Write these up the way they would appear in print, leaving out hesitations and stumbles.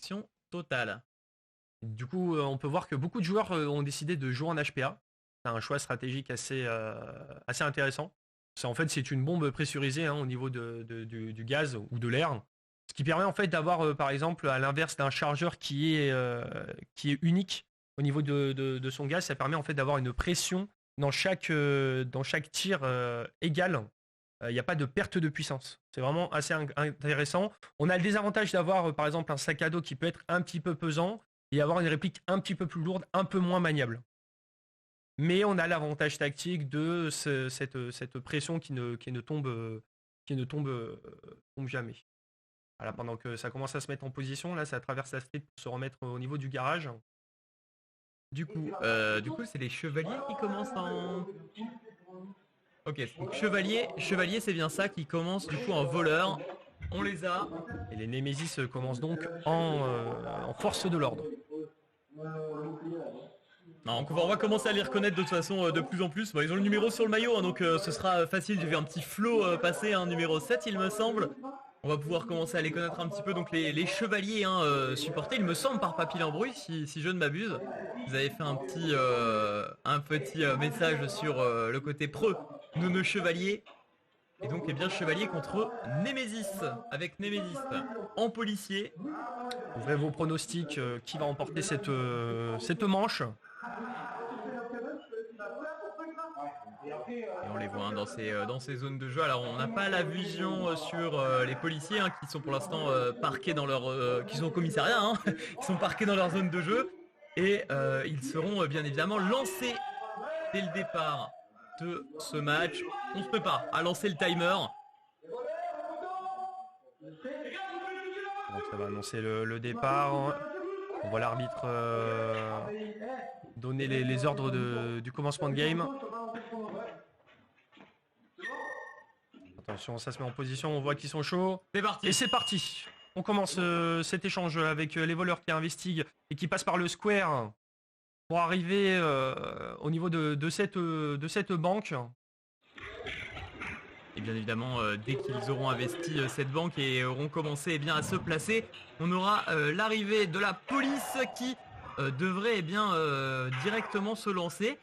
protection totale. Du coup, on peut voir que beaucoup de joueurs ont décidé de jouer en HPA. C'est un choix stratégique assez intéressant. En fait, c'est une bombe pressurisée au niveau du gaz ou de l'air. Ce qui permet en fait d'avoir, par exemple, à l'inverse d'un chargeur qui est unique au niveau de son gaz, ça permet en fait d'avoir une pression dans chaque tir égale. Il n'y a pas de perte de puissance. C'est vraiment assez intéressant. On a le désavantage d'avoir, par exemple, un sac à dos qui peut être un petit peu pesant et avoir une réplique un petit peu plus lourde, un peu moins maniable. Mais on a l'avantage tactique de cette pression qui ne tombe jamais. Voilà, pendant que ça commence à se mettre en position, là, ça traverse la street pour se remettre au niveau du garage. Du coup, c'est les chevaliers qui commencent en. Ok, donc chevalier, c'est bien ça qui commence du coup en voleur. On les a. Et les Némésis commencent donc en force de l'ordre. Non, donc on va commencer à les reconnaître de toute façon de plus en plus. Bon, ils ont le numéro sur le maillot, donc ce sera facile. J'ai vu un petit flow passer, numéro 7 il me semble. On va pouvoir commencer à les connaître un petit peu. Donc les chevaliers supportés, il me semble, par Papy Lambrouille, si je ne m'abuse. Vous avez fait un petit message sur le côté preux de nos chevaliers. Et donc, eh bien, chevalier contre Némésis, avec Némésis en policier. Ouvrez vos pronostics, qui va remporter cette manche. Et on les voit dans ces zones de jeu. Alors, on n'a pas la vision sur les policiers qui sont pour l'instant parqués dans qui sont au commissariat, qui sont parqués dans leur zone de jeu. Et ils seront bien évidemment lancés dès le départ de ce match. On se prépare à lancer le timer. Donc ça va annoncer le départ. On voit l'arbitre donner les ordres du commencement de game. Attention, ça se met en position, on voit qu'ils sont chauds. C'est parti. Et c'est parti. On commence cet échange avec les voleurs qui investiguent et qui passent par le square pour arriver au niveau de cette banque. Et bien évidemment, dès qu'ils auront investi cette banque et auront commencé à se placer, on aura l'arrivée de la police qui devrait directement se lancer.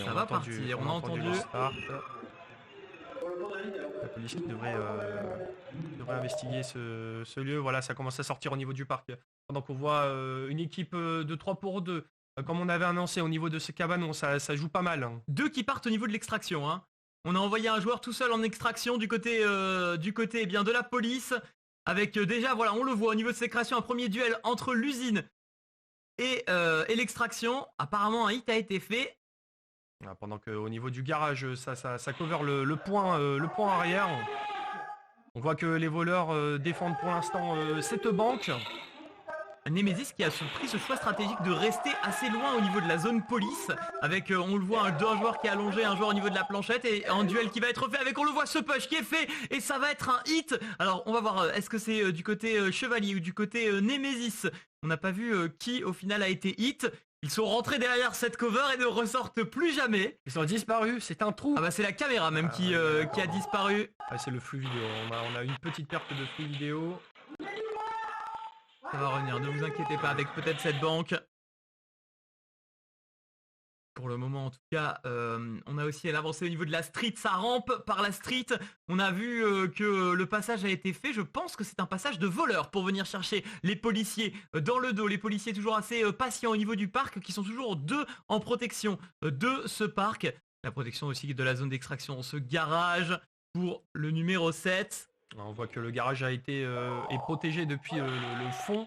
Ça va partir, on a entendu. La police qui devrait investiguer ce lieu. Voilà, ça commence à sortir au niveau du parc. Donc on voit une équipe de 3 pour 2. Comme on avait annoncé au niveau de ce cabanon, ça joue pas mal. Deux qui partent au niveau de l'extraction. On a envoyé un joueur tout seul en extraction du côté de la police. Avec déjà, voilà, on le voit au niveau de cette création, un premier duel entre l'usine et l'extraction. Apparemment, un hit a été fait. Pendant qu'au niveau du garage, ça cover le point arrière. On voit que les voleurs défendent pour l'instant cette banque. Némésis qui a pris ce choix stratégique de rester assez loin au niveau de la zone police avec, on le voit, un joueur qui est allongé, un joueur au niveau de la planchette et un duel qui va être fait avec, on le voit, ce push qui est fait et ça va être un hit. Alors on va voir, est-ce que c'est du côté chevalier ou du côté Némésis? On n'a pas vu qui au final a été hit. Ils sont rentrés derrière cette cover et ne ressortent plus jamais. Ils ont disparu, c'est un trou. Ah bah c'est la caméra même qui a disparu. C'est le flux vidéo, on a une petite perte de flux vidéo. Ça va revenir, ne vous inquiétez pas, avec peut-être cette banque. Pour le moment, en tout cas, on a aussi l'avancée au niveau de la street. Ça rampe par la street. On a vu que le passage a été fait. Je pense que c'est un passage de voleurs pour venir chercher les policiers dans le dos. Les policiers toujours assez patients au niveau du parc, qui sont toujours deux en protection de ce parc. La protection aussi de la zone d'extraction, ce garage pour le numéro 7. On voit que le garage est protégé depuis le fond.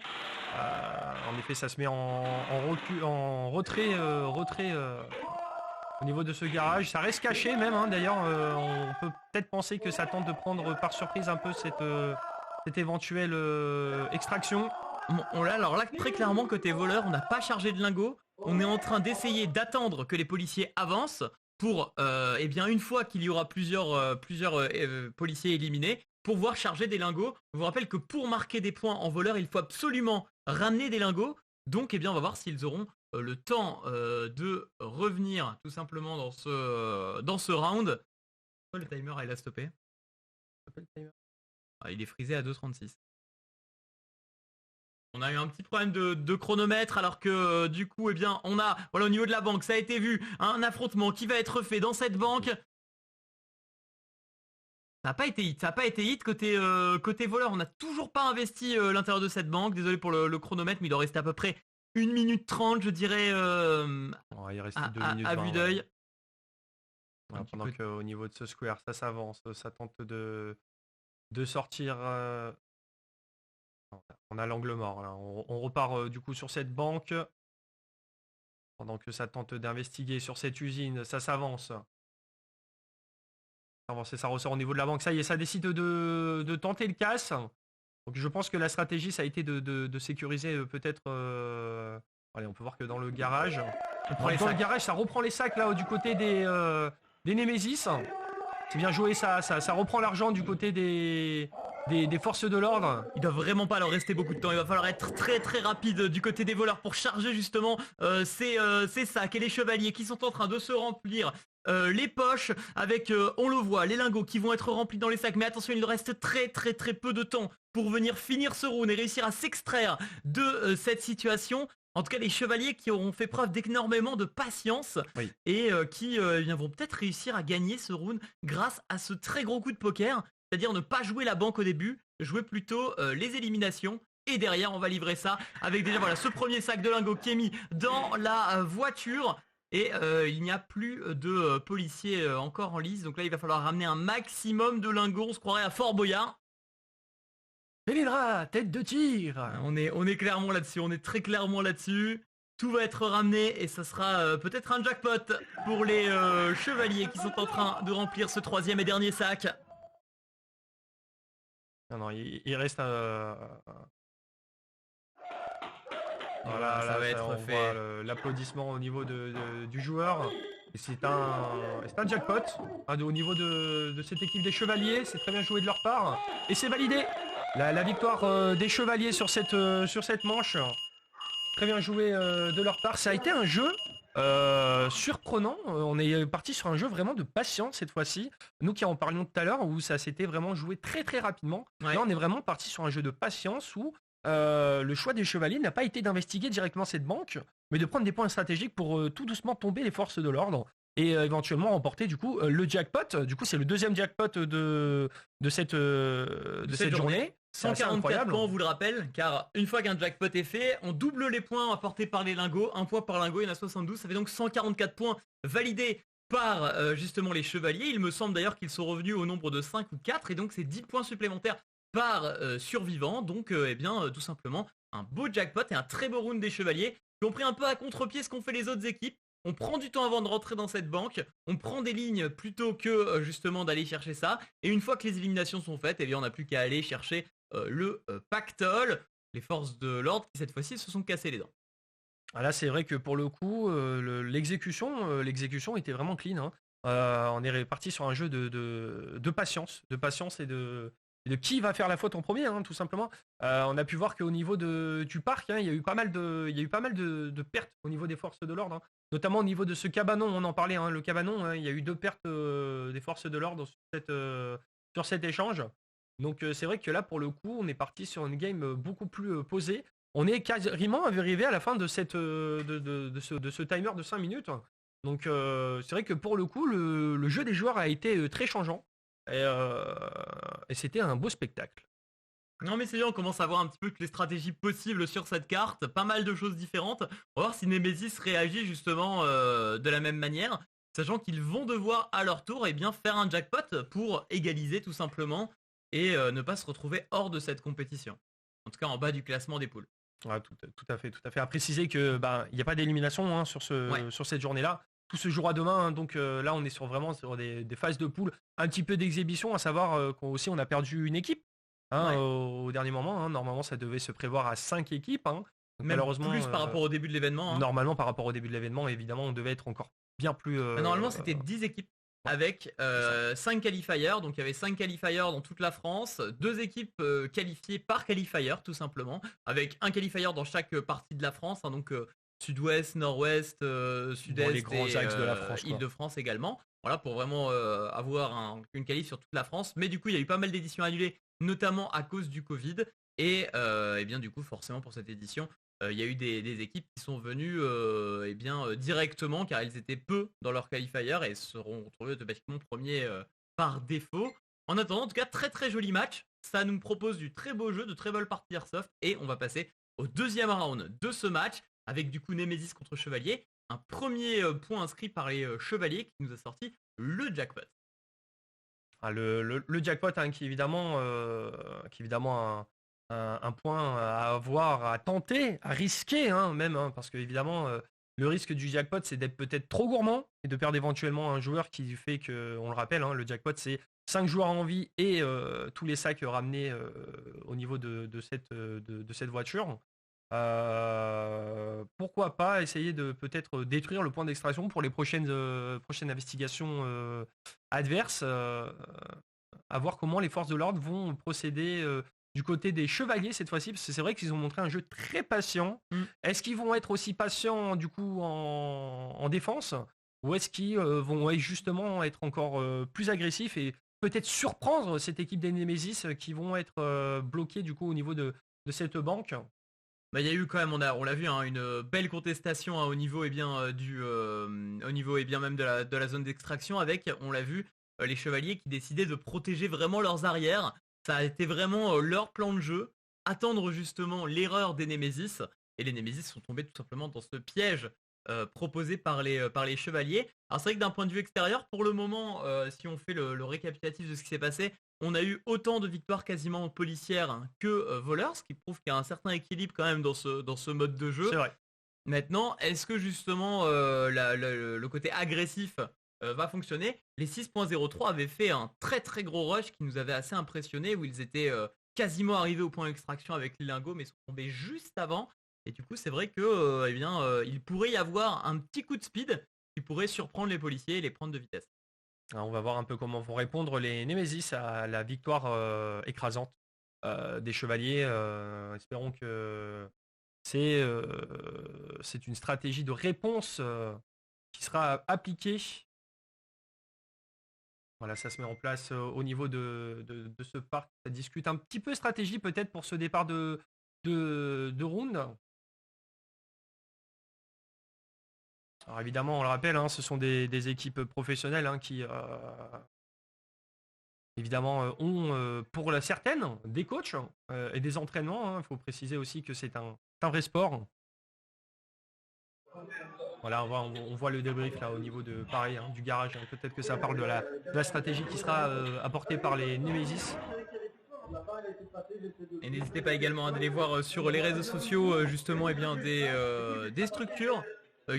En effet, ça se met en retrait au niveau de ce garage. Ça reste caché même. D'ailleurs, on peut peut-être penser que ça tente de prendre par surprise un peu cette éventuelle extraction. Alors là, très clairement, côté voleur, on n'a pas chargé de lingots. On est en train d'essayer d'attendre que les policiers avancent pour, une fois qu'il y aura plusieurs policiers éliminés, pouvoir charger des lingots. Je vous rappelle que pour marquer des points en voleur, il faut absolument ramener des lingots. Donc, on va voir s'ils auront le temps de revenir tout simplement dans ce round. Le timer, il a stoppé. Il est frisé à 2,36. On a eu un petit problème de chronomètre alors que du coup, eh bien, on a, voilà, au niveau de la banque, ça a été vu, un affrontement qui va être fait dans cette banque. Ça n'a pas été hit, ça n'a pas été hit côté voleur. On n'a toujours pas investi l'intérieur de cette banque. Désolé pour le chronomètre, mais il doit rester à peu près 1 minute 30, je dirais, Il reste à, 2 minutes à 20. vue d'œil. Pendant qu'au niveau de ce square, ça s'avance, ça tente de sortir. On a l'angle mort là. On repart du coup sur cette banque. Pendant que ça tente d'investiguer sur cette usine, ça s'avance. Et ça ressort au niveau de la banque. Ça y est, ça décide de tenter le casse. Donc je pense que la stratégie, ça a été de sécuriser peut-être... Allez, on peut voir que dans le garage... Dans le garage, ça reprend les sacs là du côté des Némésis. C'est bien joué, ça reprend l'argent du côté des forces de l'ordre. Il doit vraiment pas leur rester beaucoup de temps. Il va falloir être très très rapide du côté des voleurs pour charger justement ces sacs et les chevaliers qui sont en train de se remplir les poches avec, on le voit, les lingots qui vont être remplis dans les sacs. Mais attention, il reste très très très peu de temps pour venir finir ce round et réussir à s'extraire de cette situation. En tout cas, les chevaliers qui auront fait preuve d'énormément de patience et qui vont peut-être réussir à gagner ce round grâce à ce très gros coup de poker. C'est-à-dire ne pas jouer la banque au début, jouer plutôt les éliminations. Et derrière, on va livrer ça avec déjà voilà, ce premier sac de lingots qui est mis dans la voiture. Et il n'y a plus de policiers encore en lice. Donc là, il va falloir ramener un maximum de lingots. On se croirait à Fort Boyard. Pélindra, tête de tir. On est clairement là-dessus, on est très clairement là-dessus. Tout va être ramené et ça sera peut-être un jackpot pour les chevaliers qui sont en train de remplir ce troisième et dernier sac. Non, il reste voilà, ça va être fait. L'applaudissement au niveau du joueur. C'est un jackpot au niveau de cette équipe des chevaliers. C'est très bien joué de leur part. Et c'est validé. La victoire des chevaliers sur cette manche. Très bien joué de leur part. Ça a été un jeu surprenant. On est parti sur un jeu vraiment de patience cette fois-ci. Nous qui en parlions tout à l'heure, où ça s'était vraiment joué très très rapidement. Ouais. Là, on est vraiment parti sur un jeu de patience où le choix des chevaliers n'a pas été d'investiguer directement cette banque, mais de prendre des points stratégiques pour tout doucement tomber les forces de l'ordre et éventuellement remporter du coup le jackpot. Du coup, c'est le deuxième jackpot de cette journée. 144 points, on vous le rappelle, car une fois qu'un jackpot est fait, on double les points apportés par les lingots. Un point par lingot, il y en a 72, ça fait donc 144 points validés par justement les chevaliers. Il me semble d'ailleurs qu'ils sont revenus au nombre de 5 ou 4, et donc c'est 10 points supplémentaires par survivant. Donc tout simplement un beau jackpot et un très beau round des chevaliers qui ont pris un peu à contre-pied ce qu'ont fait les autres équipes. On prend du temps avant de rentrer dans cette banque, on prend des lignes plutôt que justement d'aller chercher ça. Et une fois que les éliminations sont faites, on n'a plus qu'à aller chercher le pactole. Les forces de l'ordre qui cette fois-ci se sont cassées les dents. Là, c'est vrai que pour le coup, l'exécution était vraiment clean. On est parti sur un jeu de patience et de qui va faire la faute en premier, tout simplement. On a pu voir qu'au niveau du parc, il y a eu pas mal de pertes au niveau des forces de l'ordre, notamment au niveau de ce cabanon. On en parlait, le cabanon, il y a eu 2 pertes des forces de l'ordre sur cet échange. Donc c'est vrai que là, pour le coup, on est parti sur une game beaucoup plus posée. On est quasiment arrivé à la fin de ce timer de 5 minutes. Donc c'est vrai que pour le coup, le jeu des joueurs a été très changeant. Et c'était un beau spectacle. Non mais c'est bien, on commence à voir un petit peu toutes les stratégies possibles sur cette carte. Pas mal de choses différentes. On va voir si Nemesis réagit justement de la même manière. Sachant qu'ils vont devoir à leur tour faire un jackpot pour égaliser tout simplement. Et ne pas se retrouver hors de cette compétition. En tout cas en bas du classement des poules. Ouais, tout à fait. À préciser que il n'y a pas d'élimination sur cette journée-là. Tout se jouera demain. Donc là, on est vraiment sur des phases de poule, un petit peu d'exhibition, à savoir qu'aussi on a perdu une équipe au dernier moment. Normalement, ça devait se prévoir à 5 équipes. Malheureusement, plus par rapport au début de l'événement. Normalement, par rapport au début de l'événement, évidemment, on devait être encore bien plus. Normalement, c'était 10 équipes. Avec 5 qualifiers, donc il y avait 5 qualifiers dans toute la France, 2 équipes qualifiées par qualifier tout simplement, avec un qualifier dans chaque partie de la France, donc sud-ouest, nord-ouest, sud-est les grands et axes de la France, Île-de-France également. Voilà, pour vraiment avoir une qualif sur toute la France. Mais du coup, il y a eu pas mal d'éditions annulées, notamment à cause du Covid. Et bien du coup forcément pour cette édition, il y a eu des équipes qui sont venues directement car elles étaient peu dans leur qualifier et seront retrouvées automatiquement premiers par défaut. En attendant, en tout cas, très très joli match. Ça nous propose du très beau jeu, de très belles parties Airsoft. Et on va passer au deuxième round de ce match avec du coup Nemesis contre Chevalier. Un premier point inscrit par les Chevaliers qui nous a sorti le jackpot. Ah, le jackpot hein, qui est évidemment un point à avoir, à tenter, à risquer hein, même, hein, parce que évidemment le risque du jackpot c'est d'être peut-être trop gourmand et de perdre éventuellement un joueur qui fait que, on le rappelle, hein, le jackpot c'est 5 joueurs en vie et tous les sacs ramenés au niveau de cette voiture. Pourquoi pas essayer de peut-être détruire le point d'extraction pour les prochaines investigations adverses, à voir comment les forces de l'ordre vont procéder du côté des chevaliers cette fois-ci, parce que c'est vrai qu'ils ont montré un jeu très patient. Est-ce qu'ils vont être aussi patients du coup en défense, ou est-ce qu'ils vont justement être encore plus agressifs et peut-être surprendre cette équipe des Nemesis qui vont être bloqués du coup au niveau de cette banque? Bah, il y a eu quand même, on l'a vu, hein, une belle contestation hein, au niveau au niveau même de la zone d'extraction avec, on l'a vu, les chevaliers qui décidaient de protéger vraiment leurs arrières. Ça a été vraiment leur plan de jeu, attendre justement l'erreur des Nemesis. Et les Nemesis sont tombés tout simplement dans ce piège proposé par les chevaliers. Alors c'est vrai que d'un point de vue extérieur, pour le moment, si on fait le récapitulatif de ce qui s'est passé, on a eu autant de victoires quasiment policières hein, que voleurs, ce qui prouve qu'il y a un certain équilibre quand même dans ce mode de jeu. C'est vrai. Maintenant, est-ce que justement le côté agressif va fonctionner? Les 6.03 avaient fait un très très gros rush qui nous avait assez impressionné où ils étaient quasiment arrivés au point d'extraction avec les lingots mais sont tombés juste avant. Et du coup, c'est vrai que il pourrait y avoir un petit coup de speed qui pourrait surprendre les policiers et les prendre de vitesse. Alors, on va voir un peu comment vont répondre les Nemesis à la victoire écrasante des chevaliers. Espérons que c'est une stratégie de réponse qui sera appliquée. Voilà, ça se met en place au niveau de ce parc. Ça discute un petit peu stratégie peut-être pour ce départ de round. Alors évidemment, on le rappelle, hein, ce sont des équipes professionnelles hein, qui évidemment ont pour certaines des coachs et des entraînements. Il faut préciser aussi que c'est un vrai sport. Voilà, on voit le débrief là au niveau de pareil du garage. Hein. Peut-être que ça parle de la stratégie qui sera apportée par les Nemesis. Et n'hésitez pas également à aller voir sur les réseaux sociaux justement des structures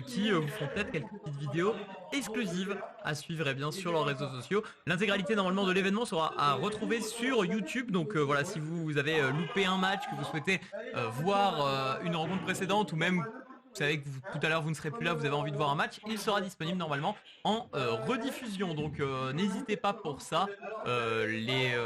qui vous font peut-être quelques petites vidéos exclusives à suivre sur leurs réseaux sociaux. L'intégralité normalement de l'événement sera à retrouver sur YouTube. Donc voilà, si vous avez loupé un match, que vous souhaitez voir une rencontre précédente ou même vous savez que tout à l'heure vous ne serez plus là, vous avez envie de voir un match, il sera disponible normalement en rediffusion. Donc n'hésitez pas pour ça. Les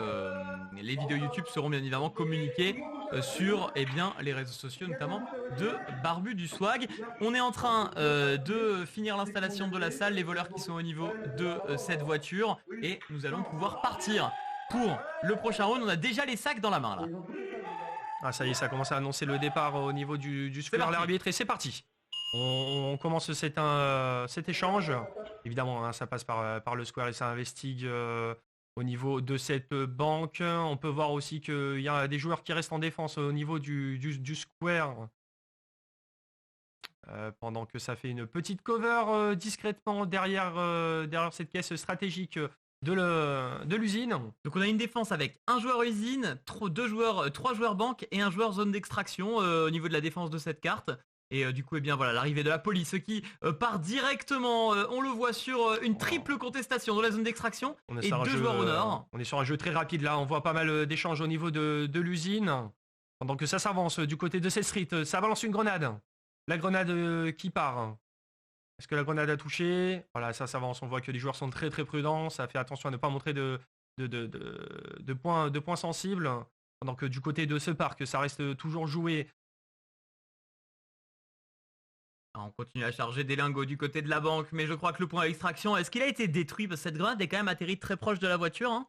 vidéos YouTube seront bien évidemment communiquées sur les réseaux sociaux, notamment de Barbu du Swag. On est en train de finir l'installation de la salle, les voleurs qui sont au niveau de cette voiture, et nous allons pouvoir partir pour le prochain round. On a déjà les sacs dans la main là. Ah ça y est, ça commence à annoncer le départ au niveau du square l'arbitre et c'est parti. On commence cet échange. Évidemment, hein, ça passe par le square et ça investigue au niveau de cette banque. On peut voir aussi qu'il y a des joueurs qui restent en défense au niveau du square. Pendant que ça fait une petite cover discrètement derrière cette caisse stratégique de l'usine. Donc on a une défense avec un joueur usine, trois joueurs banque et un joueur zone d'extraction au niveau de la défense de cette carte. Et du coup, voilà, l'arrivée de la police qui part directement, on le voit sur une triple contestation dans la zone d'extraction et deux joueurs au nord. On est sur un jeu très rapide là, on voit pas mal d'échanges au niveau de l'usine. Pendant que ça s'avance du côté de cette street, ça balance une grenade. La grenade qui part. Est-ce que la grenade a touché? Voilà, ça s'avance. On voit que les joueurs sont très très prudents. Ça fait attention à ne pas montrer de points sensibles. Pendant que du côté de ce parc, ça reste toujours joué. On continue à charger des lingots du côté de la banque, mais je crois que le point d'extraction, est-ce qu'il a été détruit? Parce que cette grenade est quand même atterrie très proche de la voiture. Hein.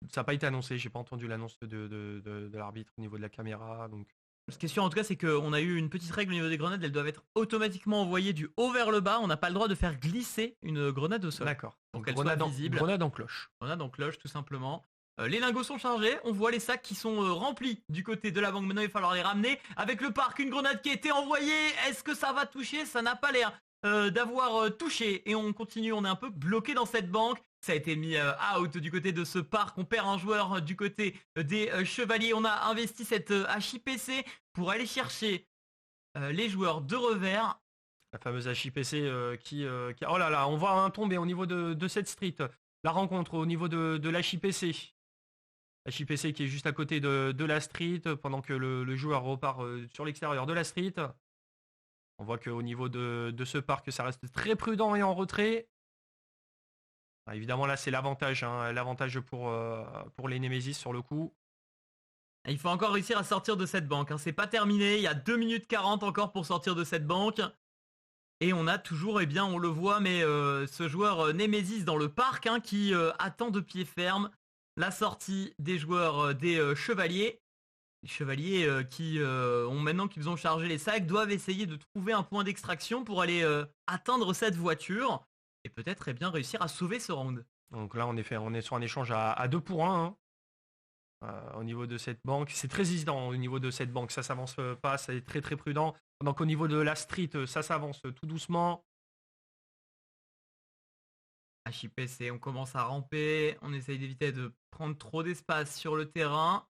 ça n'a pas été annoncé, j'ai pas entendu l'annonce de l'arbitre au niveau de la caméra. Donc Ce qui est sûr en tout cas, c'est qu'on a eu une petite règle au niveau des grenades, elles doivent être automatiquement envoyées du haut vers le bas. On n'a pas le droit de faire glisser une grenade au sol. d'accord. Pour Donc qu'elle soit visible. grenade en cloche. Grenade en cloche tout simplement. Les lingots sont chargés, on voit les sacs qui sont remplis du côté de la banque. Maintenant il va falloir les ramener. Avec le parc, une grenade qui a été envoyée. Est-ce que ça va toucher? Ça n'a pas l'air d'avoir touché. Et on continue, on est un peu bloqué dans cette banque. Ça a été mis out du côté de ce parc. On perd un joueur du côté des chevaliers. On a investi cette HIPC pour aller chercher les joueurs de revers. La fameuse HIPC qui... Oh là là, on voit un tomber au niveau de cette street. La rencontre au niveau de l'HIPC. HIPC qui est juste à côté de la street pendant que le joueur repart sur l'extérieur de la street. On voit qu'au niveau de ce parc, ça reste très prudent et en retrait. Ah, évidemment, là, c'est l'avantage. Hein, l'avantage pour les Nemesis sur le coup. Il faut encore réussir à sortir de cette banque. Hein. C'est pas terminé. Il y a 2 minutes 40 encore pour sortir de cette banque. Et on a toujours, eh bien, on le voit, mais ce joueur Nemesis dans le parc hein, qui attend de pied ferme la sortie des joueurs des chevaliers. Les chevaliers qui ont maintenant qu'ils ont chargé les sacs doivent essayer de trouver un point d'extraction pour aller atteindre cette voiture et peut-être eh bien réussir à sauver ce round. Donc là, on est sur un échange à 2 pour 1. Au niveau de cette banque, c'est très hésitant au niveau de cette banque. Ça s'avance pas, c'est très très prudent. Donc au niveau de la street, ça s'avance tout doucement. HIPC, on commence à ramper, on essaye d'éviter de prendre trop d'espace sur le terrain.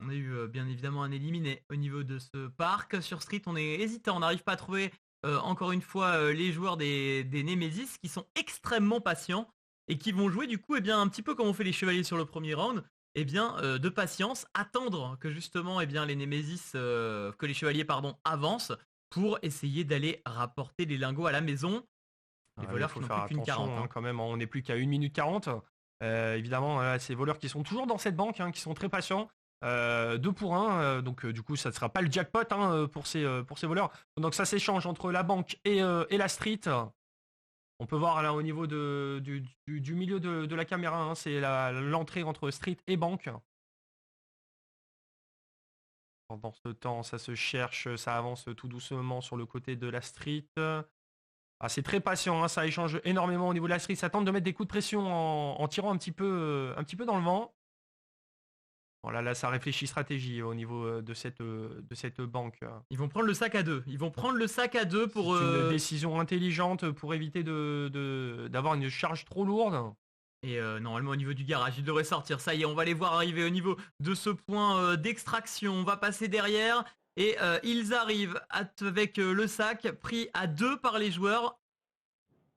On a eu bien évidemment un éliminé au niveau de ce parc. Sur Street, on est hésitant, on n'arrive pas à trouver encore une fois les joueurs des Nemesis qui sont extrêmement patients et qui vont jouer du coup eh bien, un petit peu comme on fait les chevaliers sur le premier round. Eh bien, de patience, attendre que justement eh bien, les Nemesis, que les chevaliers pardon, avancent pour essayer d'aller rapporter les lingots à la maison. Les voleurs faut qui n'ont faire plus qu'une attention 40. Hein. quand même, on n'est plus qu'à 1 minute 40. Évidemment, ces voleurs qui sont toujours dans cette banque, hein, qui sont très patients. 2 pour 1, donc du coup ça ne sera pas le jackpot hein, pour ces voleurs. Donc ça s'échange entre la banque et la street. On peut voir là au niveau du milieu de la caméra, hein, c'est l'entrée entre street et banque. Pendant ce temps, ça se cherche, ça avance tout doucement sur le côté de la street. Ah, c'est très patient, hein, ça échange énormément au niveau de la street. Ça tente de mettre des coups de pression en tirant un petit peu dans le vent. Bon, là, ça réfléchit stratégie au niveau de cette banque. Ils vont prendre le sac à deux. Ils vont prendre le sac à deux pour... C'est une décision intelligente pour éviter d'avoir une charge trop lourde. Et normalement au niveau du garage, il devrait sortir. Ça y est, on va les voir arriver au niveau de ce point d'extraction. On va passer derrière. Et ils arrivent avec le sac pris à 2 par les joueurs.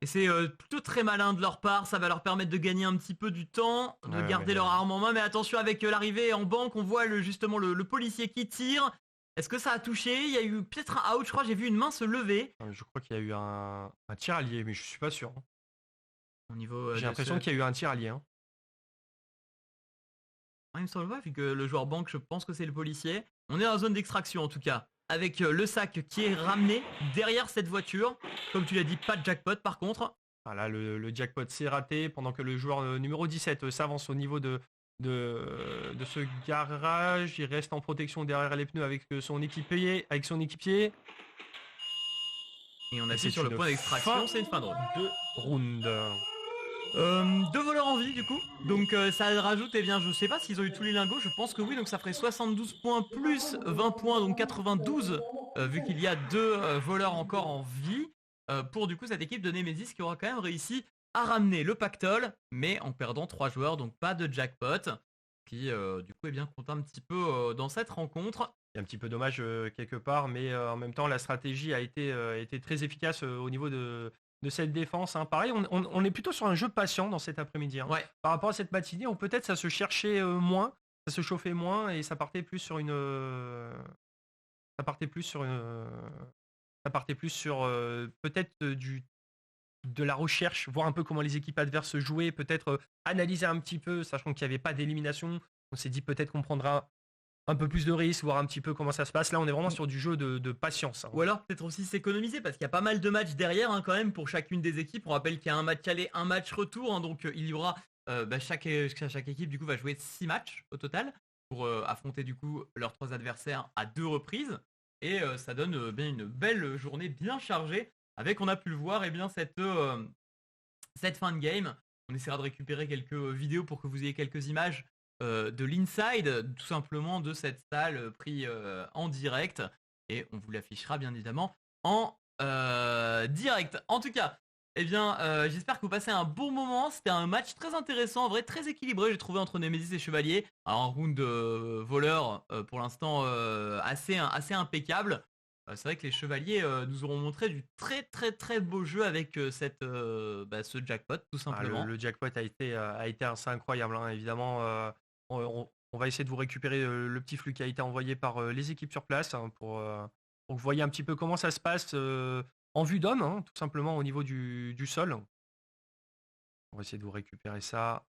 Et c'est plutôt très malin de leur part, ça va leur permettre de gagner un petit peu du temps, de garder leur arme en main. Mais attention, avec l'arrivée en banque, on voit justement le policier qui tire. Est-ce que ça a touché? Il y a eu peut-être un out, je crois, j'ai vu une main se lever. Je crois qu'il y a eu un tir allié, mais je suis pas sûr. Au niveau, j'ai l'impression qu'il y a eu un tir allié. Hein. Il me semble pas, vu que le joueur banque, je pense que c'est le policier. On est dans la zone d'extraction en tout cas. Avec le sac qui est ramené derrière cette voiture. Comme tu l'as dit, pas de jackpot par contre. Voilà, le jackpot s'est raté pendant que le joueur numéro 17 s'avance au niveau de ce garage. Il reste en protection derrière les pneus avec son équipier. Et on appuie sur le point d'extraction, c'est une fin de round. 2 voleurs en vie du coup. Donc ça rajoute, eh bien je sais pas s'ils ont eu tous les lingots, je pense que oui, donc ça ferait 72 points plus 20 points, donc 92 vu qu'il y a 2 voleurs encore en vie pour du coup cette équipe de Nemesis qui aura quand même réussi à ramener le pactole, mais en perdant 3 joueurs, donc pas de jackpot, qui du coup est bien compte un petit peu dans cette rencontre. Il y a un petit peu dommage quelque part, mais en même temps la stratégie a été très efficace au niveau de cette défense. Hein. Pareil, on est plutôt sur un jeu patient dans cet après-midi. Hein. Ouais. Par rapport à cette matinée, où peut-être ça se cherchait moins, ça se chauffait moins et ça partait plus sur peut-être de la recherche, voir un peu comment les équipes adverses jouaient, peut-être analyser un petit peu, sachant qu'il n'y avait pas d'élimination. On s'est dit peut-être qu'on prendra un peu plus de risques, voir un petit peu comment ça se passe. Là, on est vraiment sur du jeu de patience. Hein. Ou alors peut-être aussi s'économiser parce qu'il y a pas mal de matchs derrière hein, quand même pour chacune des équipes. On rappelle qu'il y a un match aller, un match retour. Hein, donc il y aura chaque équipe du coup va jouer 6 matchs au total pour affronter du coup leurs 3 adversaires à 2 reprises. Et ça donne bien une belle journée bien chargée avec, on a pu le voir, et bien cette fin de game. On essaiera de récupérer quelques vidéos pour que vous ayez quelques images de l'inside, tout simplement de cette salle pris en direct. Et on vous l'affichera bien évidemment en direct. En tout cas, eh bien, j'espère que vous passez un bon moment. C'était un match très intéressant, en vrai très équilibré, j'ai trouvé, entre Nemesis et Chevalier. Alors un round voleur pour l'instant assez impeccable. C'est vrai que les Chevaliers nous auront montré du très très très beau jeu avec ce jackpot tout Ah, le, simplement. le jackpot a été assez incroyable, hein. Évidemment, on va essayer de vous récupérer le petit flux qui a été envoyé par les équipes sur place, hein, pour que vous voyez un petit peu comment ça se passe en vue d'homme, hein, tout simplement au niveau du sol. On va essayer de vous récupérer ça.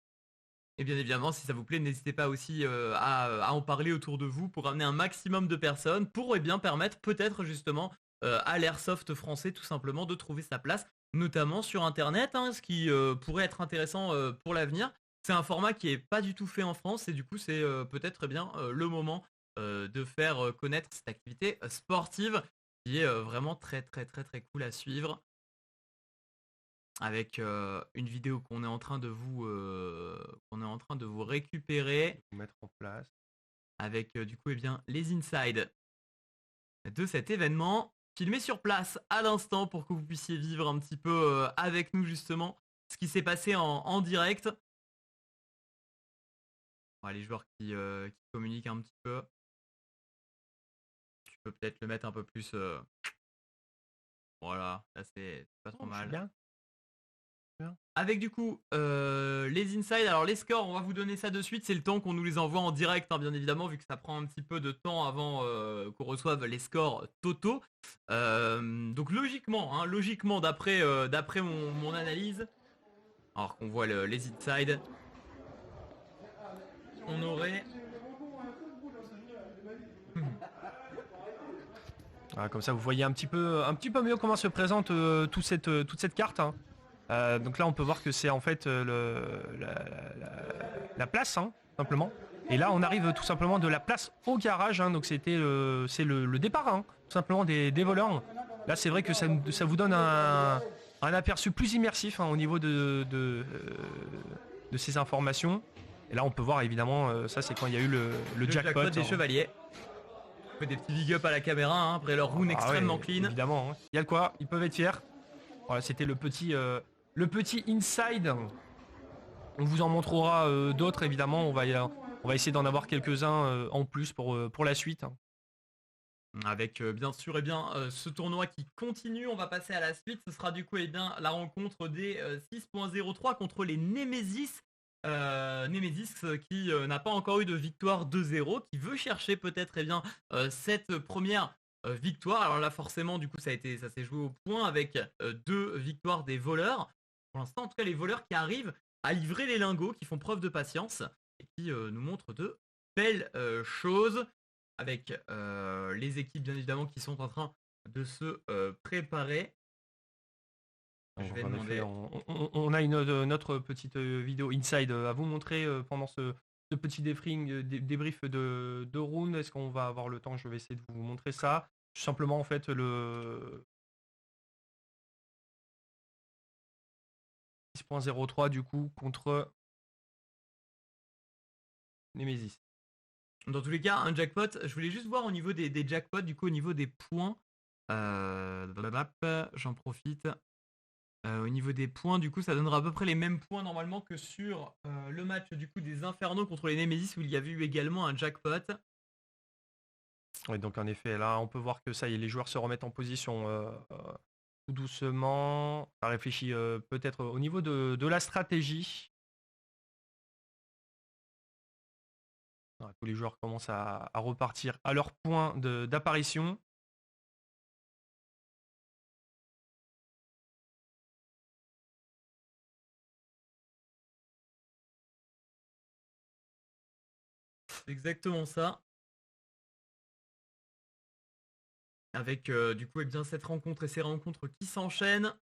Et bien évidemment, si ça vous plaît, n'hésitez pas aussi à en parler autour de vous pour amener un maximum de personnes pour bien permettre peut-être justement à l'airsoft français tout simplement de trouver sa place, notamment sur internet, hein, ce qui pourrait être intéressant pour l'avenir. C'est un format qui est pas du tout fait en France et du coup c'est peut-être bien le moment de faire connaître cette activité sportive qui est vraiment très très très très cool à suivre, avec une vidéo qu'on est en train de vous récupérer Vous mettre en place. avec du coup, les insides de cet événement filmé sur place à l'instant pour que vous puissiez vivre un petit peu avec nous justement ce qui s'est passé en direct. Les joueurs qui communiquent un petit peu, tu peux peut-être le mettre un peu plus, voilà, là c'est pas trop Oh, je suis mal. bien. Bien. Avec du coup les insides, alors les scores, on va vous donner ça de suite, c'est le temps qu'on nous les envoie en direct, hein, bien évidemment, vu que ça prend un petit peu de temps avant qu'on reçoive les scores totaux. Donc logiquement, hein, logiquement d'après mon analyse, alors qu'on voit les insides, on aurait... Voilà, comme ça, vous voyez un petit peu mieux comment se présente toute cette carte, hein. Donc là, on peut voir que c'est en fait la place, hein, simplement. Et là, on arrive tout simplement de la place au garage, hein. Donc c'est le départ, hein, tout simplement des voleurs. Là, c'est vrai que ça vous donne un aperçu plus immersif, hein, au niveau de ces informations. Et là, on peut voir évidemment, ça c'est quand il y a eu le Le jackpot, jackpot des hein. chevaliers. On fait des petits big up à la caméra hein, après leur rune Ah ouais, extrêmement clean. évidemment, hein. Il y a de quoi, ils peuvent être fiers. Voilà, c'était le petit inside. On vous en montrera d'autres, évidemment. On va essayer d'en avoir quelques-uns en plus pour la suite. Avec bien sûr ce tournoi qui continue, on va passer à la suite. Ce sera du coup la rencontre des 6.03 contre les Nemesis. Nemesis qui n'a pas encore eu de victoire 2-0, qui veut chercher peut-être cette première victoire. Alors là forcément du coup ça s'est joué au point avec 2 victoires des voleurs. Pour l'instant en tout cas les voleurs qui arrivent à livrer les lingots, qui font preuve de patience et qui nous montrent de belles choses, avec les équipes bien évidemment qui sont en train de se préparer. Je vais En effet, demander. on a notre petite vidéo inside à vous montrer pendant ce petit débrief de round. Est-ce qu'on va avoir le temps? Je vais essayer de vous montrer ça. Tout simplement, en fait, le 6.03 du coup contre Nemesis. Dans tous les cas, un jackpot. Je voulais juste voir au niveau des jackpots, du coup au niveau des points. J'en profite. Au niveau des points, du coup, ça donnera à peu près les mêmes points normalement que sur le match du coup des Infernaux contre les Nemesis où il y avait eu également un jackpot. Oui, donc en effet, là, on peut voir que ça y est, les joueurs se remettent en position tout doucement. Ça réfléchit peut-être au niveau de la stratégie. Voilà, tous les joueurs commencent à repartir à leur point d'apparition. C'est exactement ça. Avec du coup cette rencontre et ces rencontres qui s'enchaînent.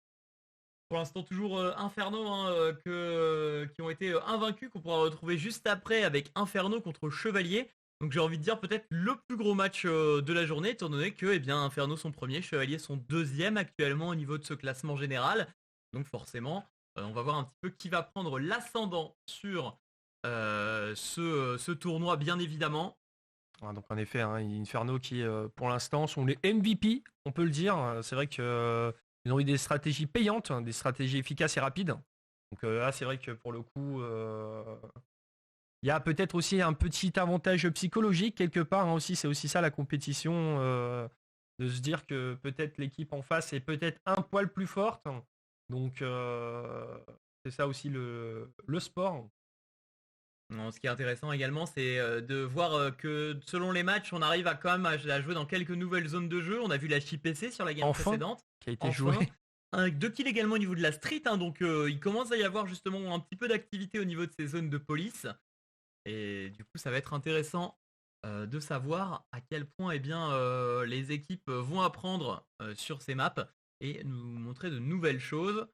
Pour l'instant, toujours Inferno hein, qui ont été invaincus, qu'on pourra retrouver juste après avec Inferno contre Chevalier. Donc j'ai envie de dire peut-être le plus gros match de la journée, étant donné que Inferno sont premiers, Chevalier sont deuxième actuellement au niveau de ce classement général. Donc forcément, on va voir un petit peu qui va prendre l'ascendant sur ce tournoi, bien évidemment. Donc en effet, hein, Inferno qui pour l'instant sont les MVP, on peut le dire. C'est vrai qu'ils ont eu des stratégies payantes, hein, des stratégies efficaces et rapides. Donc là, c'est vrai que pour le coup, il y a peut-être aussi un petit avantage psychologique quelque part. Hein, aussi, c'est aussi ça la compétition, de se dire que peut-être l'équipe en face est peut-être un poil plus forte. Donc c'est ça aussi le sport. Non, ce qui est intéressant également, c'est de voir que selon les matchs, on arrive à quand même à jouer dans quelques nouvelles zones de jeu. On a vu la JPC sur la game précédente. Qui a été joué. Avec 2 kills également au niveau de la street, hein, donc il commence à y avoir justement un petit peu d'activité au niveau de ces zones de police. Et du coup, ça va être intéressant de savoir à quel point les équipes vont apprendre sur ces maps et nous montrer de nouvelles choses.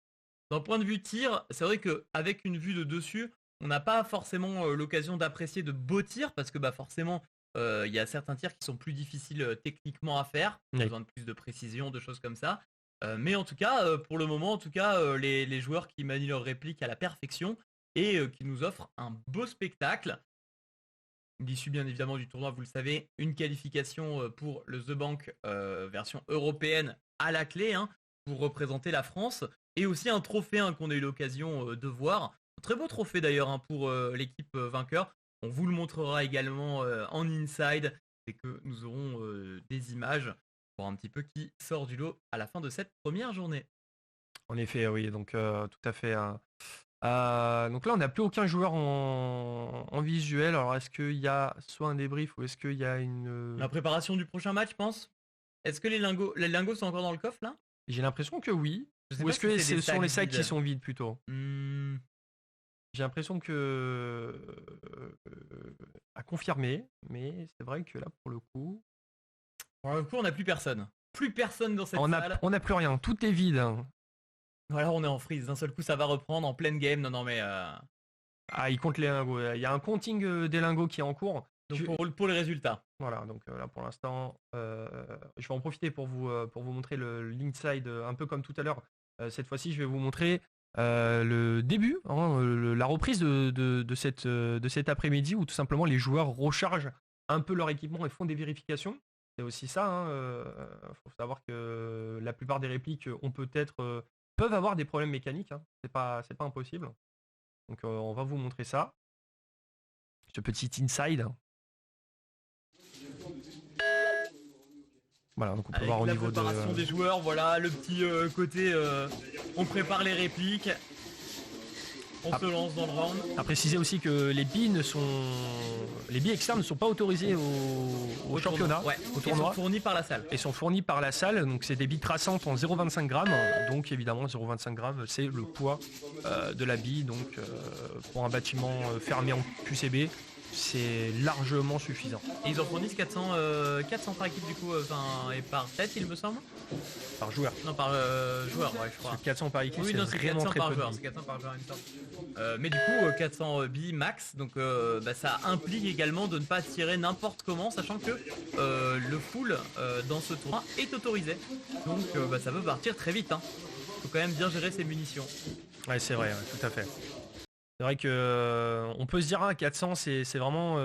D'un point de vue tir, c'est vrai qu'avec une vue de dessus, on n'a pas forcément l'occasion d'apprécier de beaux tirs parce que forcément, il y a certains tirs qui sont plus difficiles techniquement à faire, besoin de plus de précision, de choses comme ça. Mais en tout cas, pour le moment, en tout cas, les joueurs qui manient leur réplique à la perfection et qui nous offrent un beau spectacle. L'issue bien évidemment du tournoi, vous le savez, une qualification pour le The Bank version européenne à la clé hein, pour représenter la France et aussi un trophée hein, qu'on a eu l'occasion de voir. Un très beau trophée d'ailleurs hein, pour l'équipe vainqueur. On vous le montrera également en inside et que nous aurons des images pour un petit peu qui sort du lot à la fin de cette première journée. En effet, oui, donc tout à fait. Donc là, on n'a plus aucun joueur en visuel. Alors, est-ce qu'il y a soit un débrief ou est-ce qu'il y a une... La préparation du prochain match, je pense. Est-ce que les lingots sont encore dans le coffre là? J'ai l'impression que oui. Ou est-ce que ce sont les sacs qui sont vides plutôt? J'ai l'impression que... à confirmer, mais c'est vrai que là, pour le coup... Pour le coup, on n'a plus personne. Plus personne dans cette salle. On n'a plus rien, tout est vide. Voilà, on est en freeze. D'un seul coup, ça va reprendre en pleine game. Non, mais... Ah, il compte les lingots. Il y a un counting des lingots qui est en cours. Donc pour les résultats. Voilà, donc là pour l'instant, je vais en profiter pour vous montrer l'inside, un peu comme tout à l'heure. Cette fois-ci, je vais vous montrer le début, hein, la reprise de cet après-midi où tout simplement les joueurs rechargent un peu leur équipement et font des vérifications. C'est aussi ça, hein, faut savoir que la plupart des répliques peuvent avoir des problèmes mécaniques, hein, c'est pas impossible. Donc on va vous montrer ça. Ce petit inside. Voilà, donc on peut voir au niveau de la préparation des joueurs, voilà, le petit côté on prépare les répliques. On se lance dans le round. À préciser aussi que les billes externes ne sont pas autorisées au championnat, ouais, au tournoi. Ils sont fournis par la salle. Et sont fournis par la salle, donc c'est des billes traçantes en 0,25 grammes. Donc évidemment 0,25 grammes, c'est le poids de la bille. Donc pour un bâtiment fermé en QCB, c'est largement suffisant. Et ils en fournissent 400 par équipe du coup, et par tête il me semble. Par joueur. Non, par joueur, ouais, je crois. 400 par équipe, oui, c'est vraiment très peu. C'est 400 par joueur, il me semble. Mais du coup, 400 billes max, donc ça implique également de ne pas tirer n'importe comment, sachant que le full dans ce tournoi est autorisé. Donc ça peut partir très vite. Hein. Faut quand même bien gérer ses munitions. Ouais, c'est vrai, ouais, tout à fait. C'est vrai que on peut se dire 400 c'est vraiment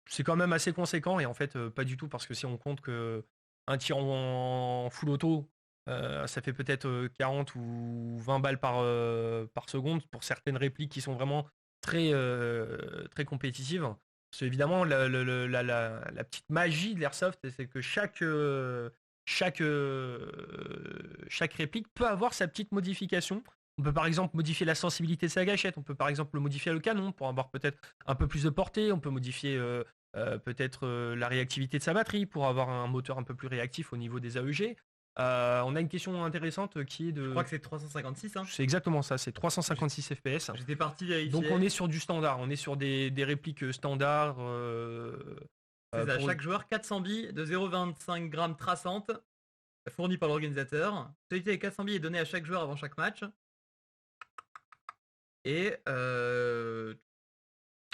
c'est quand même assez conséquent et en fait pas du tout parce que si on compte que un tir en full auto ça fait peut-être 40 ou 20 balles par seconde pour certaines répliques qui sont vraiment très très compétitives. Parce évidemment la petite magie de l'airsoft c'est que chaque réplique peut avoir sa petite modification. On peut par exemple modifier la sensibilité de sa gâchette, on peut par exemple modifier le canon pour avoir peut-être un peu plus de portée, on peut modifier peut-être la réactivité de sa batterie pour avoir un moteur un peu plus réactif au niveau des AEG. On a une question intéressante qui est de... Je crois que c'est 356. Hein. C'est exactement ça, c'est 356 FPS. J'étais parti vérifier. Donc on est sur du standard, on est sur des répliques standards. C'est à chaque joueur 400 billes de 0,25 grammes traçantes. fourni par l'organisateur. Totalité des 400 billets est donnée à chaque joueur avant chaque match. Et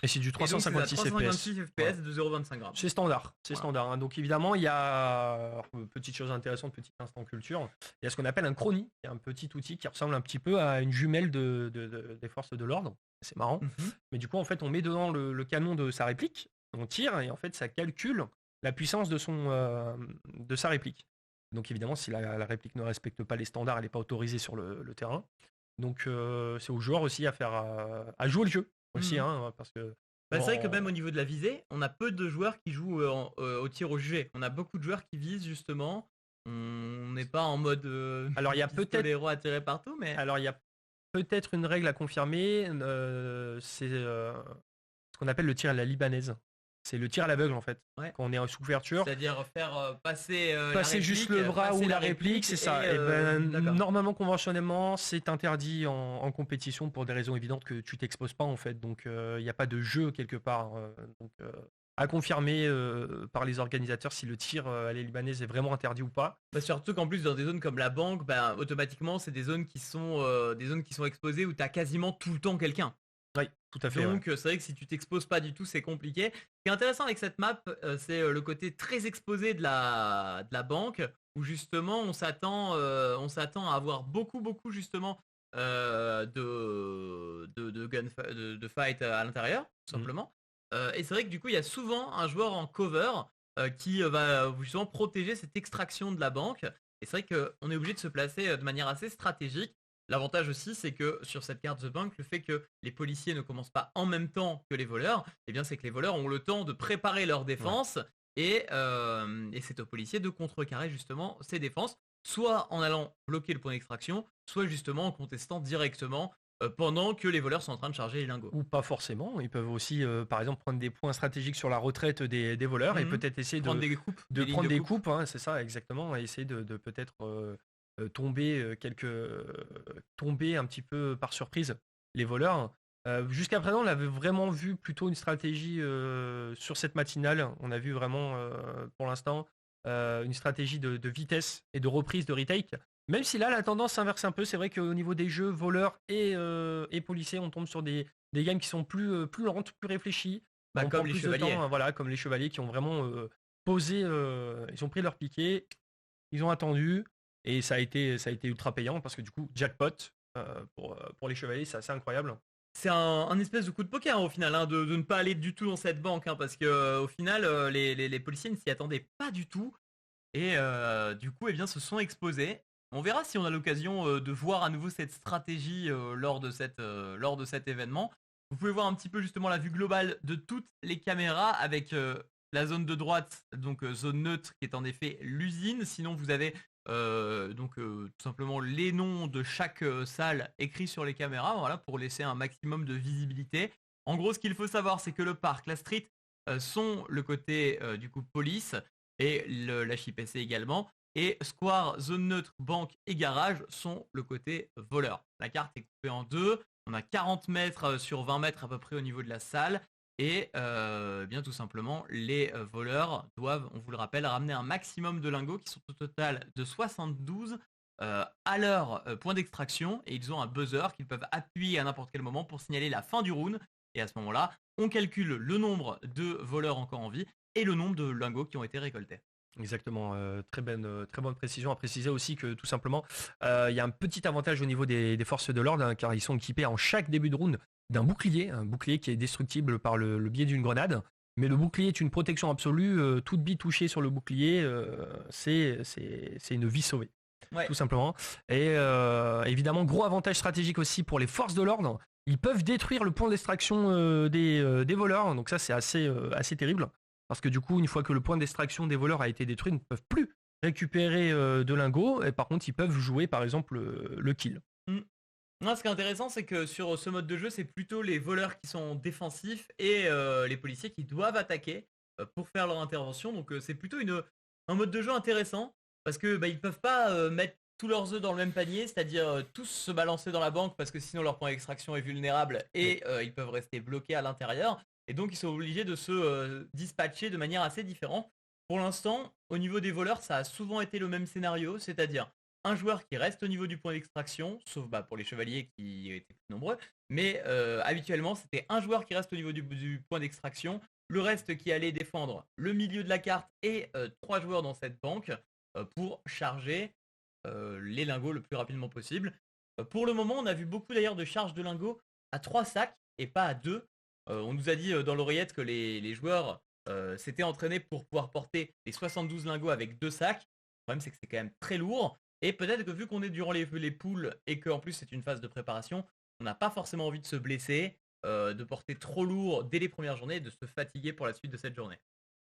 c'est du et donc, c'est ça, 356 FPS. 356 FPS de 0,25 grammes. C'est standard, c'est Voilà. standard. Hein. Donc évidemment, il y a petite chose intéressante, petit instant culture. Il y a ce qu'on appelle un chrony, qui est un petit outil qui ressemble un petit peu à une jumelle des forces de l'ordre. C'est marrant. Mhm. Mais du coup, en fait, on met dedans le canon de sa réplique, on tire et en fait, ça calcule la puissance de sa réplique. Donc évidemment, si la réplique ne respecte pas les standards, elle n'est pas autorisée sur le terrain. Donc c'est aux joueurs aussi à jouer le jeu aussi, Mhm. hein, parce que Bah, c'est vrai que même au niveau de la visée, on a peu de joueurs qui jouent au tir au jugé. On a beaucoup de joueurs qui visent justement. On n'est pas en mode Alors il y a pistolero à tirer partout, mais Alors, il y a peut-être une règle à confirmer, c'est ce qu'on appelle le tir à la libanaise. C'est le tir à l'aveugle en fait. Ouais. Quand on est sous couverture, c'est-à-dire faire passer la passer juste le réplique, bras passer ou la réplique, c'est ça. Et d'accord. normalement, conventionnellement, c'est interdit en compétition pour des raisons évidentes que tu t'exposes pas en fait. Donc, il n'y a pas de jeu quelque part. Donc, à confirmer par les organisateurs si le tir à la libanaise est vraiment interdit ou pas. Bah, surtout qu'en plus dans des zones comme la banque, bah, automatiquement c'est des zones qui sont exposées où tu as quasiment tout le temps quelqu'un. Oui, tout à fait. Donc c'est vrai que si tu t'exposes pas du tout, c'est compliqué. Ce qui est intéressant avec cette map, c'est le côté très exposé de la banque, où justement on s'attend à avoir beaucoup justement de fight à l'intérieur, tout simplement. Et c'est vrai que du coup il y a souvent un joueur en cover qui va justement protéger cette extraction de la banque. Et c'est vrai qu'on est obligé de se placer de manière assez stratégique. L'avantage aussi, c'est que sur cette carte The Bank, le fait que les policiers ne commencent pas en même temps que les voleurs, eh bien c'est que les voleurs ont le temps de préparer leur défense et c'est aux policiers de contrecarrer justement ces défenses, soit en allant bloquer le point d'extraction, soit justement en contestant directement pendant que les voleurs sont en train de charger les lingots. Ou pas forcément. Ils peuvent aussi, par exemple, prendre des points stratégiques sur la retraite des voleurs et peut-être essayer prendre des coupes, de des prendre lignes des de coupe. coupes, hein, c'est ça, exactement, et essayer de peut-être tomber tomber un petit peu par surprise les voleurs. Jusqu'à présent, on avait vraiment vu plutôt une stratégie sur cette matinale. On a vu vraiment, pour l'instant, une stratégie de vitesse et de reprise de retake. Même si là, la tendance s'inverse un peu, c'est vrai qu'au niveau des jeux, voleurs et policiers, on tombe sur des games qui sont plus lentes, plus réfléchies. Bah, On comme prend les plus de chevaliers. temps, hein, voilà, comme les chevaliers qui ont vraiment posé, ils ont pris leur piquet, ils ont attendu, et ça a été ultra payant parce que du coup, jackpot pour les chevaliers, c'est assez incroyable. C'est un espèce de coup de poker au final, hein, de ne pas aller du tout dans cette banque, hein, parce que au final, les policiers ne s'y attendaient pas du tout. Et du coup, eh bien, se sont exposés. On verra si on a l'occasion de voir à nouveau cette stratégie lors de cet événement. Vous pouvez voir un petit peu justement la vue globale de toutes les caméras avec la zone de droite, donc zone neutre qui est en effet l'usine. Sinon, vous avez tout simplement les noms de chaque salle écrits sur les caméras, voilà, pour laisser un maximum de visibilité. En gros, ce qu'il faut savoir, c'est que le parc, la street sont le côté du coup police et la HIPC également. Et Square, zone neutre, banque et garage sont le côté voleur. La carte est coupée en deux. On a 40 mètres sur 20 mètres à peu près au niveau de la salle. Et bien tout simplement, les voleurs doivent, on vous le rappelle, ramener un maximum de lingots qui sont au total de 72 à leur point d'extraction. Et ils ont un buzzer qu'ils peuvent appuyer à n'importe quel moment pour signaler la fin du round. Et à ce moment-là, on calcule le nombre de voleurs encore en vie et le nombre de lingots qui ont été récoltés. Exactement, très bonne précision. À préciser aussi que tout simplement, il y a un petit avantage au niveau des forces de l'ordre, hein, car ils sont équipés en chaque début de round d'un bouclier, un bouclier qui est destructible par le biais d'une grenade. Mais le bouclier est une protection absolue, toute bille touchée sur le bouclier, c'est une vie sauvée. Ouais. Tout simplement. Et évidemment, gros avantage stratégique aussi pour les forces de l'ordre. Ils peuvent détruire le point d'extraction des voleurs, donc ça c'est assez terrible. Parce que du coup, une fois que le point d'extraction des voleurs a été détruit, ils ne peuvent plus récupérer de lingots. Et par contre, ils peuvent jouer par exemple le kill. Non, ce qui est intéressant, c'est que sur ce mode de jeu, c'est plutôt les voleurs qui sont défensifs et les policiers qui doivent attaquer pour faire leur intervention. Donc c'est plutôt un mode de jeu intéressant parce que ils peuvent pas mettre tous leurs œufs dans le même panier, c'est-à-dire tous se balancer dans la banque parce que sinon leur point d'extraction est vulnérable et ils peuvent rester bloqués à l'intérieur. Et donc ils sont obligés de se dispatcher de manière assez différente. Pour l'instant, au niveau des voleurs, ça a souvent été le même scénario, c'est-à-dire un joueur qui reste au niveau du point d'extraction, sauf bah, pour les chevaliers qui étaient plus nombreux, mais habituellement c'était un joueur qui reste au niveau du point d'extraction, le reste qui allait défendre le milieu de la carte et trois joueurs dans cette banque pour charger les lingots le plus rapidement possible. Pour le moment, on a vu beaucoup d'ailleurs de charges de lingots à 3 sacs et pas à 2. On nous a dit dans l'oreillette que les joueurs s'étaient entraînés pour pouvoir porter les 72 lingots avec 2 sacs. Le problème, c'est que c'est quand même très lourd. Et peut-être que vu qu'on est durant les poules et qu'en plus c'est une phase de préparation, on n'a pas forcément envie de se blesser, de porter trop lourd dès les premières journées et de se fatiguer pour la suite de cette journée.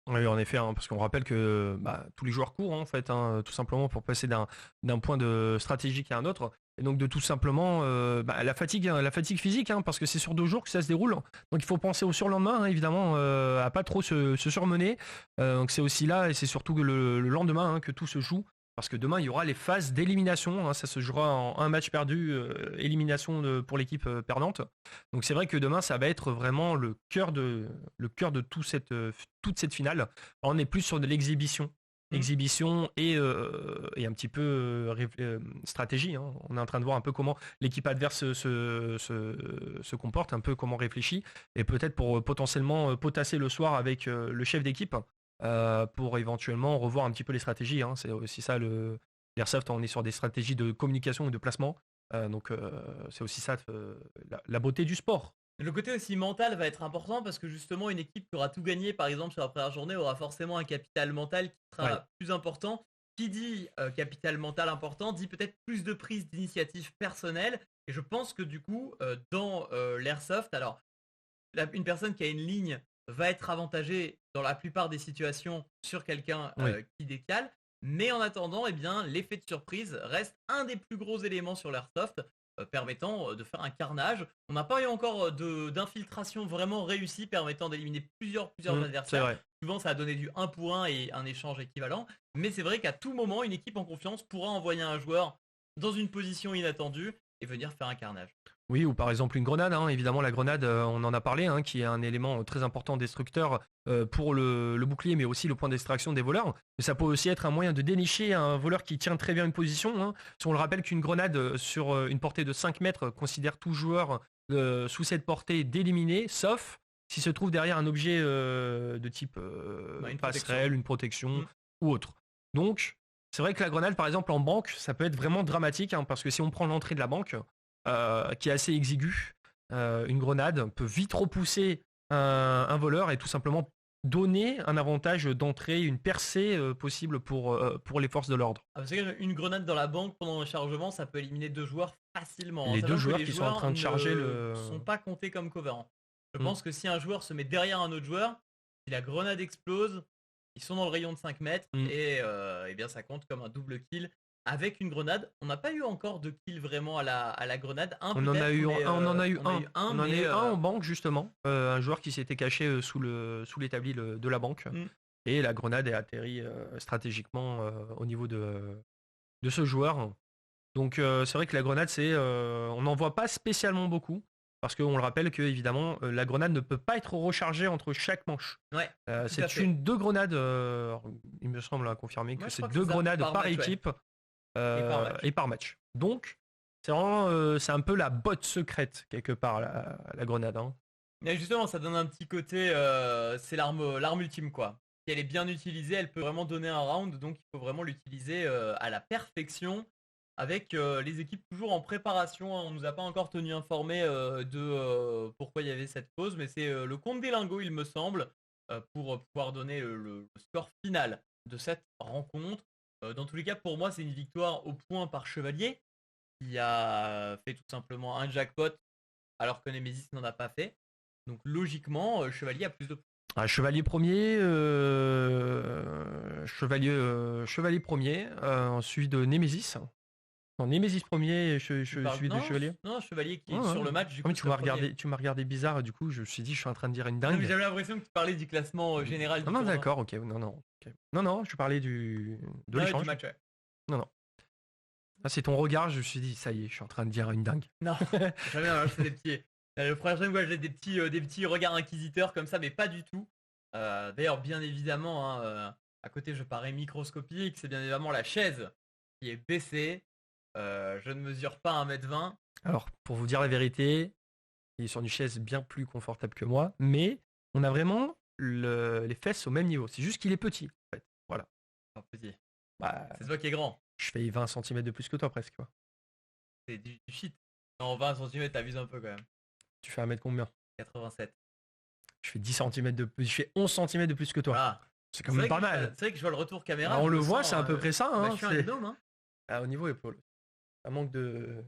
Oui, en effet, hein, parce qu'on rappelle que bah, tous les joueurs courent, hein, en fait, hein, tout simplement pour passer d'un point de stratégique à un autre. Et donc de tout simplement bah, la fatigue physique, hein, parce que c'est sur 2 jours que ça se déroule. Donc il faut penser au surlendemain, hein, évidemment, à pas trop se surmener. Donc c'est aussi là, et c'est surtout que le lendemain hein, que tout se joue. Parce que demain, il y aura les phases d'élimination, hein, ça se jouera en un match perdu, élimination pour l'équipe perdante. Donc c'est vrai que demain, ça va être vraiment le cœur de toute cette finale. On est plus sur de l'exhibition. Mm. Exhibition et un petit peu stratégie, hein. On est en train de voir un peu comment l'équipe adverse se comporte, un peu comment réfléchit, et peut-être pour potentiellement potasser le soir avec le chef d'équipe pour éventuellement revoir un petit peu les stratégies, hein. C'est aussi ça l'airsoft, on est sur des stratégies de communication et de placement. Donc c'est aussi ça la beauté du sport. Le côté aussi mental va être important parce que justement une équipe qui aura tout gagné par exemple sur la première journée aura forcément un capital mental qui Ouais. sera plus important. Qui dit capital mental important dit peut-être plus de prise d'initiative personnelle. Et je pense que du coup dans l'airsoft, alors une personne qui a une ligne va être avantagée dans la plupart des situations sur quelqu'un Oui. qui décale. Mais en attendant, eh bien, l'effet de surprise reste un des plus gros éléments sur l'airsoft, permettant de faire un carnage. On n'a pas eu encore d'infiltration vraiment réussie permettant d'éliminer plusieurs C'est adversaires. vrai. Souvent, ça a donné du 1 pour 1 et un échange équivalent. Mais c'est vrai qu'à tout moment, une équipe en confiance pourra envoyer un joueur dans une position inattendue et venir faire un carnage. Oui, ou par exemple une grenade, hein. Évidemment, la grenade, on en a parlé, hein, qui est un élément très important destructeur pour le bouclier, mais aussi le point d'extraction des voleurs. Mais ça peut aussi être un moyen de dénicher un voleur qui tient très bien une position, hein. Si on le rappelle qu'une grenade sur une portée de 5 mètres considère tout joueur sous cette portée d'éliminer, sauf s'il se trouve derrière un objet de type Bah, une protection. passerelle, une protection Mm. ou autre. Donc, c'est vrai que la grenade, par exemple, en banque, ça peut être vraiment dramatique, hein, parce que si on prend l'entrée de la banque, qui est assez exigu. Une grenade peut vite repousser un voleur et tout simplement donner un avantage d'entrée, une percée possible pour les forces de l'ordre. Ah, parce qu'une grenade dans la banque pendant un chargement, ça peut éliminer 2 joueurs facilement, hein, Les deux sachant que joueurs les qui sont en joueurs train de charger ne le... sont pas comptés comme cover, hein. Je Mm. pense que si un joueur se met derrière un autre joueur, si la grenade explose, ils sont dans le rayon de 5 mètres Mm. et eh bien ça compte comme un double kill avec une grenade. On n'a pas eu encore de kill vraiment à la grenade, un On en a peut-être, eu mais on en a eu on a un. eu un, On en a mais eu un en banque justement. Un joueur qui s'était caché sous l'établi de la banque. hmm. Et la grenade est atterri stratégiquement au niveau de ce joueur. Donc c'est vrai que la grenade, on n'en voit pas spécialement beaucoup, parce qu'on le rappelle que évidemment la grenade ne peut pas être rechargée entre chaque manche. Ouais, tout à C'est fait. deux grenades, il me semble à confirmer Moi que je c'est crois que deux c'est ça, grenades par par match, ouais, équipe et par match. et par match. Donc c'est vraiment, c'est un peu la botte secrète quelque part la grenade, hein. Mais justement, ça donne un petit côté, c'est l'arme ultime quoi. Si elle est bien utilisée, elle peut vraiment donner un round, donc il faut vraiment l'utiliser à la perfection avec les équipes toujours en préparation, hein. On nous a pas encore tenu informés de pourquoi il y avait cette pause, mais c'est le compte des lingots, il me semble, pour pouvoir donner le score final de cette rencontre. Dans tous les cas, pour moi, c'est une victoire au point par Chevalier, qui a fait tout simplement un jackpot alors que Nemesis n'en a pas fait. Donc logiquement, Chevalier a plus de points. Un chevalier premier, chevalier premier, suivi de Némésis. Non, Némésis premier, suivi de Non, chevalier. non, Chevalier qui Ouais, est ouais. sur le match, du Ah, mais coup, serait premier. tu m'as regardé bizarre, et du coup, je me suis dit, je suis en train de dire une Non, mais dingue. j'avais l'impression que tu parlais du classement général Non, du non, tournoi. d'accord, ok, non, non. Ok. Non, non, je parlais de Non, du l'échange. match, ouais. Non, non. Ah, c'est ton regard, je me suis dit, ça y est, je suis en train de dire une dingue. Non, jamais, je fais des petits. Le prochain fois, j'ai des petits regards inquisiteurs comme ça, mais pas du tout. D'ailleurs, bien évidemment, hein, À côté, je parais microscopique, c'est bien évidemment la chaise qui est baissée. Je ne mesure pas 1m20. Alors, pour vous dire la vérité, il est sur une chaise bien plus confortable que moi, mais on a vraiment les fesses au même niveau. C'est juste qu'il est petit, en fait. Voilà. Oh, petit. Bah, C'est toi qui es grand. je fais 20 cm de plus que toi presque. Quoi. C'est du shit. Non, 20 cm, t'abuses un peu quand même. Tu fais 1 mètre combien? 87. Je fais 10 cm de plus. Je fais 11 cm de plus que toi. Voilà. C'est quand même pas mal. C'est vrai que je vois le retour caméra. On je le me voit, sens, c'est à peu près ça. bah, Hein, je suis un gnome. Hein. Au niveau épaule. Un manque de.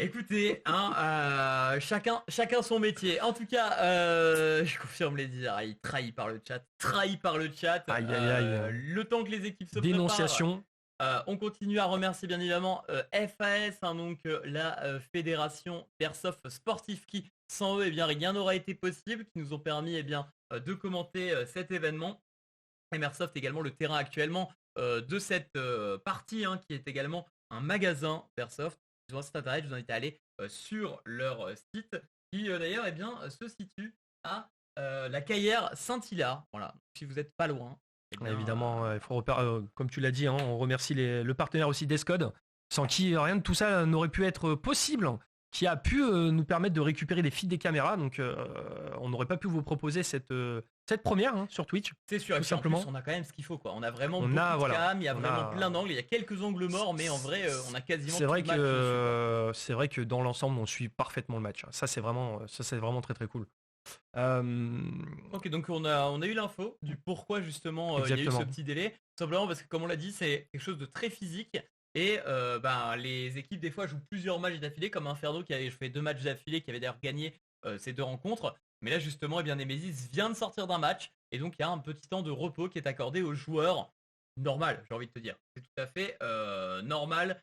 Écoutez, hein, chacun son métier. En tout cas, je confirme les dires. Il trahit par le chat. Trahi par le chat. Aïe, aïe, aïe. Le temps que les équipes se Dénonciation. préparent. On continue à remercier bien évidemment FAS, hein, donc la fédération d'airsoft sportif qui, sans eux, eh bien, rien n'aurait été possible, qui nous ont permis eh bien, de commenter cet événement. Airsoft également le terrain actuellement de cette partie, hein, qui est également un magasin d'Airsoft. Ils ont un site internet, je vous invite à aller sur leur site, qui d'ailleurs eh bien, se situe à la Caillère Saint-Hilaire. Voilà, si vous n'êtes pas loin. Eh bien, Évidemment, il faut comme tu l'as dit, hein, on remercie le partenaire aussi d'Escode, sans qui rien de tout ça n'aurait pu être possible, qui a pu nous permettre de récupérer les feeds des caméras. Donc on n'aurait pas pu vous proposer cette première hein, sur Twitch. C'est sûr, tout simplement. En plus, on a quand même ce qu'il faut, quoi. On a vraiment beaucoup de cam, il y a vraiment plein d'angles, il y a quelques angles morts, mais en vrai, on a quasiment c'est vrai tout le match. C'est vrai que dans l'ensemble, on suit parfaitement le match. Ça, c'est vraiment très très cool. Ok, donc on a eu l'info du pourquoi justement il y a eu ce petit délai. Tout simplement parce que comme on l'a dit, c'est quelque chose de très physique. Et les équipes des fois jouent plusieurs matchs d'affilée, comme Inferno qui avait fait 2 matchs d'affilée, qui avait d'ailleurs gagné ces 2 rencontres. Mais là justement, eh bien, Nemesis vient de sortir d'un match. Et donc il y a un petit temps de repos qui est accordé aux joueurs. Normal, j'ai envie de te dire. C'est tout à fait normal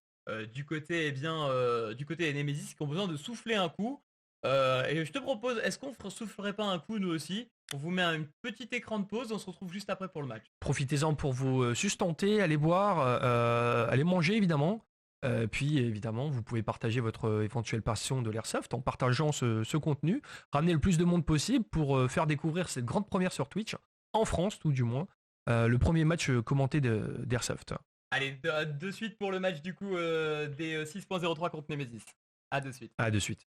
du côté des Nemesis qui ont besoin de souffler un coup. Et je te propose, est-ce qu'on soufflerait pas un coup nous aussi? On vous met un petit écran de pause, on se retrouve juste après pour le match. Profitez-en pour vous sustenter, aller boire, aller manger évidemment. Puis évidemment, vous pouvez partager votre éventuelle passion de l'airsoft en partageant ce contenu. Ramener le plus de monde possible pour faire découvrir cette grande première sur Twitch, en France tout du moins, le premier match commenté d'airsoft. Allez, de suite pour le match du coup des 6.03 contre Nemesis. À de suite. À de suite.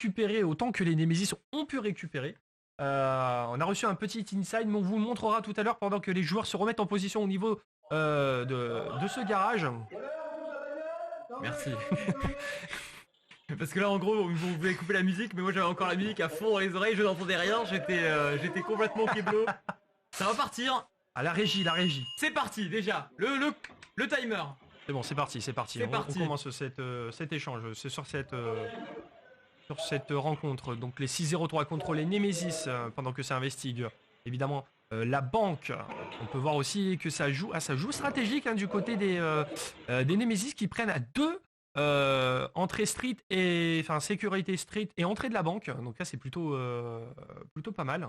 Récupérer autant que les Nemesis ont pu récupérer. On a reçu un petit inside, mais on vous le montrera tout à l'heure pendant que les joueurs se remettent en position au niveau de ce garage. Merci. Parce que là en gros vous avez coupé la musique, mais moi j'avais encore la musique à fond dans les oreilles, je n'entendais rien, j'étais complètement keblo. Ça va partir. À la régie. C'est parti déjà, le timer. C'est bon, c'est parti. On commence cet échange, c'est sur cette rencontre. Donc les 6-0-3 contre les Nemesis pendant que ça investigue. Évidemment, la banque, on peut voir aussi que ça joue stratégique hein, du côté des Nemesis qui prennent à 2 entrée street et enfin sécurité street et entrée de la banque. Donc là c'est plutôt pas mal.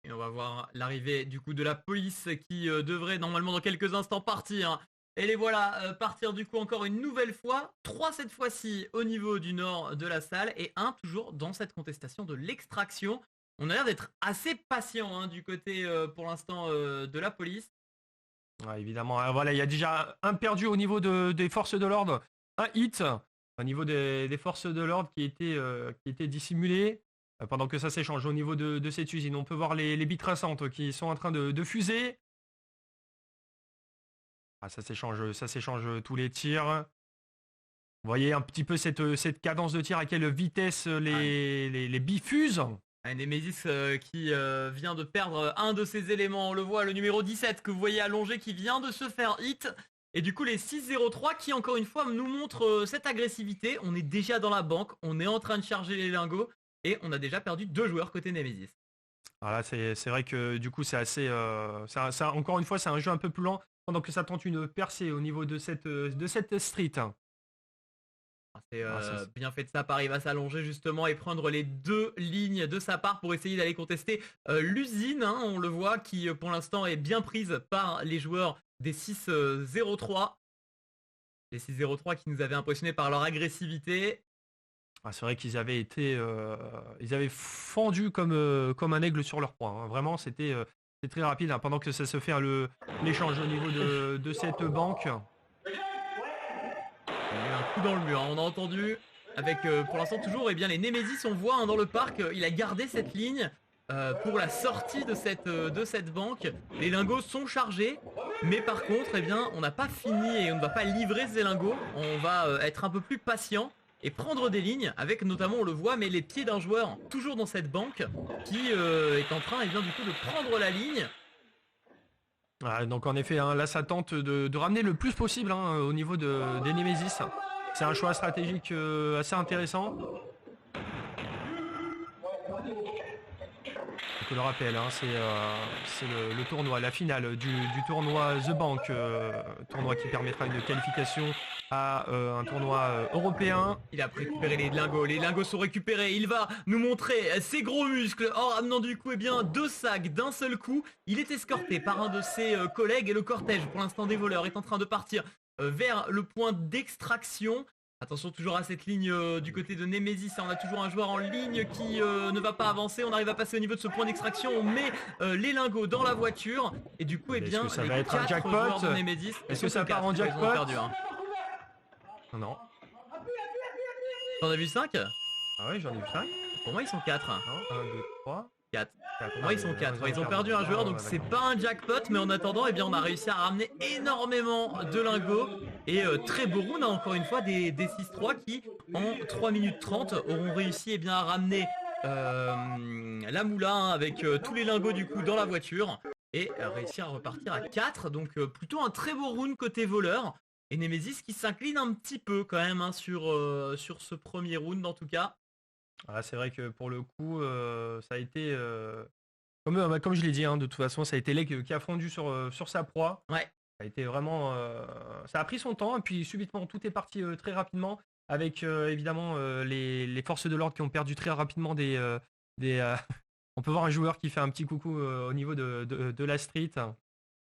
Et on va voir l'arrivée du coup de la police qui devrait normalement dans quelques instants partir. Et les voilà partir du coup encore une nouvelle fois. 3 cette fois-ci au niveau du nord de la salle et 1 toujours dans cette contestation de l'extraction. On a l'air d'être assez patient hein, du côté pour l'instant de la police. Ouais, évidemment, voilà, il y a déjà un perdu au niveau des forces de l'ordre. Un hit au niveau des forces de l'ordre qui était dissimulé pendant que ça s'échange au niveau de cette usine. On peut voir les billes traçantes qui sont en train de fuser. Ah, ça s'échange tous les tirs. Vous voyez un petit peu cette cadence de tir à quelle vitesse les billes fusent. Un Nemesis qui vient de perdre un de ses éléments, on le voit, le numéro 17 que vous voyez allongé qui vient de se faire hit. Et du coup les 6-0-3 qui encore une fois nous montrent cette agressivité. On est déjà dans la banque, on est en train de charger les lingots et on a déjà perdu 2 joueurs côté Nemesis. Voilà, c'est vrai que du coup c'est assez... encore une fois c'est un jeu un peu plus lent pendant que ça tente une percée au niveau de cette street. C'est bien fait de sa part, il va s'allonger justement et prendre les 2 lignes de sa part pour essayer d'aller contester l'usine, hein, on le voit, qui pour l'instant est bien prise par les joueurs des 6-0-3. Les 6-0-3 qui nous avaient impressionnés par leur agressivité. Ah, c'est vrai qu'ils avaient été, ils avaient fendu comme un aigle sur leur proie, hein. Vraiment, c'est très rapide, hein, pendant que ça se fait, hein, l'échange au niveau de cette banque. Il y a eu un coup dans le mur, hein, on a entendu. Avec pour l'instant toujours les Némésis, on voit, hein, dans le parc, il a gardé cette ligne pour la sortie de cette banque. Les lingots sont chargés, mais par contre, on n'a pas fini et on ne va pas livrer ces lingots. On va être un peu plus patient et prendre des lignes avec notamment, on le voit, mais les pieds d'un joueur toujours dans cette banque qui est en train du coup de prendre la ligne. Ah, donc en effet, hein, là ça tente de ramener le plus possible, hein, au niveau des Némésis. C'est un choix stratégique assez intéressant. Donc on le rappelle, hein, c'est le tournoi, la finale du tournoi The Bank, tournoi qui permettra une qualification à un tournoi européen. Il a récupéré les lingots sont récupérés, il va nous montrer ses gros muscles en ramenant du coup 2 sacs d'un seul coup. Il est escorté par un de ses collègues et le cortège pour l'instant des voleurs est en train de partir vers le point d'extraction. Attention toujours à cette ligne du côté de Némésis, on a toujours un joueur en ligne qui ne va pas avancer, on arrive à passer au niveau de ce point d'extraction, on met les lingots dans la voiture et du coup Est-ce que ça les va être un 4 jackpot joueurs de Némésis, Est-ce que ça part en ils ont jackpot perdu, hein. Non. T'en as vu 5? Ah ouais, j'en ai vu 5. Pour moi ils sont 4. Non, 1, 2, 3. 4. Pour moi ils sont 4. Ils ont perdu un joueur, donc c'est pas un jackpot, mais en attendant on a réussi à ramener énormément de lingots. Et très beau round, hein, encore une fois, des 6-3 qui en 3 minutes 30 auront réussi à ramener la moula, hein, avec tous les lingots du coup dans la voiture. Et réussir à repartir à 4. Donc plutôt un très beau round côté voleur. Et Nemesis qui s'incline un petit peu quand même, hein, sur ce premier round en tout cas. Ah, c'est vrai que pour le coup, ça a été, comme je l'ai dit, hein, de toute façon, ça a été l'aigle qui a fondu sur sa proie. Ouais. Ça a été vraiment, ça a pris son temps et puis subitement tout est parti très rapidement avec évidemment les forces de l'ordre qui ont perdu très rapidement on peut voir un joueur qui fait un petit coucou au niveau de la street.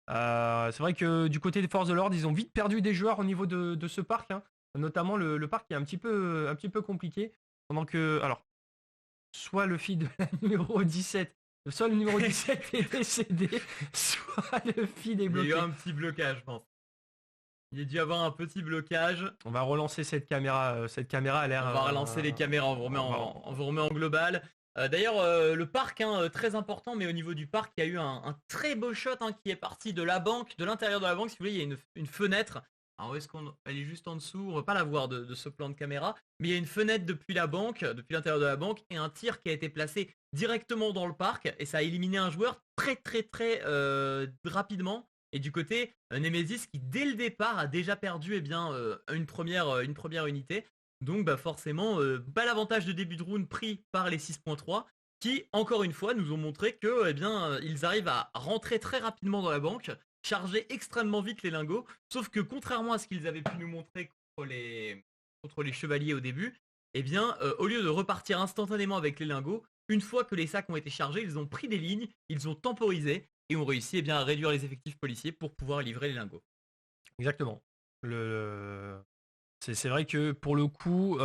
C'est vrai que du côté des forces de l'ordre, ils ont vite perdu des joueurs au niveau de ce parc, hein. Notamment le parc qui est un petit peu compliqué. Pendant que, alors, soit le fil de la numéro 17, soit le numéro 17 est décédé, soit le fil est bloqué. Il y a eu un petit blocage, je pense. Il y a dû avoir un petit blocage. On va relancer cette caméra a l'air... On va relancer les caméras, on vous remet en global. D'ailleurs, le parc, hein, très important, mais au niveau du parc, il y a eu un très beau shot, hein, qui est parti de la banque, de l'intérieur de la banque. Si vous voulez, il y a une fenêtre. Alors, où est-ce elle est juste en dessous? On va pas la voir de ce plan de caméra. Mais il y a une fenêtre depuis la banque, depuis l'intérieur de la banque, et un tir qui a été placé directement dans le parc. Et ça a éliminé un joueur très rapidement. Et du côté Nemesis qui dès le départ a déjà perdu une première unité. Donc forcément, bel avantage de début de round pris par les 6.3 qui, encore une fois, nous ont montré que ils arrivent à rentrer très rapidement dans la banque, charger extrêmement vite les lingots, sauf que contrairement à ce qu'ils avaient pu nous montrer contre les chevaliers au début, au lieu de repartir instantanément avec les lingots, une fois que les sacs ont été chargés, ils ont pris des lignes, ils ont temporisé et ont réussi à réduire les effectifs policiers pour pouvoir livrer les lingots. Exactement. C'est vrai que pour le coup,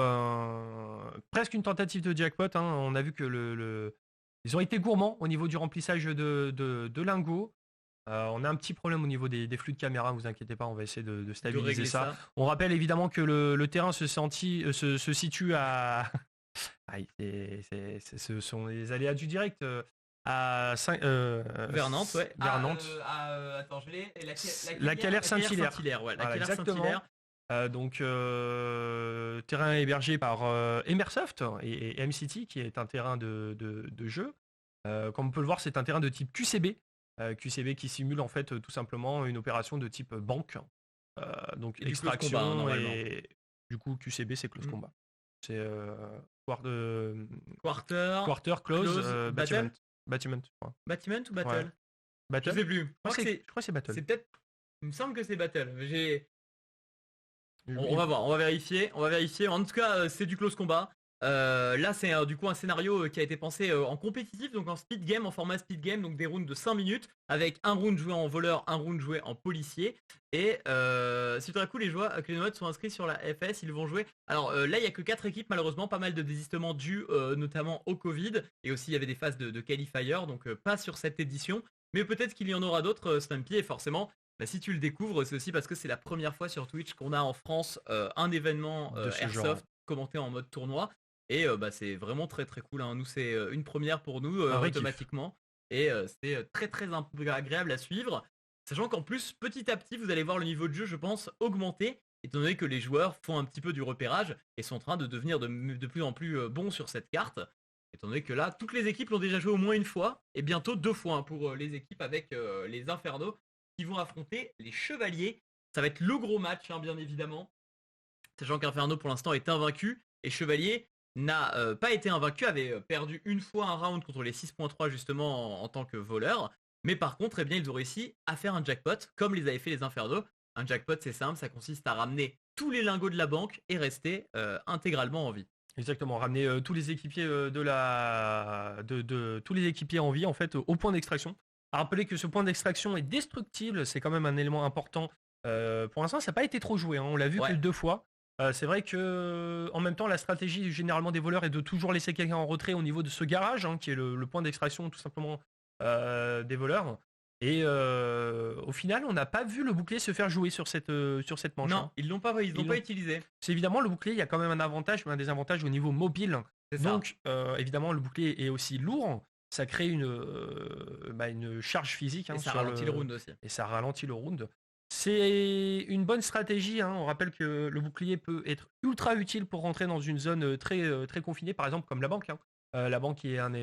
presque une tentative de jackpot, hein. On a vu que ils ont été gourmands au niveau du remplissage de lingots. On a un petit problème au niveau des flux de caméra, vous inquiétez pas, on va essayer de stabiliser ça. On rappelle évidemment que le terrain se situe à... ce sont les aléas du direct. Vers Nantes, ouais. Vers Nantes. Attends, je l'ai. La Calère Saint-Hilaire. Ouais, la Voilà, Calère exactement. Saint-Hilaire. Terrain hébergé par Emersoft et MCT, qui est un terrain de jeu. Comme on peut le voir, c'est un terrain de type QCB. QCB qui simule en fait tout simplement une opération de type banque. Donc et extraction combat, hein, et du coup QCB c'est close combat. C'est quarter, close, battle. Bâtiment. Bâtiment ou battle? Ouais. Battle. Je sais plus. Je crois que c'est battle. C'est peut-être. Il me semble que c'est battle. On va voir, on va vérifier. En tout cas, c'est du close combat. Là c'est du coup un scénario qui a été pensé en compétitif, donc en speed game, en format speed game, donc des rounds de 5 minutes, avec un round joué en voleur, un round joué en policier. Et si tout d'un coup les joueurs, que les notes sont inscrits sur la FS, ils vont jouer. Alors là il y a que 4 équipes malheureusement, pas mal de désistements dus notamment au Covid, et aussi il y avait des phases de qualifier, donc pas sur cette édition. Mais peut-être qu'il y en aura d'autres, Stumpy, et forcément, bah, si tu le découvres, c'est aussi parce que c'est la première fois sur Twitch qu'on a en France un événement de ce genre. Airsoft commenté en mode tournoi. Et bah, c'est vraiment très très cool, hein. Nous c'est une première pour nous Un vrai kiff. automatiquement. Et c'est très très agréable à suivre. Sachant qu'en plus, petit à petit, vous allez voir le niveau de jeu, je pense, augmenter. Étant donné que les joueurs font un petit peu du repérage et sont en train de devenir de plus en plus bons sur cette carte. Étant donné que là, toutes les équipes l'ont déjà joué au moins une fois. Et bientôt 2 fois, hein, pour les équipes avec les Infernos qui vont affronter les Chevaliers. Ça va être le gros match, hein, bien évidemment. Sachant qu'Inferno pour l'instant est invaincu. Et Chevalier n'a pas été invaincu, avait perdu une fois un round contre les 6.3 justement en tant que voleur. Mais par contre, eh bien, ils ont réussi à faire un jackpot comme les avaient fait les Infernos. Un jackpot, c'est simple, ça consiste à ramener tous les lingots de la banque et rester intégralement en vie. Exactement, ramener tous les équipiers tous les équipiers en vie en fait au point d'extraction. À rappeler que ce point d'extraction est destructible, c'est quand même un élément important. Pour l'instant, ça n'a pas été trop joué, hein. On l'a vu que 2 fois. C'est vrai que en même temps, la stratégie généralement des voleurs est de toujours laisser quelqu'un en retrait au niveau de ce garage, hein, qui est le point d'extraction tout simplement des voleurs. Et au final, on n'a pas vu le bouclier se faire jouer sur cette manche. Non, hein. ils l'ont pas utilisé. C'est évidemment le bouclier, il y a quand même un avantage, mais un désavantage au niveau mobile. Donc évidemment, le bouclier est aussi lourd. Ça crée une charge physique. Et ça ralentit le round aussi. Et ça ralentit le round. C'est une bonne stratégie, hein. On rappelle que le bouclier peut être ultra utile pour rentrer dans une zone très, très confinée, par exemple comme la banque, hein. La banque est un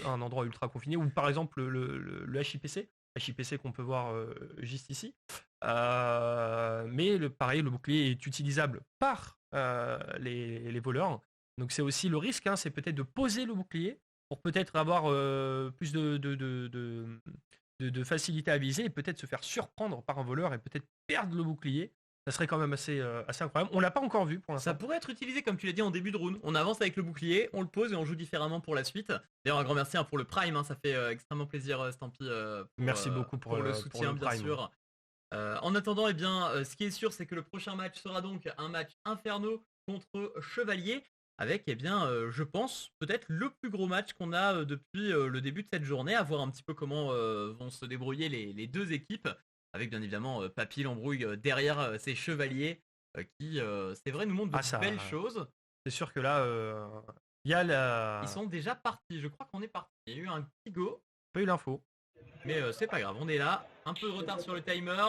endroit ultra confiné, ou par exemple le HIPC qu'on peut voir juste ici. Mais pareil, le bouclier est utilisable par les voleurs. Donc c'est aussi le risque, hein, c'est peut-être de poser le bouclier pour peut-être avoir plus de facilité à viser et peut-être se faire surprendre par un voleur et peut-être perdre le bouclier. Ça serait quand même assez incroyable. On l'a pas encore vu pour l'instant. Ça pourrait être utilisé comme tu l'as dit en début de round. On avance avec le bouclier, on le pose et on joue différemment pour la suite. D'ailleurs un grand merci, hein, pour le prime, hein. Ça fait extrêmement plaisir, Stampy. Merci beaucoup pour le soutien, bien sûr. En attendant, eh bien, ce qui est sûr, c'est que le prochain match sera donc un match Inferno contre Chevalier. Avec, eh bien, je pense, peut-être le plus gros match qu'on a depuis le début de cette journée, à voir un petit peu comment vont se débrouiller les deux équipes, avec bien évidemment Papy l'embrouille derrière ces Chevaliers, qui, c'est vrai, nous montrent de belles choses. C'est sûr que là, il y a la... Ils sont déjà partis, je crois qu'on est parti. Il y a eu un petit go. Pas eu l'info. Mais c'est pas grave, on est là. Un peu de retard sur le timer.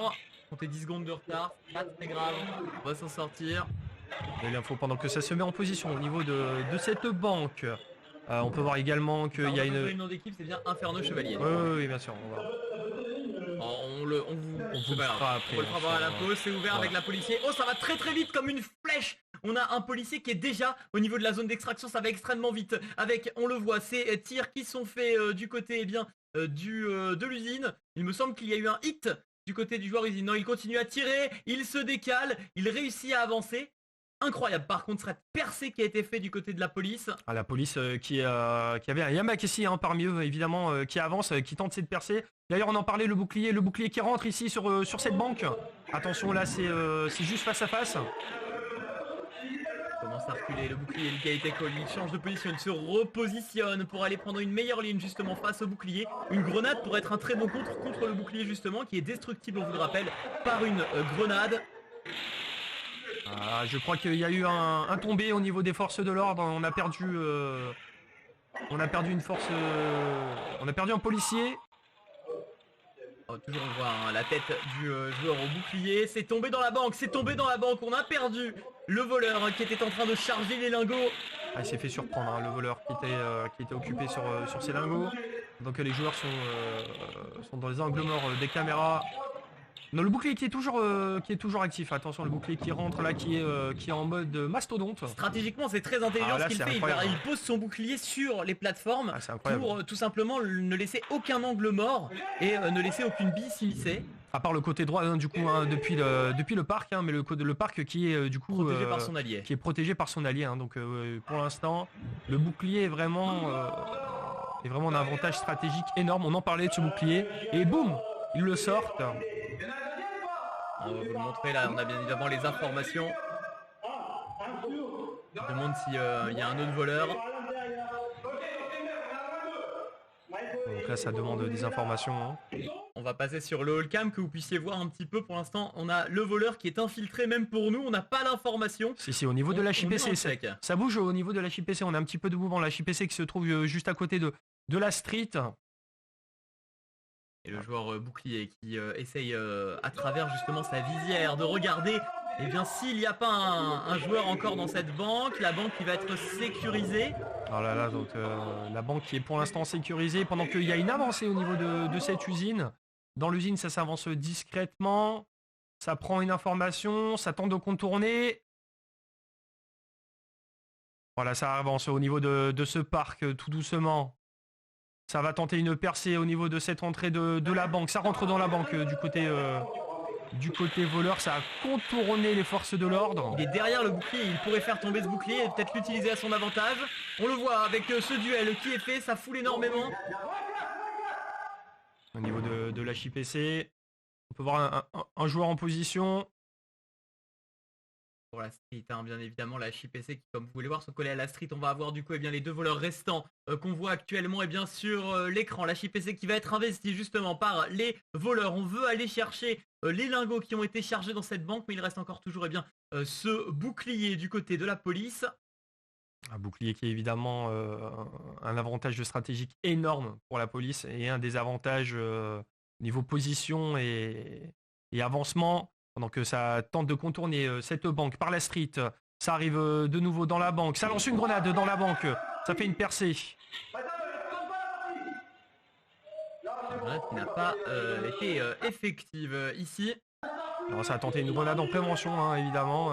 Comptez 10 secondes de retard, pas très grave, on va s'en sortir. L'info pendant que ça se met en position au niveau de cette banque. On peut voir également qu'il y a une... Le nom d'équipe, c'est bien Inferno Chevalier. Oui, bien sûr. On vous le fera après. On le fera à la pause, c'est ouvert avec la policier. Oh, ça va très très vite comme une flèche. On a un policier qui est déjà au niveau de la zone d'extraction, ça va extrêmement vite. Avec, on le voit, ces tirs qui sont faits du côté eh bien, de l'usine. Il me semble qu'il y a eu un hit du côté du joueur usine. Non, il continue à tirer, il se décale, il réussit à avancer. Incroyable. Par contre, cette percée qui a été faite du côté de la police. La police qui avait un Yamakessi, hein, parmi eux, évidemment, qui avance, qui tente cette percée. D'ailleurs, on en parlait, le bouclier qui rentre ici sur cette banque. Attention, là, c'est juste face à face. Il commence à reculer, le bouclier, le gars était collé, il change de position, il se repositionne pour aller prendre une meilleure ligne justement face au bouclier. Une grenade pour être un très bon contre le bouclier justement, qui est destructible, on vous le rappelle, par une grenade. Je crois qu'il y a eu un tombé au niveau des forces de l'ordre. On a perdu une force. On a perdu un policier. Toujours on voit, hein, la tête du joueur au bouclier. C'est tombé dans la banque. On a perdu le voleur, hein, qui était en train de charger les lingots. Il s'est fait surprendre, hein, le voleur qui était occupé sur ses lingots. Donc les joueurs sont dans les angles morts des caméras. Non, le bouclier qui est toujours actif. Attention, le bouclier qui rentre là, qui est en mode mastodonte. Stratégiquement, c'est très intelligent Ah, là, ce qu'il c'est fait. incroyable. Il pose son bouclier sur les plateformes Ah, c'est incroyable. pour tout simplement ne laisser aucun angle mort et ne laisser aucune bille s'immiscer. À part le côté droit, hein, du coup, hein, depuis le parc, hein, mais le parc qui est du coup Protégé par son allié. qui est protégé par son allié. Hein. Donc pour l'instant, le bouclier est vraiment un avantage stratégique énorme. On en parlait de ce bouclier et boum, ils le sortent. On va vous le montrer là, on a bien évidemment les informations. Je demande s'il y a un autre voleur. Donc là, ça demande des informations. Hein. On va passer sur le hall cam que vous puissiez voir un petit peu. Pour l'instant, on a le voleur qui est infiltré même pour nous. On n'a pas l'information. Si, au niveau de l'HIPC, ça bouge au niveau de l'HIPC. On a un petit peu de mouvement. L'HIPC qui se trouve juste à côté de la street. Et le joueur bouclier qui essaye à travers justement sa visière de regarder, eh bien s'il n'y a pas un joueur encore dans cette banque, la banque qui va être sécurisée. Oh là là, donc la banque qui est pour l'instant sécurisée pendant qu'il y a une avancée au niveau de cette usine. Dans l'usine, ça s'avance discrètement. Ça prend une information, ça tente de contourner. Voilà, ça avance au niveau de ce parc tout doucement. Ça va tenter une percée au niveau de cette entrée de la banque. Ça rentre dans la banque du côté voleur. Ça a contourné les forces de l'ordre. Il est derrière le bouclier. Il pourrait faire tomber ce bouclier et peut-être l'utiliser à son avantage. On le voit avec ce duel qui est fait. Ça foule énormément. Au niveau de l'HIPC, on peut voir un joueur en position. Pour la street, hein, bien évidemment, la HIPC qui, comme vous voulez voir, se coller à la street. On va avoir du coup les deux voleurs restants qu'on voit actuellement et bien sur l'écran. La HIPC qui va être investie justement par les voleurs. On veut aller chercher les lingots qui ont été chargés dans cette banque, mais il reste encore toujours ce bouclier du côté de la police. Un bouclier qui est évidemment un avantage stratégique énorme pour la police et un des avantages niveau position et avancement. Pendant que ça tente de contourner cette banque par la street, ça arrive de nouveau dans la banque, ça lance une grenade dans la banque, ça fait une percée. Une grenade qui n'a pas été effective ici. Alors ça a tenté une grenade en prévention, hein, évidemment.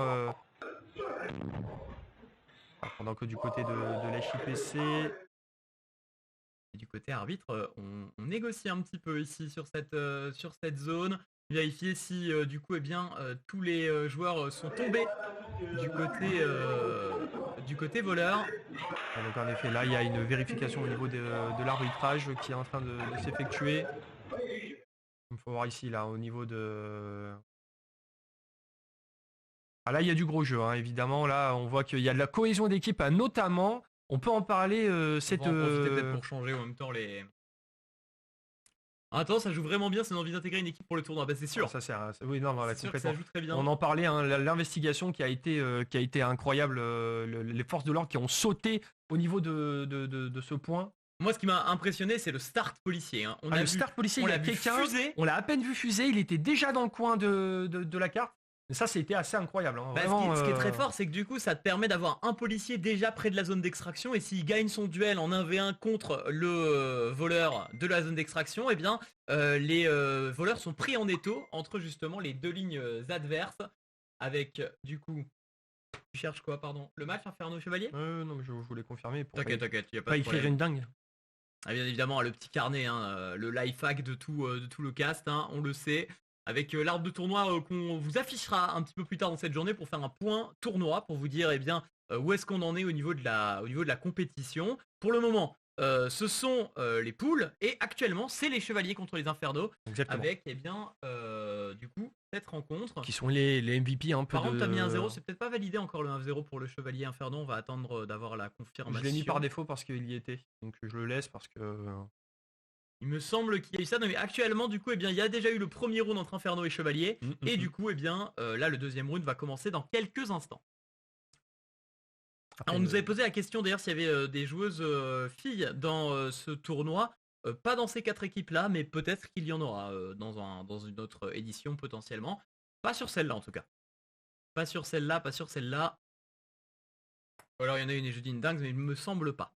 Pendant que du côté de l'HIPC... Et du côté arbitre, on négocie un petit peu ici sur cette zone. Vérifier si du coup tous les joueurs sont tombés du côté voleur. Donc en effet là il y a une vérification au niveau de l'arbitrage qui est en train de s'effectuer. Il faut voir ici là au niveau de... Ah là il y a du gros jeu hein, évidemment, là on voit qu'il y a de la cohésion d'équipe notamment. On peut en parler On va en profiter peut-être pour changer en même temps les... Attends, ça joue vraiment bien, c'est une envie d'intégrer une équipe pour le tournoi, bah c'est sûr. Oui, non, là, sûr que ça joue très bien. On en parlait, hein, l'investigation qui a été incroyable, les forces de l'ordre qui ont sauté au niveau de ce point. Moi, ce qui m'a impressionné, c'est le start policier. Hein. Le start policier, il y a quelqu'un, on l'a à peine vu fuser, il était déjà dans le coin de la carte. Et ça, c'était assez incroyable. Hein. Bah, vraiment, ce qui est très fort, c'est que du coup, ça te permet d'avoir un policier déjà près de la zone d'extraction. Et s'il gagne son duel en 1v1 contre le voleur de la zone d'extraction, eh bien, les voleurs sont pris en étau entre justement les deux lignes adverses. Avec du coup... Tu cherches quoi, pardon? Le match Inferno Chevalier? Non, mais je voulais confirmer. T'inquiète, y a pas écrire une dingue. Ah, bien évidemment, le petit carnet, hein, le life hack de tout le cast, hein, on le sait. Avec l'arbre de tournoi qu'on vous affichera un petit peu plus tard dans cette journée pour faire un point tournoi, pour vous dire où est-ce qu'on en est au niveau de la compétition. Pour le moment, ce sont les poules et actuellement c'est les chevaliers contre les infernos. Exactement. Avec du coup cette rencontre. Qui sont les MVP un peu. Par contre t'as mis 1-0, c'est peut-être pas validé encore le 1-0 pour le chevalier inferno, on va attendre d'avoir la confirmation. Je l'ai mis par défaut parce qu'il y était, donc je le laisse parce que... Il me semble qu'il y a eu ça, mais actuellement du coup il y a déjà eu le premier round entre Inferno et Chevalier, et du coup là le deuxième round va commencer dans quelques instants. On nous avait posé la question d'ailleurs s'il y avait des joueuses filles dans ce tournoi, pas dans ces 4 équipes là, mais peut-être qu'il y en aura dans une autre édition potentiellement. Pas sur celle-là en tout cas. Pas sur celle-là. Ou alors il y en a une et je dis une dingue, mais il me semble pas.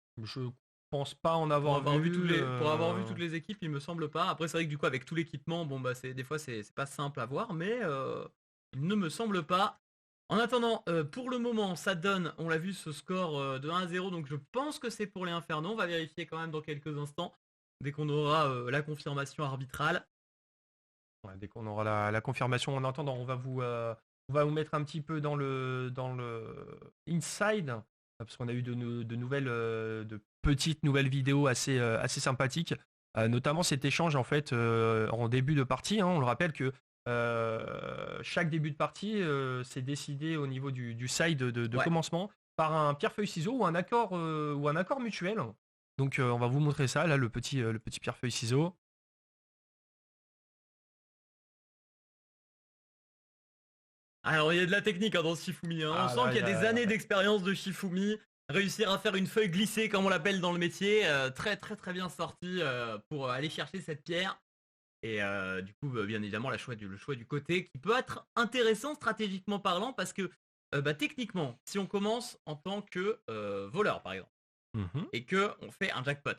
pense pas en Pour avoir avoir vu vu. pour avoir vu toutes les équipes, il me semble pas. Après, c'est vrai que du coup, avec tout l'équipement, bon bah des fois c'est pas simple à voir, mais il ne me semble pas. En attendant, pour le moment, ça donne, on l'a vu, ce score de 1-0, donc je pense que c'est pour les Infernaux. On va vérifier quand même dans quelques instants, dès qu'on aura la confirmation arbitrale. Ouais, dès qu'on aura la confirmation. En attendant, on va vous mettre un petit peu dans le inside, parce qu'on a eu de nouvelles, de petites nouvelles vidéos assez sympathiques. Notamment cet échange en fait en début de partie, hein. On le rappelle que chaque début de partie, c'est décidé au niveau du side de Ouais. commencement par un pierre-feuille-ciseau ou un accord mutuel. Donc on va vous montrer ça, là, le petit pierre-feuille-ciseau. Alors, il y a de la technique dans ce Shifumi, hein. On Ah sent là, qu'il y a des années d'expérience de Shifumi. Réussir à faire une feuille glissée, comme on l'appelle dans le métier, très très très bien sorti pour aller chercher cette pierre. Et du coup, bien évidemment, le choix du côté qui peut être intéressant stratégiquement parlant parce que techniquement, si on commence en tant que voleur par exemple Mhm. et que on fait un jackpot,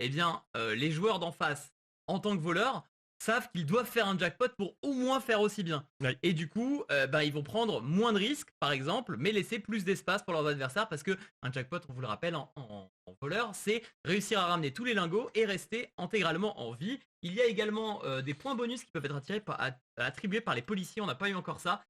eh bien les joueurs d'en face en tant que voleurs savent qu'ils doivent faire un jackpot pour au moins faire aussi bien. Ouais. Et du coup, ils vont prendre moins de risques, par exemple, mais laisser plus d'espace pour leurs adversaires parce que un jackpot, on vous le rappelle, en voleur, c'est réussir à ramener tous les lingots et rester intégralement en vie. Il y a également des points bonus qui peuvent être attribués par les policiers. On n'a pas eu encore ça.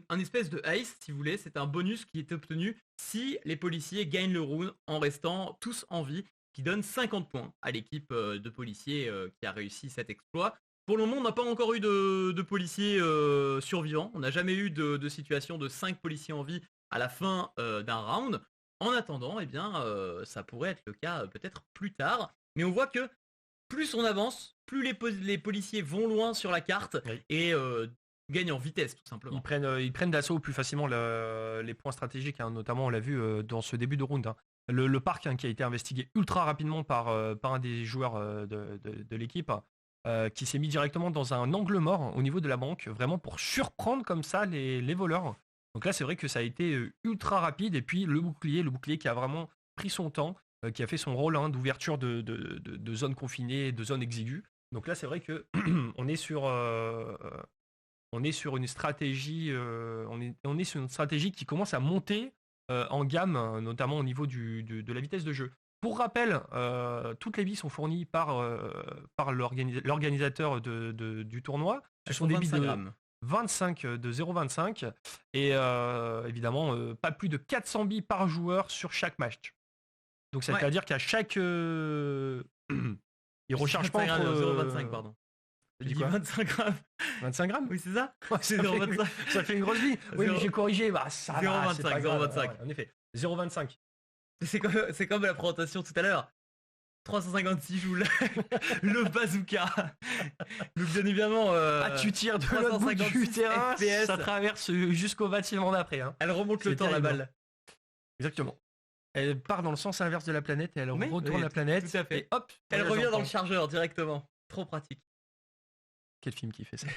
Un espèce de ace, si vous voulez, c'est un bonus qui est obtenu si les policiers gagnent le round en restant tous en vie, qui donne 50 points à l'équipe de policiers qui a réussi cet exploit. Pour le moment, on n'a pas encore eu de policiers survivants. On n'a jamais eu de situation de 5 policiers en vie à la fin d'un round. En attendant, eh bien, ça pourrait être le cas peut-être plus tard. Mais on voit que plus on avance, plus les policiers vont loin sur la carte Oui. et gagnent en vitesse, tout simplement. Ils prennent d'assaut plus facilement les points stratégiques, hein. Notamment on l'a vu dans ce début de round, hein. Le parc, hein, qui a été investigué ultra rapidement par un des joueurs de l'équipe, qui s'est mis directement dans un angle mort au niveau de la banque, vraiment pour surprendre comme ça les voleurs. Donc là c'est vrai que ça a été ultra rapide, et puis le bouclier qui a vraiment pris son temps, qui a fait son rôle, hein, d'ouverture de zones confinées, de zones exiguës. Donc là c'est vrai que on est sur une stratégie, on est sur une stratégie qui commence à monter en gamme, notamment au niveau de la vitesse de jeu. Pour rappel, toutes les billes sont fournies par l'organisateur du tournoi. Ce sont des billes 25 de grammes. 25 de 0,25 et évidemment pas plus de 400 billes par joueur sur chaque match. Donc ça veut dire qu'à chaque il recharge pas 25 entre grammes, 0,25 pardon. J'ai J'ai dit dit quoi 25 grammes. 25 grammes. Oui, c'est ça. Ouais, C'est ça, fait, 0,25. ça fait une grosse vie. Oui, mais Zéro- j'ai corrigé. Bah, ça va, 0,25, c'est pas grave. 0,25. Ouais, en effet, 0,25. C'est comme la présentation tout à l'heure. 356 joules. Le bazooka. Donc bien évidemment, Tu tires de l'autre bout du 356 terrain, FPS. ça traverse jusqu'au bâtiment d'après, hein. Elle remonte le C'est temps, la terrible, hein. balle. Exactement. Elle part dans le sens inverse de la planète et elle Oui, retourne oui, la planète. tout à fait. Et hop, Elle voilà, revient dans j'entends. le chargeur directement. Trop pratique. Quel film qui fait ça?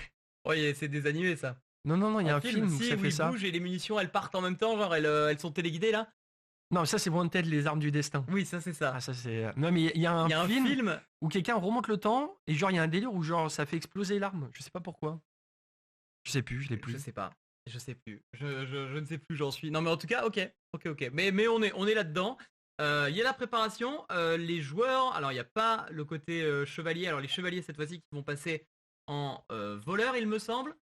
Oui, c'est des animés ça. Non, il y a En un film où si, ça où fait ils ça. bougent et les munitions elles partent en même temps, genre elles sont téléguidées là. Non, mais ça c'est Wanted, les armes du destin. Oui, ça c'est ça. Ah, ça c'est. Non, mais il y a un Il y a un film film. où quelqu'un remonte le temps et genre il y a un délire où genre ça fait exploser l'arme. Je sais pas pourquoi. Je sais plus, je l'ai Je plus. sais pas. Je sais plus. Je ne sais plus où j'en suis. Non mais en tout cas, ok. Mais on est là-dedans. Il y a la préparation. Les joueurs. Alors il n'y a pas le côté chevalier. Alors les chevaliers cette fois-ci qui vont passer en voleur, il me semble.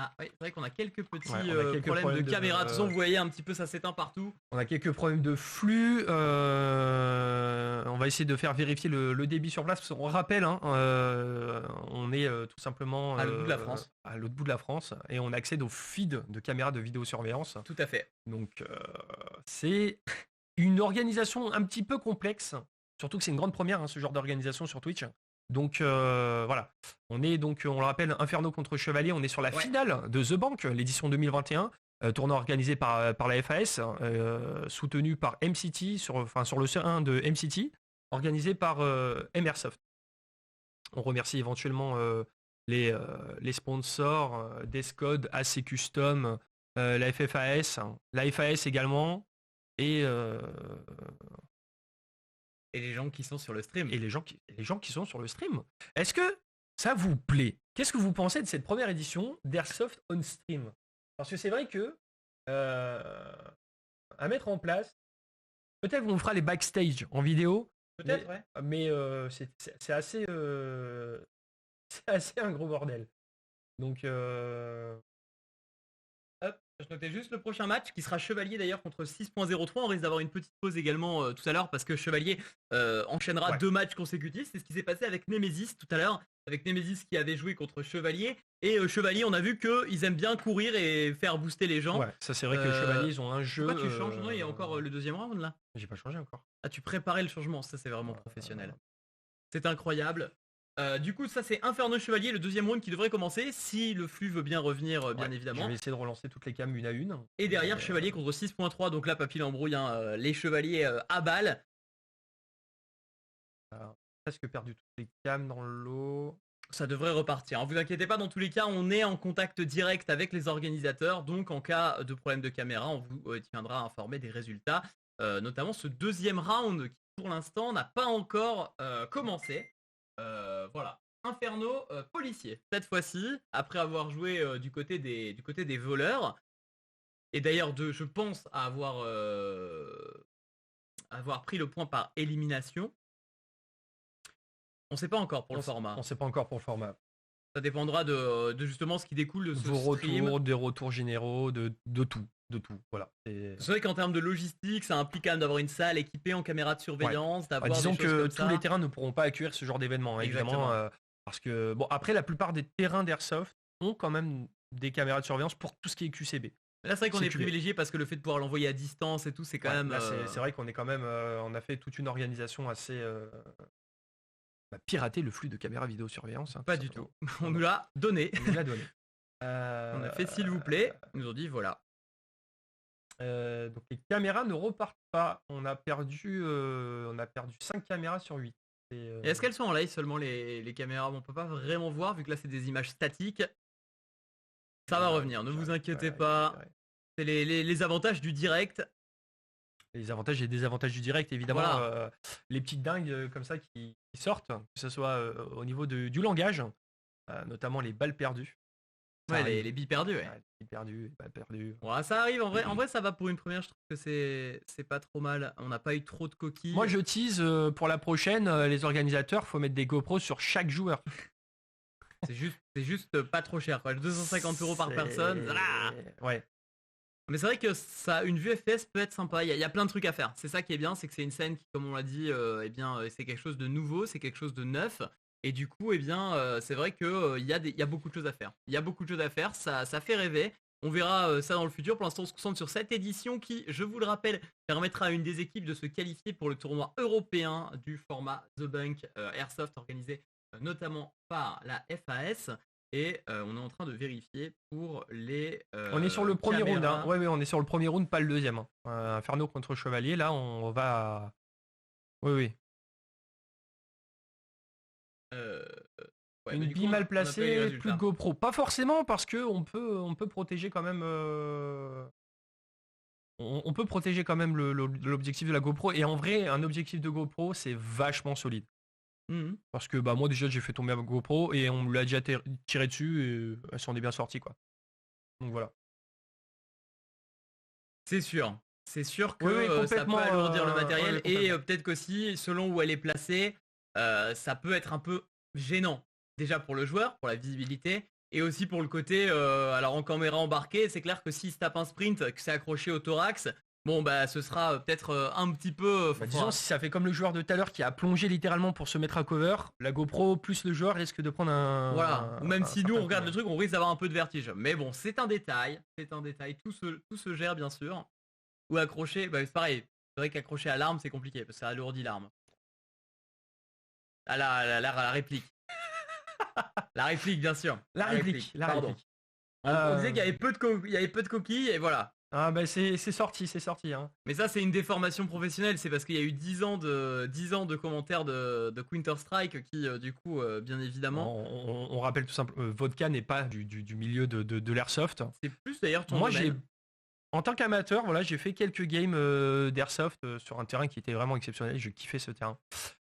Ah oui, c'est vrai qu'on a quelques petits Ouais, on a quelques problèmes de problèmes caméra. De toute façon, vous voyez un petit peu ça s'éteint partout. On a quelques problèmes de flux. On va essayer de faire vérifier le débit sur place. Parce qu'on rappelle, hein, on est tout simplement À l'autre bout de la France. à l'autre bout de la France et on accède au feed de caméras de vidéosurveillance. Tout à fait. Donc c'est une organisation un petit peu complexe. Surtout que c'est une grande première, hein, ce genre d'organisation sur Twitch. Donc voilà, on est donc, on le rappelle, Inferno contre Chevalier, on est sur la finale de The Bank, l'édition 2021, tournoi organisé par la FAS, soutenu par MCT, sur le C1 de MCT, organisé par MRsoft. On remercie éventuellement les sponsors, Descode, AC Custom, la FFAS, la FAS également, et, Et les gens qui sont sur le stream. et les gens qui sont sur le stream. Est-ce que ça vous plaît? Qu'est-ce que vous pensez de cette première édition d'Airsoft on stream? Parce que c'est vrai que à mettre en place, peut-être qu'on fera les backstage en vidéo, Peut-être, ouais. mais c'est assez, c'est assez un gros bordel. Donc, Hop, je notais juste le prochain match qui sera Chevalier d'ailleurs contre 6.03. On risque d'avoir une petite pause également tout à l'heure parce que Chevalier enchaînera Ouais. 2 matchs consécutifs. C'est ce qui s'est passé avec Nemesis tout à l'heure. Avec Nemesis qui avait joué contre Chevalier. Et Chevalier, on a vu qu'ils aiment bien courir et faire booster les gens. ouais, ça c'est vrai que les Chevaliers, ils ont un jeu. Pourquoi tu changes? Non, il y a encore le deuxième round là. J'ai pas changé encore. Ah, tu préparais le changement, ça c'est vraiment professionnel. C'est incroyable. Du coup, ça c'est Inferno Chevalier, le deuxième round qui devrait commencer, si le flux veut bien revenir, bien Ouais, évidemment. Je vais essayer de relancer toutes les cams une à une. Et derrière, Chevalier contre 6.3, donc là, Papy l'embrouille, hein, les Chevaliers à balle. Presque perdu toutes les cams dans le lot. Ça devrait repartir. Ne vous inquiétez pas, dans tous les cas, on est en contact direct avec les organisateurs, donc en cas de problème de caméra, on vous tiendra informé des résultats. Notamment ce deuxième round qui, pour l'instant, n'a pas encore commencé. Voilà. Inferno policier. Cette fois-ci, après avoir joué du côté des voleurs, et d'ailleurs, je pense avoir pris le point par élimination. On sait pas encore pour le format. On sait pas encore pour le format. Ça dépendra de justement ce qui découle de ce Vos stream. retours, des retours généraux, de tout. Voilà. C'est vrai qu'en termes de logistique, ça implique quand même d'avoir une salle équipée en caméra de surveillance, d'avoir disons des choses que comme tous ça. les terrains ne pourront pas accueillir ce genre d'événement, hein, évidemment. Parce que, bon, après, la plupart des terrains d'Airsoft ont quand même des caméras de surveillance pour tout ce qui est QCB. Là, c'est vrai qu'on est CQB. privilégié parce que le fait de pouvoir l'envoyer à distance et tout, c'est quand même. Là, c'est vrai qu'on est quand même. On a fait toute une organisation assez. Pirater le flux de caméras vidéosurveillance. Hein, Pas du tout. On nous l'a donné. On nous l'a donné. On a fait s'il vous plaît. Ils nous ont dit voilà. Donc les caméras ne repartent pas. On a perdu 5 caméras sur 8. Et est-ce qu'elles sont en live seulement les caméras? On peut pas vraiment voir vu que là c'est des images statiques. Ça va revenir, ne vous inquiétez pas. C'est les avantages du direct. Les avantages et désavantages du direct, évidemment. Voilà. Les petites dingues comme ça qui sortent, que ce soit au niveau du langage, notamment les balles perdues. Ouais, les billes perdues, ouais. Les billes perdues, les balles perdues. Ouais, ça arrive, en vrai ça va pour une première, je trouve que c'est pas trop mal. On n'a pas eu trop de coquilles. Moi je tease pour la prochaine, les organisateurs, faut mettre des GoPros sur chaque joueur. C'est juste pas trop cher, quoi. 250 € par personne. Voilà. Ouais. Mais c'est vrai que ça, une vue FPS peut être sympa. Il y a plein de trucs à faire. C'est ça qui est bien, c'est que c'est une scène qui, comme on l'a dit, c'est quelque chose de nouveau, c'est quelque chose de neuf. Et du coup, c'est vrai que il y a beaucoup de choses à faire. Il y a beaucoup de choses à faire. Ça fait rêver. On verra ça dans le futur. Pour l'instant, on se concentre sur cette édition qui, je vous le rappelle, permettra à une des équipes de se qualifier pour le tournoi européen du format The Bunk Airsoft organisé notamment par la FAS. Et on est en train de vérifier pour les. On est sur le premier round. caméras. Hein. Ouais, on est sur le premier round, pas le deuxième. Hein. Inferno contre Chevalier, là, on va. Oui. Une bille mal placée, plus de GoPro. Pas forcément parce que on peut protéger quand même. On peut protéger quand même l'objectif de la GoPro. Et en vrai, un objectif de GoPro, c'est vachement solide. Parce que moi déjà j'ai fait tomber ma GoPro et on me l'a déjà tiré dessus et elle s'en est bien sortie quoi. Donc voilà. C'est sûr que ça peut alourdir le matériel et peut-être qu'aussi selon où elle est placée, ça peut être un peu gênant. Déjà pour le joueur, pour la visibilité et aussi pour le côté, alors en caméra embarquée, c'est clair que s'il se tape un sprint, que c'est accroché au thorax, bon ce sera peut-être un petit peu. Disons si ça fait comme le joueur de tout à l'heure qui a plongé littéralement pour se mettre à cover, la GoPro plus le joueur risque de prendre un. Voilà. Ou même si nous on regarde le truc, on risque d'avoir un peu de vertige. Mais bon, c'est un détail. Tout se gère bien sûr. Ou accroché, c'est pareil. C'est vrai qu'accrocher à l'arme c'est compliqué parce que ça alourdit l'arme. Ah la réplique. La réplique bien sûr. La réplique. On disait qu'il y avait peu de coquilles et voilà. Ah c'est sorti. Hein. Mais ça c'est une déformation professionnelle, c'est parce qu'il y a eu 10 ans de commentaires de Counter-Strike qui du coup bien évidemment. On rappelle tout simplement, Vodka n'est pas du milieu de l'airsoft. C'est plus d'ailleurs ton Moi domaine. En tant qu'amateur, voilà, j'ai fait quelques games d'airsoft sur un terrain qui était vraiment exceptionnel. Je kiffais ce terrain.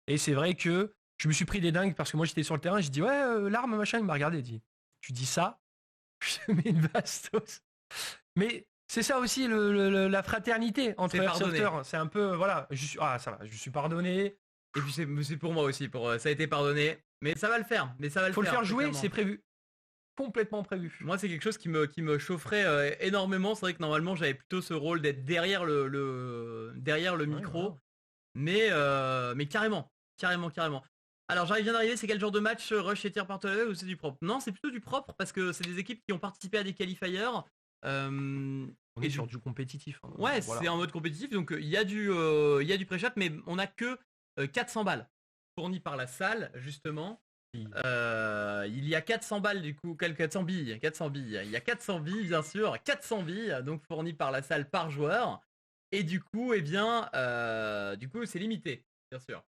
Et c'est vrai que je me suis pris des dingues parce que moi j'étais sur le terrain. J'ai dit ouais, l'arme machin. Il m'a regardé. Il dit tu dis ça, je te mets une bastos. Mais c'est ça aussi la fraternité entre C'est pardonné. airsofters. C'est un peu voilà. Ah ça va, je suis pardonné. Et puis c'est pour moi aussi, ça a été pardonné. Mais ça va le faire, Faut le faire très jouer, clairement. c'est prévu. Complètement prévu. Moi, c'est quelque chose qui me chaufferait énormément. C'est vrai que normalement, j'avais plutôt ce rôle d'être derrière derrière le Ouais, micro. voilà. Mais carrément, carrément, carrément. Alors, viens d'arriver, c'est quel genre de match, rush et tir par level ou c'est du propre? Non, c'est plutôt du propre parce que c'est des équipes qui ont participé à des qualifiers. On Et est sur du compétitif. Hein, ouais, voilà. c'est en mode compétitif, donc il y a du pré-shot, mais on a que 400 balles fournies par la salle, justement. Il y a 400 balles du coup, 400 billes, 400 billes. Il y a 400 billes bien sûr, 400 billes donc fournies par la salle par joueur. Et du coup, eh bien, du coup c'est limité, bien sûr.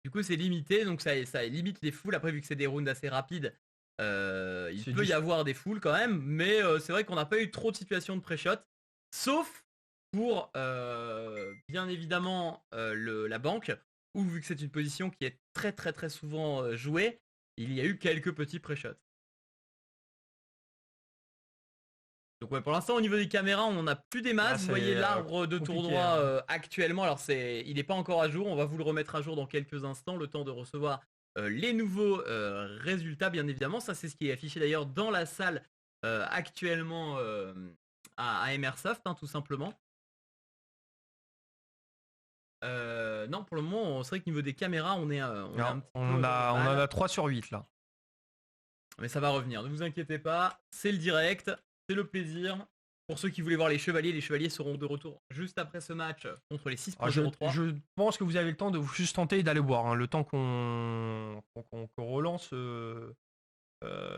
Du coup c'est limité, donc ça limite les foules. Après vu que c'est des rounds assez rapides, il peut y avoir des foules quand même, mais c'est vrai qu'on n'a pas eu trop de situations de pré-shot, sauf pour bien évidemment la banque, où vu que c'est une position qui est très très très souvent jouée, il y a eu quelques petits pré-shots. Donc ouais, pour l'instant au niveau des caméras, on n'en a plus des masses. Vous voyez l'arbre de tournoi hein. actuellement. Alors il n'est pas encore à jour. On va vous le remettre à jour dans quelques instants, le temps de recevoir les nouveaux résultats, bien évidemment. Ça, c'est ce qui est affiché d'ailleurs dans la salle actuellement à Emersoft, hein, tout simplement. Non, pour le moment, c'est vrai que niveau des caméras, on en a 3 sur 8 là. Mais ça va revenir, ne vous inquiétez pas, c'est le direct, c'est le plaisir. Pour ceux qui voulaient voir les chevaliers seront de retour juste après ce match contre les 6.03. Je pense que vous avez le temps de vous juste tenter d'aller boire, hein, le temps qu'on relance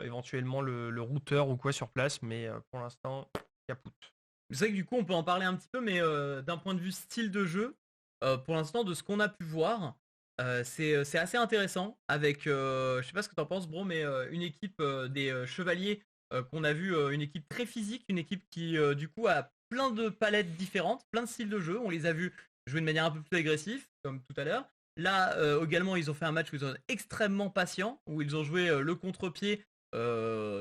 éventuellement le routeur ou quoi sur place, mais pour l'instant, capoute. C'est vrai que du coup, on peut en parler un petit peu, mais d'un point de vue style de jeu, pour l'instant, de ce qu'on a pu voir, c'est assez intéressant avec, je sais pas ce que t'en penses, bro, mais une équipe des chevaliers qu'on a vu, une équipe très physique, une équipe qui du coup a plein de palettes différentes, plein de styles de jeu. On les a vus jouer de manière un peu plus agressive, comme tout à l'heure. Là également, ils ont fait un match où ils sont extrêmement patients, où ils ont joué le contre-pied,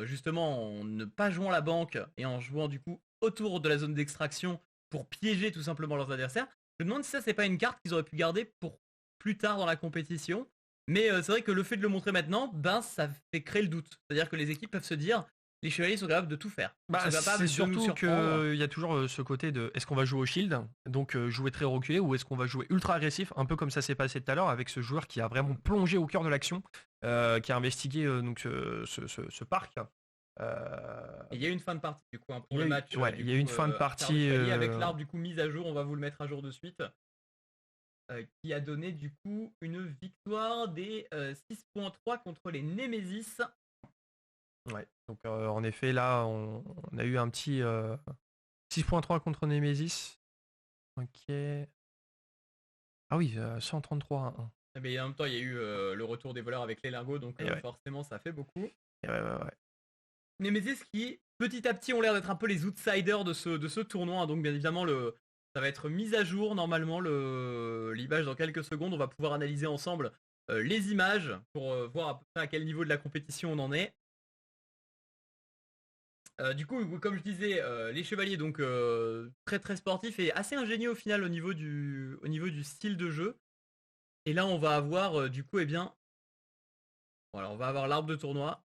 justement en ne pas jouant la banque et en jouant du coup autour de la zone d'extraction pour piéger tout simplement leurs adversaires. Je me demande si ça c'est pas une carte qu'ils auraient pu garder pour plus tard dans la compétition. Mais c'est vrai que le fait de le montrer maintenant, ben ça fait créer le doute. C'est-à-dire que les équipes peuvent se dire, les chevaliers sont capables de tout faire. C'est surtout qu'il y a toujours ce côté de est-ce qu'on va jouer au shield, donc jouer très reculé, ou est-ce qu'on va jouer ultra agressif, un peu comme ça s'est passé tout à l'heure avec ce joueur qui a vraiment plongé au cœur de l'action, qui a investigué donc ce parc. Il y a eu une fin de partie du coup, hein, pour le match. Ouais, il y a eu une fin de partie. Avec l'arbre du coup mise à jour, on va vous le mettre à jour de suite. Qui a donné du coup une victoire des 6.3 contre les Nemesis. Ouais, donc en effet là on a eu un petit 6.3 contre Nemesis. Ok. Ah oui, 133 1. Mais en même temps il y a eu le retour des voleurs avec les lingots, donc forcément ça fait beaucoup. Ouais. Nemesis qui petit à petit ont l'air d'être un peu les outsiders de ce tournoi, hein. Donc bien évidemment ça va être mis à jour normalement l'image dans quelques secondes. On va pouvoir analyser ensemble les images pour voir à peu près à quel niveau de la compétition on en est. Du coup, comme je disais, les chevaliers donc très très sportifs et assez ingénieux au final au niveau du style de jeu. Et là on va avoir du coup voilà, on va avoir l'arbre de tournoi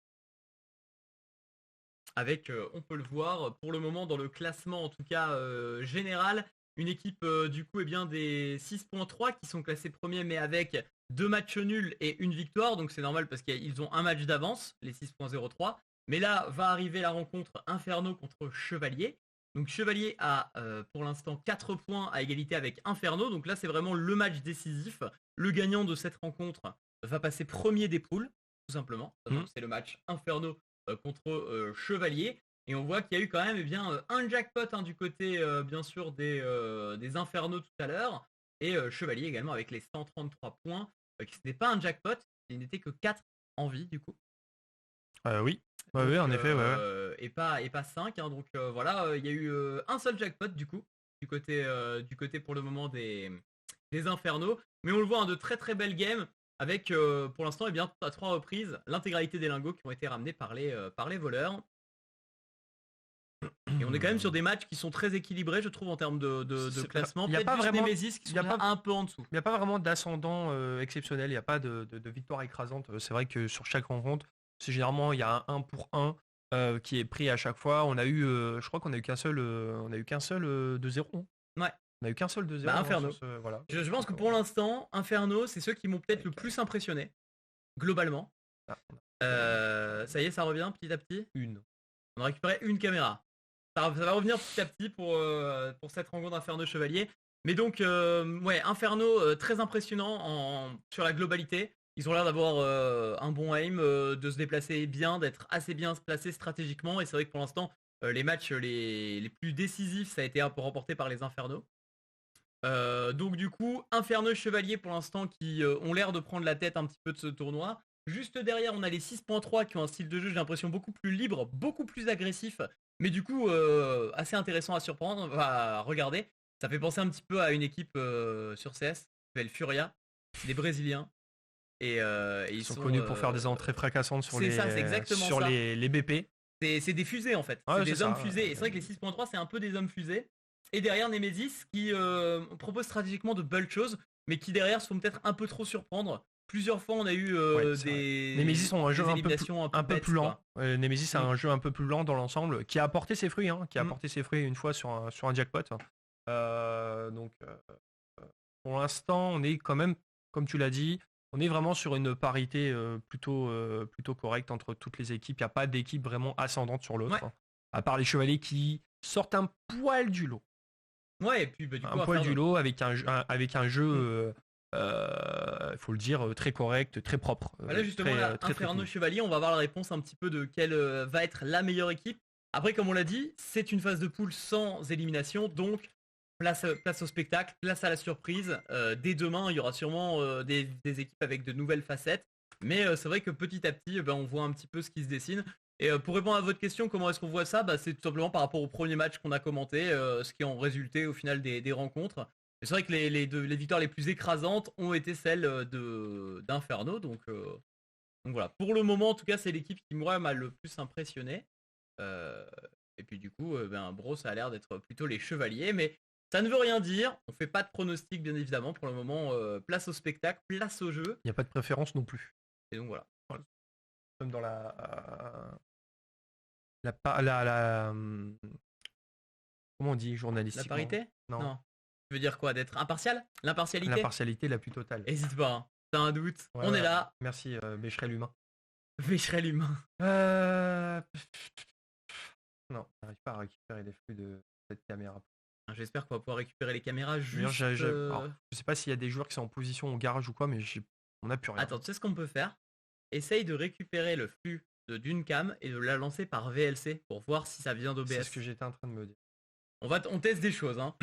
avec, on peut le voir pour le moment dans le classement en tout cas général, une équipe du coup des 6.3 qui sont classés premiers mais avec 2 matchs nuls et une victoire, donc c'est normal parce qu'ils ont un match d'avance, les 6.03. Mais là va arriver la rencontre Inferno contre Chevalier. Donc Chevalier a pour l'instant 4 points à égalité avec Inferno, donc là c'est vraiment le match décisif. Le gagnant de cette rencontre va passer premier des poules, tout simplement. Donc c'est le match Inferno contre Chevalier. Et on voit qu'il y a eu quand même un jackpot, hein, du côté bien sûr des Infernos tout à l'heure. Et Chevalier également avec les 133 points, qui ce n'est pas un jackpot, il n'était que 4 en vie du coup. Oui. Ouais, Donc, oui, en effet, ouais, ouais. et pas 5, hein. Donc voilà, il y a eu un seul jackpot du coup, du côté pour le moment des Infernaux. Mais on le voit, hein, de très très belles games avec pour l'instant, eh bien, à 3 reprises, l'intégralité des lingots qui ont été ramenés par les voleurs. Et on est quand même sur des matchs qui sont très équilibrés, je trouve, en termes de classement. Il n'y a Peut-être pas juste vraiment, Nemesis qui il y sont a déjà pas, un peu en dessous. il y a pas vraiment d'ascendant exceptionnel. Il n'y a pas de victoire écrasante. C'est vrai que sur chaque rencontre, c'est généralement il y a un 1 pour 1 qui est pris à chaque fois. Je crois qu'on a eu qu'un seul, on a eu qu'un seul 2-0. Ouais, On a eu qu'un seul 2-0 bah sur Inferno. ce, voilà. Je pense que pour l'instant, Inferno, c'est ceux qui m'ont peut-être le plus impressionné, globalement. Ah, Ça y est, ça revient petit à petit. une. On a récupéré une caméra. Ça va revenir petit à petit pour cette rencontre Inferno Chevalier. Mais donc, ouais, Inferno, très impressionnant sur la globalité. Ils ont l'air d'avoir un bon aim, de se déplacer bien, d'être assez bien placés stratégiquement. Et c'est vrai que pour l'instant, les matchs les plus décisifs, ça a été un peu remporté par les Infernos. Donc du coup, Inferno Chevalier pour l'instant qui ont l'air de prendre la tête un petit peu de ce tournoi. Juste derrière, on a les 6.3 qui ont un style de jeu, j'ai l'impression, beaucoup plus libre, beaucoup plus agressif, mais du coup assez intéressant à surprendre, à regarder. Ça fait penser un petit peu à une équipe sur CS, qui s'appelle Furia, des Brésiliens. Et Ils ils sont sont connus pour faire des entrées fracassantes sur c'est ça, c'est exactement ça. les BP. C'est des fusées en fait, c'est Ouais, c'est des hommes ça. fusées. Et c'est vrai que les 6.3 c'est un peu des hommes fusées. Et derrière Nemesis qui propose stratégiquement de belles choses, mais qui derrière se font peut-être un peu trop surprendre. Plusieurs fois on a eu Ouais, c'est vrai. Nemesis ont un jeu des éliminations un peu bêtes, plus lent. quoi. Nemesis a Mm. un jeu un peu plus lent dans l'ensemble, qui a apporté ses fruits, hein, qui a Mm. apporté ses fruits une fois sur un jackpot. Donc, pour l'instant, on est quand même, comme tu l'as dit, on est vraiment sur une parité plutôt correcte entre toutes les équipes. Il n'y a pas d'équipe vraiment ascendante sur l'autre, Ouais. hein, à part les chevaliers qui sortent un poil du lot. Ouais, et puis bah, du coup Un poil du Inferno. lot avec un jeu, il faut le dire, très correct, très propre. Bah là justement là, Très Inferno clean. Chevalier, on va avoir la réponse un petit peu de quelle va être la meilleure équipe. Après, comme on l'a dit, c'est une phase de poule sans élimination, donc place au spectacle, place à la surprise. Dès demain, il y aura sûrement des équipes avec de nouvelles facettes. Mais c'est vrai que petit à petit, on voit un petit peu ce qui se dessine. Et pour répondre à votre question, comment est-ce qu'on voit ça, c'est tout simplement par rapport au premier match qu'on a commenté, ce qui ont résulté au final des rencontres. Et c'est vrai que les victoires les plus écrasantes ont été celles d'Inferno. Donc voilà, pour le moment en tout cas, c'est l'équipe qui moi m'a le plus impressionné. Euh, et puis du coup, Bro, ça a l'air d'être plutôt les chevaliers, mais ça ne veut rien dire. On fait pas de pronostic, bien évidemment. Pour le moment, place au spectacle, place au jeu. Il n'y a pas de préférence non plus. Et donc voilà. Comme dans la comment on dit La journalistiquement? parité. Non, Non. Tu veux dire quoi? D'être impartial? L'impartialité? l'impartialité la plus totale. Hésite pas, hein. T'as un doute? Ouais, On est ouais. là. Merci, Bécherel l'humain. Vécherel l'humain. Euh... Non, j'arrive pas à récupérer les flux de cette caméra. J'espère qu'on va pouvoir récupérer les caméras D'ailleurs, juste. alors, je sais pas s'il y a des joueurs qui sont en position au garage ou quoi, mais on n'a plus rien. Attends, tu sais ce qu'on peut faire? Essaye de récupérer le flux d'une cam et de la lancer par VLC pour voir si ça vient d'OBS. C'est ce que j'étais en train de me dire. On teste des choses, hein.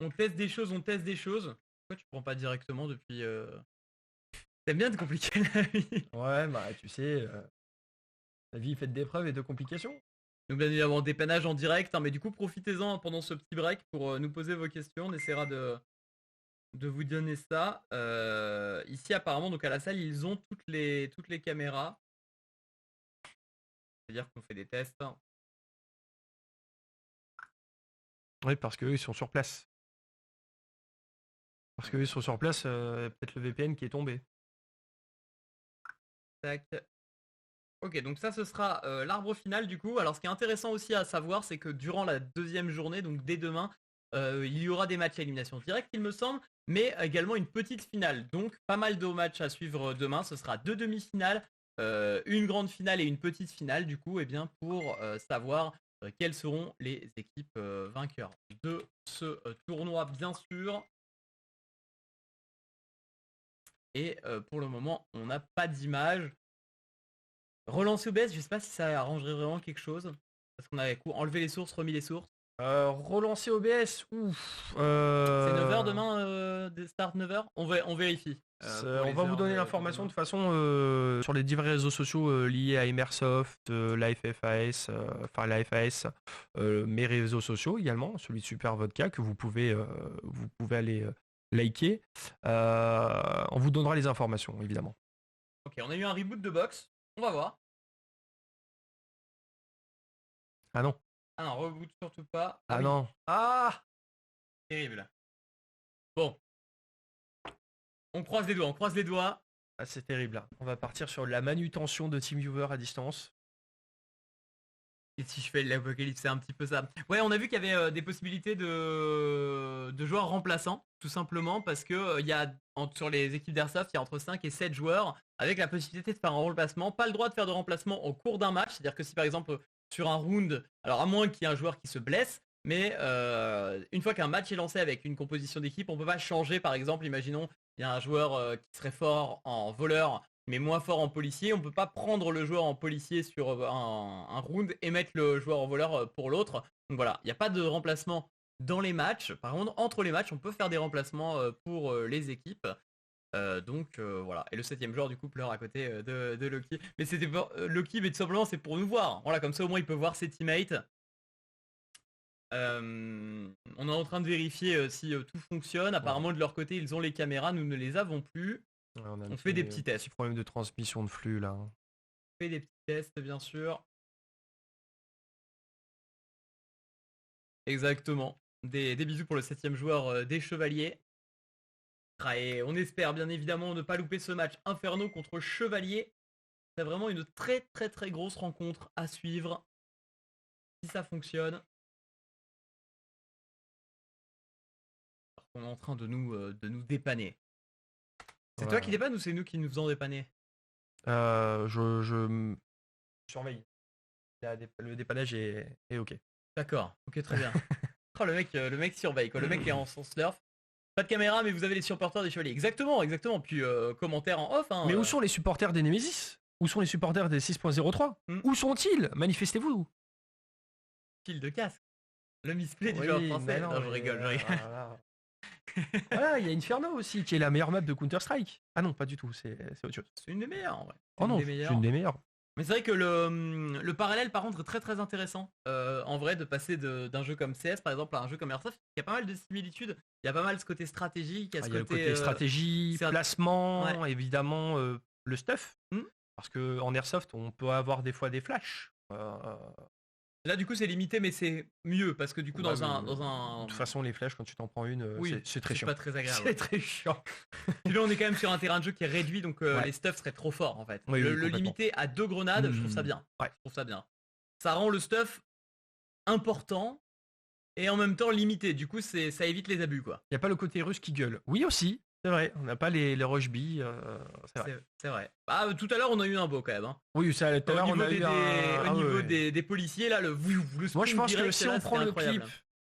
On teste des choses. Pourquoi tu prends pas directement depuis. T'aimes bien de compliquer la vie. Ouais, bah tu sais, la vie est faite d'épreuves et de complications. Donc bien évidemment, dépannage en direct, hein, mais du coup profitez-en pendant ce petit break pour nous poser vos questions. On essaiera de vous donner ça. Ici apparemment, donc à la salle, ils ont toutes les caméras. C'est-à-dire qu'on fait des tests, hein. Oui, parce qu'eux, ils sont sur place. Parce qu'eux, ils sont sur place, peut-être le VPN qui est tombé. Tac. Ok, donc ça ce sera l'arbre final du coup. Alors ce qui est intéressant aussi à savoir, c'est que durant la deuxième journée, donc dès demain, il y aura des matchs à élimination directe, il me semble, mais également une petite finale. Donc pas mal de matchs à suivre demain. Ce sera deux demi-finales, une grande finale et une petite finale du coup, et bien pour savoir quelles seront les équipes vainqueurs de ce tournoi, bien sûr. Et pour le moment, on n'a pas d'image. Relancer OBS, je sais pas si ça arrangerait vraiment quelque chose. Parce qu'on avait enlevé les sources, remis les sources. Relancer OBS, ouf. C'est 9h demain, start 9h. On vérifie. On va vous donner l'information de toute façon sur les divers réseaux sociaux liés à Emersoft, la FFAS, enfin la FAS, mes réseaux sociaux également, celui de Super Vodka que vous pouvez aller liker. On vous donnera les informations évidemment. Ok, on a eu un reboot de box. On va voir. Ah non. Ah non, reboot surtout pas. Ah oui. non. Ah Terrible. Bon. On croise les doigts, on croise les doigts. Ah, c'est terrible là. On va partir sur la manutention de TeamViewer à distance. Et si je fais l'apocalypse, c'est un petit peu ça. Ouais, on a vu qu'il y avait des possibilités de joueurs remplaçants, tout simplement, parce que il y a sur les équipes d'Airsoft, il y a entre 5 et 7 joueurs, avec la possibilité de faire un remplacement. Pas le droit de faire de remplacement au cours d'un match, c'est-à-dire que si par exemple sur un round, alors à moins qu'il y ait un joueur qui se blesse, mais une fois qu'un match est lancé avec une composition d'équipe, on peut pas changer. Par exemple, imaginons, il y a un joueur qui serait fort en voleur, mais moins fort en policier. On peut pas prendre le joueur en policier sur un round et mettre le joueur en voleur pour l'autre. Donc voilà, il n'y a pas de remplacement dans les matchs. Par contre, entre les matchs, on peut faire des remplacements pour les équipes. Donc voilà. Et le 7ème joueur du coup pleure à côté de Loki. Mais c'était pour Loki, mais tout simplement c'est pour nous voir. Voilà, comme ça au moins il peut voir ses teammates. On est en train de vérifier si tout fonctionne. Apparemment de leur côté ils ont les caméras, nous ne les avons plus. Ouais, on fait des petits tests. Petit problème de transmission de flux là. On fait des petits tests bien sûr. Exactement. Des bisous pour le 7ème joueur des Chevaliers. Et on espère bien évidemment ne pas louper ce match Inferno contre Chevalier. C'est vraiment une très très très grosse rencontre à suivre. Si ça fonctionne. On est en train de nous dépanner. C'est toi qui dépanne ou c'est nous qui nous faisons dépanner? Je surveille. Le dépannage est ok. D'accord, ok très bien. Oh, le mec surveille quoi, le mec est en son slurf. Pas de caméra mais vous avez les supporters des Chevaliers. Exactement. Puis commentaire en off. Mais où sont les supporters des Nemesis? Où sont les supporters des 6.03? Où sont-ils? Manifestez-vous. Fil de casque. Le misplay du joueur français. Non, je rigole. Voilà, il y a Inferno aussi, qui est la meilleure map de Counter-Strike. Ah non, pas du tout, c'est autre chose. C'est une des meilleures en vrai. Oh non, c'est une des meilleures. Mais c'est vrai que le parallèle par contre est très très intéressant. En vrai, de passer d'un jeu comme CS par exemple à un jeu comme Airsoft, il y a pas mal de similitudes. Il y a pas mal ce côté stratégique. Il y a le côté stratégie, placement, évidemment le stuff. Parce qu'en Airsoft, on peut avoir des fois des flashs. Là du coup c'est limité mais c'est mieux parce que du coup dans un... De toute façon les flèches quand tu t'en prends une c'est très chiant. C'est pas très agréable. C'est très chiant. Puis là on est quand même sur un terrain de jeu qui est réduit donc les stuffs seraient trop forts en fait. Le limiter à 2 grenades je trouve ça bien. Ouais. Je trouve ça bien. Ça rend le stuff important et en même temps limité. Du coup ça évite les abus quoi. Il n'y a pas le côté russe qui gueule. Oui aussi. C'est vrai, on n'a pas les rush B, c'est vrai. Ah, tout à l'heure on a eu un beau quand même. Hein. Oui, ça tout à l'heure on a eu au niveau des policiers là, le moi je pense que si on prend le clip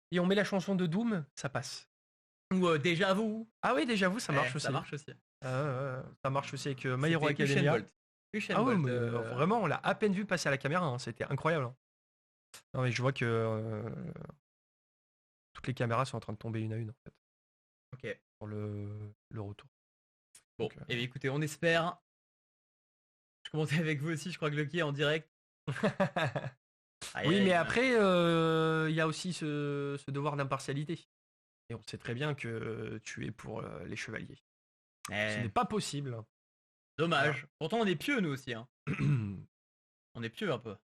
et on met la chanson de Doom, ça passe. Ou Déjà Vu. Ah oui, Déjà Vu, ça marche aussi. Ça marche aussi. Ça marche aussi avec My Hero Academia. Vraiment, on l'a à peine vu passer à la caméra, hein. C'était incroyable. Hein. Non mais je vois que toutes les caméras sont en train de tomber une à une en fait. Ok. Pour le retour. Bon, donc, et écoutez, on espère. Je commentais avec vous aussi, je crois que Loki est en direct. Oui, mais après, il y a aussi ce devoir d'impartialité. Et on sait très bien que tu es pour les chevaliers. Ce n'est pas possible. Dommage. Voilà. Pourtant, on est pieux, nous aussi. Hein. On est pieux un peu.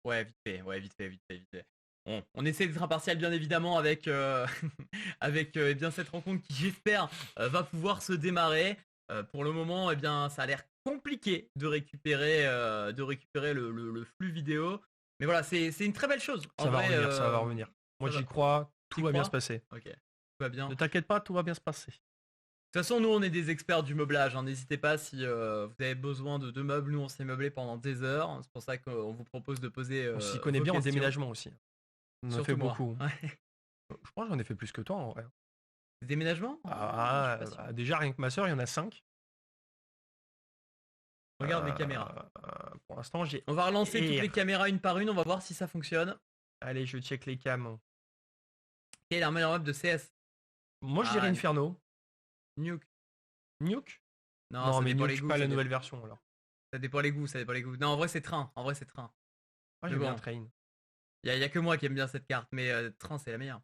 Ouais, vite fait. Bon, on essaie d'être impartial bien évidemment avec, avec bien cette rencontre qui j'espère va pouvoir se démarrer. Pour le moment, bien, ça a l'air compliqué de récupérer le flux vidéo. Mais voilà, c'est une très belle chose. Ça va revenir. Moi j'y crois, tout va bien se passer. Ok, tout va bien. Ne t'inquiète pas, tout va bien se passer. De toute façon, nous on est des experts du meublage. Hein. N'hésitez pas si vous avez besoin de meubles. Nous on s'est meublé pendant des heures. C'est pour ça qu'on vous propose de poser. On s'y connaît bien en déménagement aussi. On en a fait beaucoup. Ouais. Je pense que j'en ai fait plus que toi en vrai. Des déménagements? Déjà rien que ma soeur, il y en a 5. Regarde les caméras. Pour l'instant, on va relancer toutes les caméras une par une. On va voir si ça fonctionne. Allez, je check les cams. Quelle est la meilleure map de CS? Moi, je dirais Inferno. Nuke. Nuke? Non, Non, ça mais dépend les Nuke, goûts. pas la nouvelle version alors. Ça dépend les goûts, ça dépend les goûts. Non, en vrai, c'est train. En vrai, c'est train. Ah, Mais j'aime bien bon, Train. y a que moi qui aime bien cette carte, mais train, c'est la meilleure.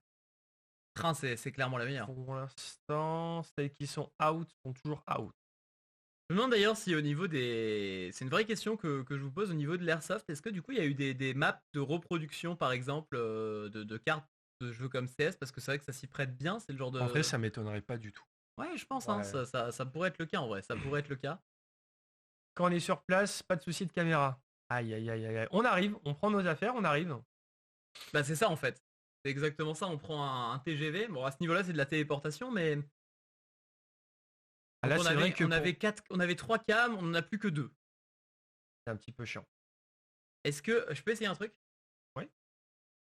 Train, c'est clairement la meilleure. Pour l'instant, celles qui sont out sont toujours out. Je me demande d'ailleurs si au niveau des... C'est une vraie question que je vous pose au niveau de l'airsoft. Est-ce que du coup il y a eu des maps de reproduction par exemple de cartes de jeux comme CS? Parce que c'est vrai que ça s'y prête bien, c'est le genre En vrai, de... ça m'étonnerait pas du tout. Ouais, je pense, hein, Ouais. ça pourrait être le cas en vrai, ça pourrait être le cas. Quand on est sur place, pas de souci de caméra. Aïe, aïe, aïe, aïe, aïe. On arrive, on prend nos affaires, on arrive. Bah c'est ça en fait. C'est exactement ça, on prend un TGV. Bon à ce niveau-là c'est de la téléportation, mais... Ah, Donc là, c'est vrai que on avait 3 cams, on n'en a plus que 2. c'est un petit peu chiant. Est-ce que... Je peux essayer un truc? Ouais.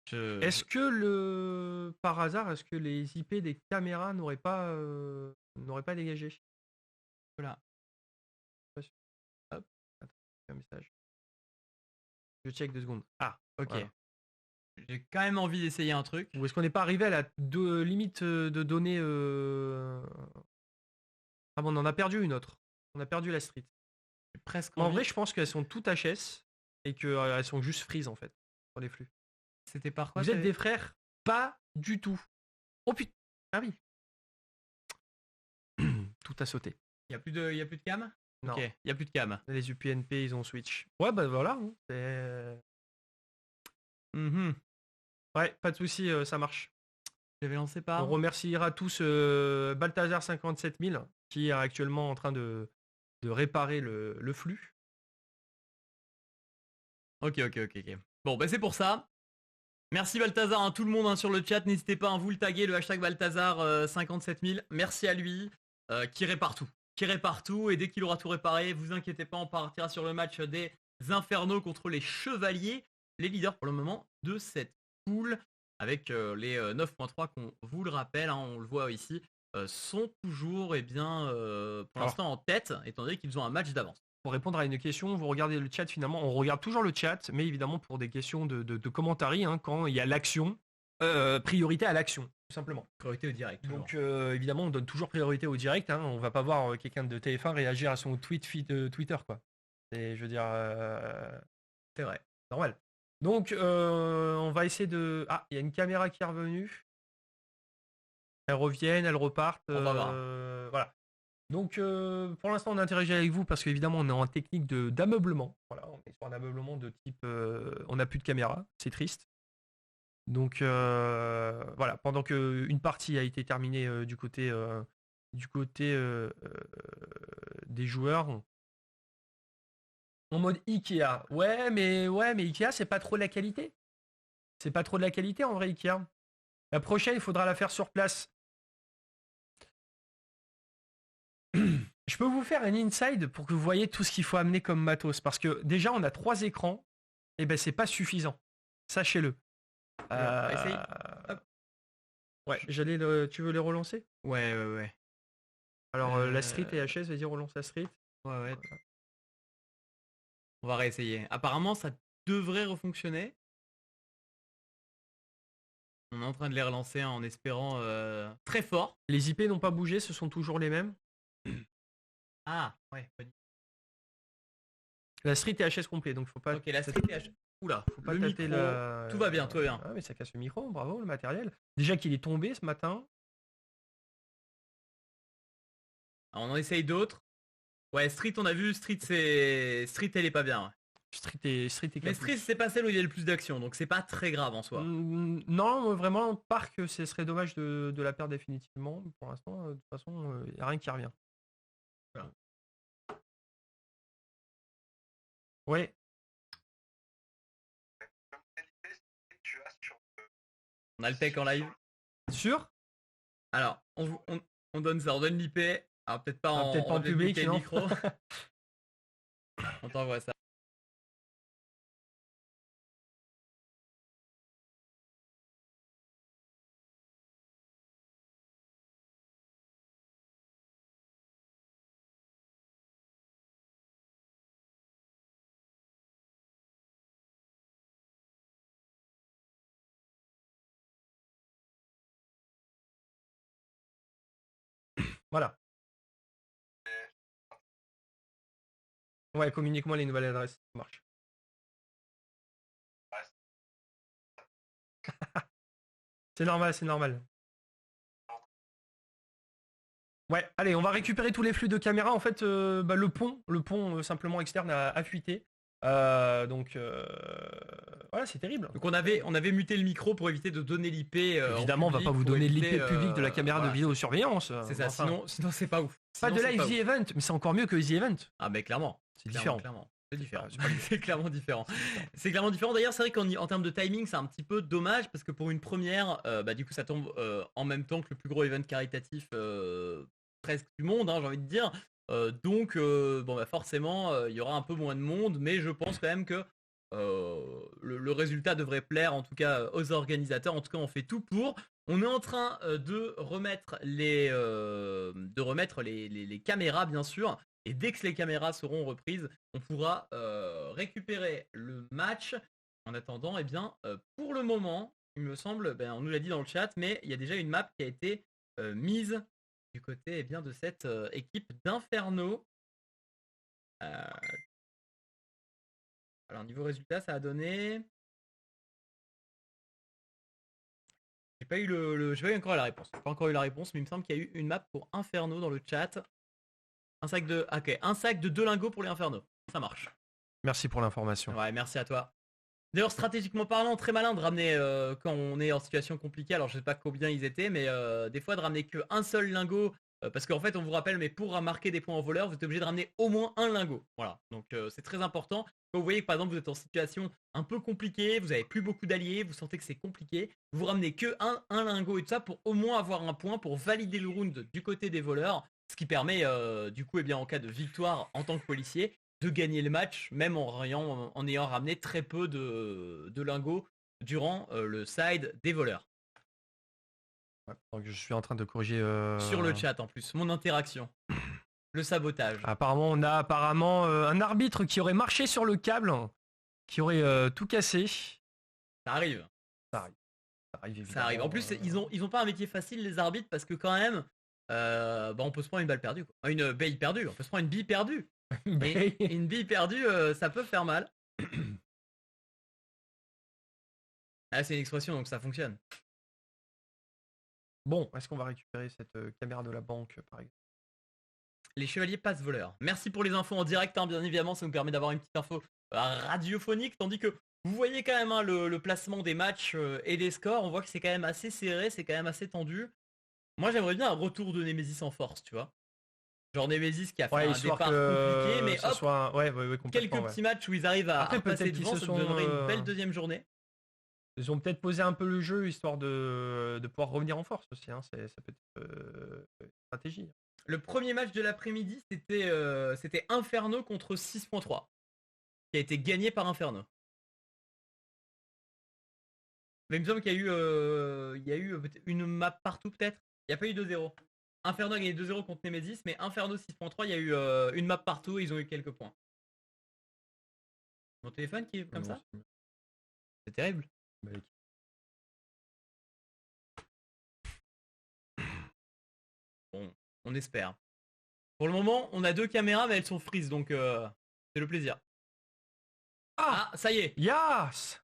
Je... Est-ce que par hasard, est-ce que les IP des caméras n'auraient pas dégagé? Voilà. Pas sûr. Hop. Attends, un message. Je check 2 secondes. Ah, Ok. voilà. J'ai quand même envie d'essayer un truc. Ou est-ce qu'on n'est pas arrivé à la limite de données Ah bon, on en a perdu une autre. On a perdu la street. J'ai presque En envie. vrai, je pense qu'elles sont toutes HS et qu'elles sont juste freeze en fait sur les flux. C'était par quoi Vous êtes t'avais- des frères? Pas du tout. Oh putain. Ah oui. Tout a sauté. y a plus de cam? Non. Ok, y a plus de cam. Les UPnP, ils ont switch. Ouais, bah voilà. Hein. Mhm. Ouais, pas de souci, ça marche. J'avais lancé On par. remerciera tous Balthazar 57000 qui est actuellement en train de réparer le flux. Ok, ok, ok, ok. Bon, bah c'est pour ça. Merci Balthazar, hein, tout le monde hein, sur le chat. N'hésitez pas à vous le taguer, le hashtag Balthazar 57000. Merci à lui qui répare tout. Qui répare tout. Et dès qu'il aura tout réparé, vous inquiétez pas, on partira sur le match des Infernaux contre les Chevaliers. Les leaders pour le moment de cette poule. Avec les 9.3 qu'on vous le rappelle, hein, on le voit ici, sont toujours eh bien, pour Alors, l'instant en tête, étant donné qu'ils ont un match d'avance. pour répondre à une question, vous regardez le chat finalement. On regarde toujours le chat, mais évidemment pour des questions de commentaires, hein, quand il y a l'action, priorité à l'action, tout simplement. Priorité au direct. Toujours. Donc évidemment, on donne toujours priorité au direct. Hein. On va pas voir quelqu'un de TF1 réagir à son tweet feed Twitter, quoi. Et je veux dire, C'est vrai. normal. Donc on va essayer de. Ah, il y a une caméra qui est revenue. Elles reviennent, elles repartent. On va voir. Voilà. Donc pour l'instant, on interagit avec vous parce qu'évidemment, on est en technique d'ameublement. Voilà, on est sur un ameublement de type. On n'a plus de caméra, c'est triste. Donc voilà, pendant qu'une partie a été terminée du côté des joueurs, en mode Ikea. Ouais, mais Ikea, c'est pas trop de la qualité. C'est pas trop de la qualité en vrai, Ikea. La prochaine, il faudra la faire sur place. Je peux vous faire un inside pour que vous voyez tout ce qu'il faut amener comme matos. Parce que déjà, on a 3 écrans. Et ben, c'est pas suffisant. Sachez-le. Essaye. Hop. Ouais, tu veux les relancer? Ouais, ouais, ouais. Alors, la street et HS, vas-y, relance la street. Ouais, ouais. On va réessayer. Apparemment, ça devrait refonctionner. On est en train de les relancer en espérant très fort. Les IP n'ont pas bougé, ce sont toujours les mêmes. Ah, ouais. La street est HS complet, donc faut pas. Ok, la street est... Oula, Faut pas le tâter micro. Tout va bien, tout va bien. Ah, mais ça casse le micro, bravo, le matériel. Déjà qu'il est tombé ce matin. Alors, on en essaye d'autres. Ouais, Street, on a vu. Street, Street, elle est pas bien. Ouais. Street est Mais Street, c'est pas celle où il y a le plus d'action, donc c'est pas très grave en soi. Non, vraiment, Parc, ce serait dommage de la perdre définitivement. Pour l'instant, de toute façon, il n'y a rien qui revient. Voilà. Ouais. On a le tech en live. Sûr? Alors, on donne ça, on donne l'IP. Alors, peut-être pas en, peut-être pas en peut-être public, muter le non. micro. On t'envoie ça. Voilà. Ouais, communique-moi les nouvelles adresses. Ça marche. C'est normal, c'est normal. Ouais, allez, on va récupérer tous les flux de caméra. En fait, le pont simplement externe a fuité. Donc, voilà, c'est terrible. Donc on avait muté le micro pour éviter de donner l'IP. Évidemment, on va pas vous donner l'IP public de la caméra de vidéosurveillance. C'est ça, enfin, sinon c'est pas ouf. pas Sinon, de c'est live ouf. The Event, mais c'est encore mieux que The Event. Ah mais clairement. C'est différent. Clairement. C'est différent. C'est pas mieux. C'est clairement différent. C'est clairement différent. D'ailleurs, c'est vrai qu'en termes de timing, c'est un petit peu dommage parce que pour une première, du coup, ça tombe en même temps que le plus gros event caritatif presque du monde, hein, j'ai envie de dire. Donc, forcément, il y aura un peu moins de monde, mais je pense quand même que le résultat devrait plaire, en tout cas, aux organisateurs. En tout cas, on fait tout pour. On est en train de remettre les caméras, bien sûr. Et dès que les caméras seront reprises, on pourra récupérer le match. En attendant, pour le moment, il me semble, on nous l'a dit dans le chat, mais il y a déjà une map qui a été mise du côté de cette équipe d'Inferno. Alors, niveau résultat, ça a donné... J'ai pas eu j'ai pas eu encore la réponse. J'ai pas encore eu la réponse, mais il me semble qu'il y a eu une map pour Inferno dans le chat. Un sac de 2 lingots pour les Inferno. Ça marche. Merci pour l'information. Ouais, merci à toi. D'ailleurs, stratégiquement parlant, très malin de ramener quand on est en situation compliquée. Alors, je sais pas combien ils étaient, mais des fois de ramener qu'un seul lingot. Parce qu'en fait, on vous rappelle, mais pour marquer des points en voleur, vous êtes obligé de ramener au moins un lingot. Voilà. Donc, c'est très important. Quand vous voyez que par exemple, vous êtes en situation un peu compliquée, vous avez plus beaucoup d'alliés, vous sentez que c'est compliqué, vous ramenez que un lingot et tout ça pour au moins avoir un point pour valider le round du côté des voleurs. Ce qui permet, en cas de victoire en tant que policier, de gagner le match, même en ayant ramené très peu de lingots durant le side des voleurs. Ouais, donc je suis en train de corriger... Sur le chat en plus, mon interaction. Le sabotage. Apparemment, on a un arbitre qui aurait marché sur le câble, qui aurait tout cassé. Ça arrive. Ça arrive. Ça arrive. En plus, ils ont pas un métier facile, les arbitres, parce que quand même... on peut se prendre une balle perdue, quoi. Une balle perdue, on peut se prendre une bille perdue. Et une bille perdue, ça peut faire mal. Ah, c'est une expression, donc ça fonctionne. Bon, est-ce qu'on va récupérer cette caméra de la banque, par exemple? Les chevaliers passent voleurs. Merci pour les infos en direct, hein, bien évidemment, ça nous permet d'avoir une petite info radiophonique, tandis que vous voyez quand même le placement des matchs et des scores. On voit que c'est quand même assez serré, c'est quand même assez tendu. Moi, j'aimerais bien un retour de Nemesis en force, tu vois. Genre Nemesis qui a fait un départ compliqué, mais hop, quelques petits matchs où ils arrivent à passer devant, ça donnerait une belle deuxième journée. Ils ont peut-être posé un peu le jeu, histoire de pouvoir revenir en force aussi, hein. Ça peut être une stratégie. Le premier match de l'après-midi, c'était Inferno contre 6.3, qui a été gagné par Inferno. Mais il me semble qu'il y a eu une map partout peut-être. Il n'y a pas eu 2-0. Inferno a gagné 2-0 contre Nemesis, mais Inferno 6.3, il y a eu une map partout et ils ont eu quelques points. Mon téléphone qui est comme ça? C'est terrible. Bon, on espère. Pour le moment, on a 2 caméras, mais elles sont frises, donc c'est le plaisir. Ah, ça y est. Yes.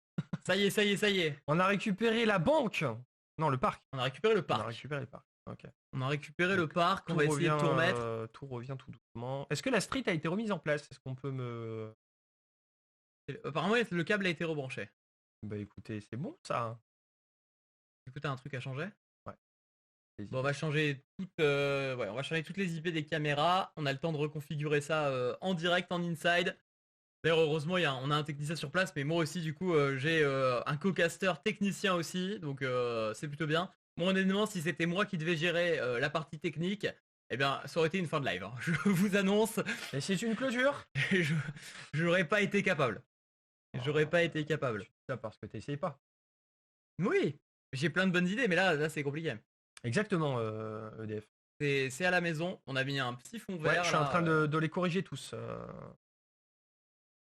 Ça y est. On a récupéré la banque. Non, le parc. On a récupéré le parc. Ok. On a récupéré le parc, on va essayer de tout remettre. Tout revient tout doucement. Est-ce que la street a été remise en place? Est-ce qu'on peut me... Apparemment, le câble a été rebranché. Bah écoutez, c'est bon ça. Du coup, t'as un truc à changer? Ouais. Bon, on va changer toutes les IP des caméras. On a le temps de reconfigurer ça en direct, en inside. D'ailleurs, heureusement, on a un technicien sur place, mais moi aussi, du coup, j'ai un co-caster technicien aussi, donc c'est plutôt bien. Bon, honnêtement, si c'était moi qui devais gérer la partie technique, ça aurait été une fin de live, hein. Je vous annonce. Et c'est une clôture. J'aurais pas été capable. Ça parce que t'essayes pas. Oui, j'ai plein de bonnes idées, mais là c'est compliqué. Exactement, EDF. C'est à la maison, on a mis un petit fond vert. Ouais, je suis en train de les corriger tous.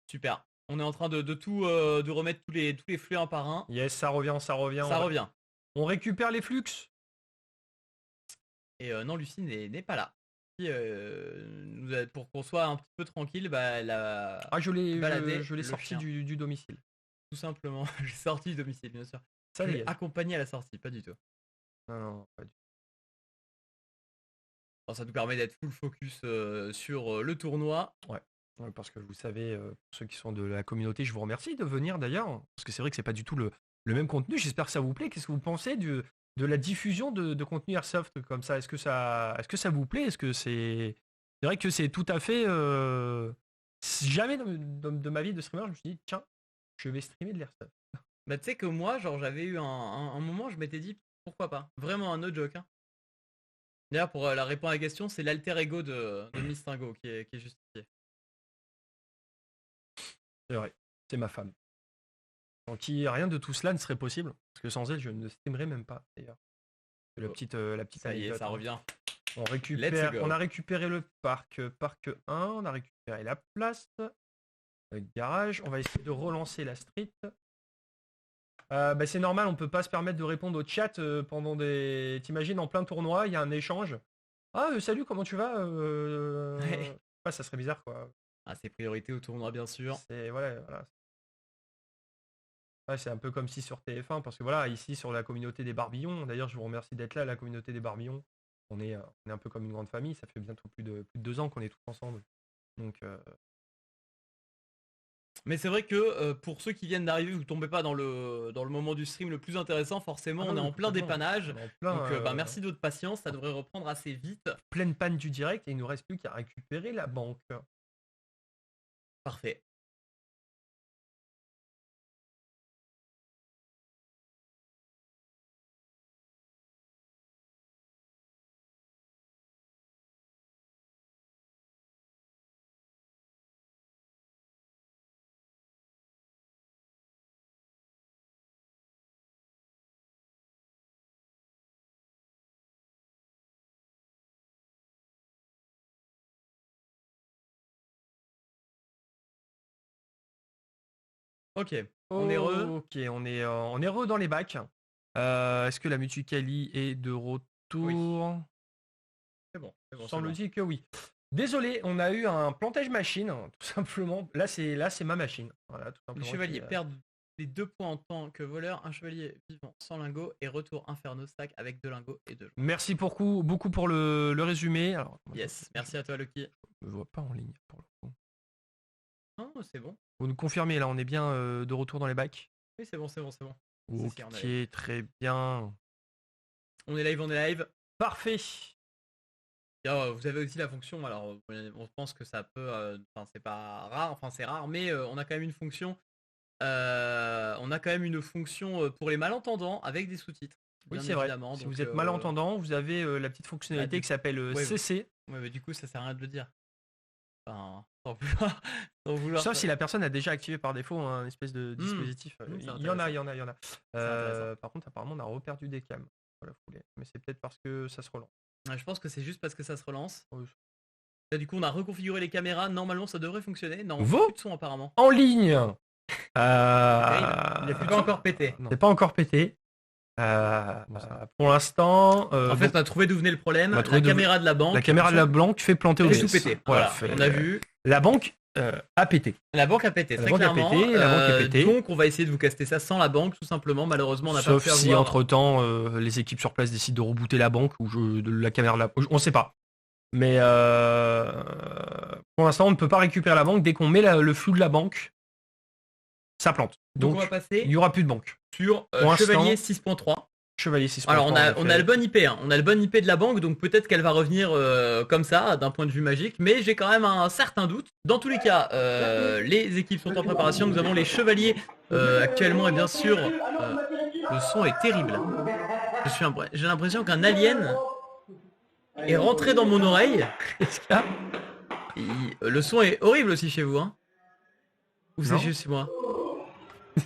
Super. On est en train de remettre tous les flux un par un. Yes, ça revient. Ça revient. On récupère les flux. Et non, Lucie n'est pas là. pour qu'on soit un petit peu tranquille, bah, elle a Ah, je l'ai baladé je l'ai le sorti chien. du domicile. Tout simplement. J'ai sorti du domicile, bien sûr. Ça Je l'ai dégage. accompagné à la sortie, pas du tout. Non, non, pas du Alors, ça nous permet d'être full focus sur le tournoi. Ouais, parce que vous savez, pour ceux qui sont de la communauté, je vous remercie de venir d'ailleurs, parce que c'est vrai que c'est pas du tout le même contenu. J'espère que ça vous plaît. Qu'est-ce que vous pensez de la diffusion de contenu Airsoft comme ça? Est-ce que ça vous plaît? Est-ce que c'est vrai que c'est tout à fait. Jamais de ma vie de streamer, je me suis dit, tiens, je vais streamer de l'Airsoft. Bah, tu sais que moi, genre, j'avais eu un moment, je m'étais dit, pourquoi pas? Vraiment un no joke, hein. D'ailleurs, pour la répondre à la question, c'est l'alter ego de Mistingo qui est justifié. C'est vrai, c'est ma femme. Sans qui rien de tout cela ne serait possible, parce que sans elle, je ne streamerais même pas d'ailleurs. La petite Ça y est, anecdote, ça hein. revient. On go. a récupéré le parc 1, on a récupéré la place, le garage. On va essayer de relancer la street. Bah, c'est normal, on peut pas se permettre de répondre au chat pendant des. T'imagines en plein tournoi, il y a un échange. Ah, salut, comment tu vas? Ouais, ça serait bizarre quoi. Ah, c'est priorité au tournoi, bien sûr. C'est voilà. Ouais, c'est un peu comme si sur TF1, parce que voilà, ici sur la communauté des Barbillons, d'ailleurs je vous remercie d'être là, la communauté des Barbillons. On est un peu comme une grande famille, ça fait bientôt plus de 2 ans qu'on est tous ensemble. Donc Mais c'est vrai que pour ceux qui viennent d'arriver, vous tombez pas dans le moment du stream le plus intéressant, forcément, ah on est non, en plein complètement. dépannage. On est en plein, Donc bah, merci de votre patience, ça devrait reprendre assez vite. pleine panne du direct et il nous reste plus qu'à récupérer la banque. Parfait. Ok, on est heureux. Ok, on est heureux dans les bacs. Est-ce que la Mutucali est de retour? C'est bon, c'est bon. Semble-t-il que oui. Désolé, on a eu un plantage machine, tout simplement. Là, c'est ma machine. Voilà, tout Les simplement. chevaliers perdent les 2 points en tant que voleur, un chevalier vivant sans lingot et retour Inferno stack avec 2 lingots et 2 jours. Merci beaucoup pour le résumé. Alors, Yes, merci à toi Lucky. Je me vois pas en ligne pour le coup. Non, c'est bon. Vous nous confirmez, là, on est bien de retour dans les bacs? Oui, c'est bon. Si, on est Ok, live. très bien. On est live. Parfait. Vous avez aussi la fonction, alors on pense que ça peut, enfin c'est pas rare, enfin c'est rare, mais on a quand même une fonction, pour les malentendants avec des sous-titres. Oui, bien c'est vrai. évidemment. Si Donc, vous êtes malentendant, vous avez la petite fonctionnalité du qui s'appelle ouais, CC. Ouais, mais du coup ça sert à rien de le dire. Enfin, sans vouloir Sauf si la personne a déjà activé par défaut un espèce de dispositif. c'est Il y en a. intéressant. Par contre, apparemment, on a reperdu des cams dans la foulée. Mais c'est peut-être parce que ça se relance. Ouais, je pense que c'est juste parce que ça se relance. Oui. Là, du coup, on a reconfiguré les caméras. Normalement, ça devrait fonctionner. Non, Vos plus de son apparemment. En ligne. Il n'est pas encore pété. C'est pas encore pété. Pour l'instant. En fait, on a trouvé d'où venait le problème. on a trouvé La caméra de la banque. La caméra de la banque fait planter Elle est OBS. tout pété. Voilà, On a vu. La banque a pété. La banque a pété, très clairement. La banque a pété. Donc, on va essayer de vous caster ça sans la banque, tout simplement. Malheureusement, on n'a pas Sauf pu si avoir... entre temps les équipes sur place décident de rebooter la banque ou de la caméra de la. On sait pas. Mais pour l'instant, on ne peut pas récupérer la banque. Dès qu'on met le flux de la banque, ça plante. Donc on va passer il n'y aura plus de banque. Sur Chevalier 6.3. Chevalier 6.3. Alors on a le bon IP, hein. On a le bon IP de la banque, donc peut-être qu'elle va revenir comme ça, d'un point de vue magique, mais j'ai quand même un certain doute. Dans tous les cas, les équipes sont en préparation. Nous avons les chevaliers actuellement, et bien sûr, le son est terrible. J'ai l'impression qu'un alien est rentré dans mon oreille. Le son est horrible aussi chez vous, hein? Ou c'est juste chez moi?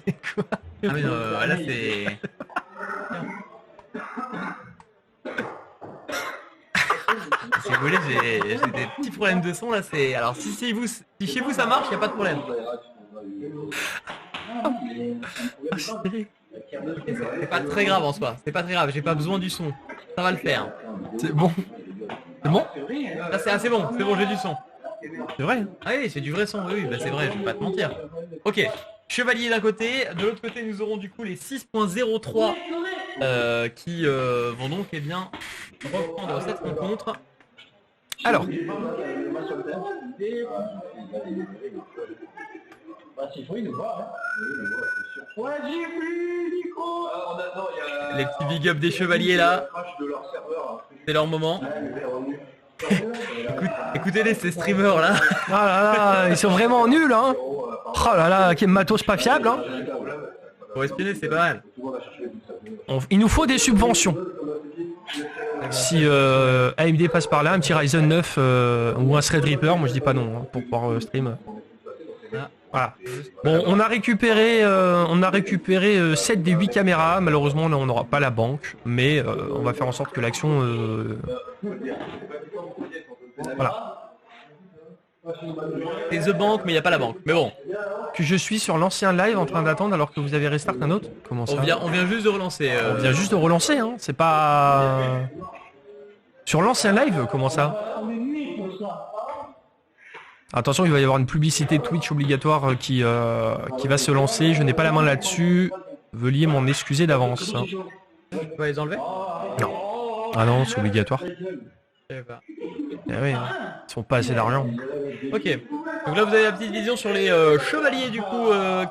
C'est quoi? Ah mais non, là c'est... Si vous voulez, j'ai des petits problèmes de son là, c'est... Alors si chez vous ça marche, y a pas de problème. C'est pas très grave en soi, c'est pas très grave, j'ai pas besoin du son. Ça va le faire. C'est bon. C'est bon? Ah, c'est assez bon, c'est bon, j'ai du son. C'est vrai? Ah oui, c'est du vrai son, oui, bah c'est vrai, je vais pas te mentir. Ok, chevalier d'un côté, de l'autre côté nous aurons du coup les 6.03 qui vont donc eh bien reprendre cette rencontre. Alors. Les petits big up des chevaliers là, c'est leur moment. Écoutez-les, ces streamers là. Ah là là, ils sont vraiment nuls, hein. Oh là là, quel matos pas fiable, hein. Pour espionner, c'est pas mal. Il nous faut des subventions. Si AMD passe par là, un petit Ryzen 9 ou un Threadripper, moi je dis pas non hein, pour pouvoir stream. Voilà. Bon, on a récupéré 7 des 8 caméras. Malheureusement, là, on n'aura pas la banque, mais on va faire en sorte que l'action... Voilà. C'est The Bank, mais il n'y a pas la banque. Mais bon. Que je suis sur l'ancien live en train d'attendre alors que vous avez restart un autre. Comment ça? On vient juste de relancer. On vient juste de relancer, hein. C'est pas... Sur l'ancien live, comment ça? Attention, il va y avoir une publicité Twitch obligatoire qui va se lancer. Je n'ai pas la main là-dessus. Veuillez m'en excuser d'avance. Tu peux les enlever? Non. Ah non, c'est obligatoire. Je sais pas. Eh oui, hein. Ils sont pas assez d'argent. Ok. Donc là, vous avez la petite vision sur les chevaliers du coup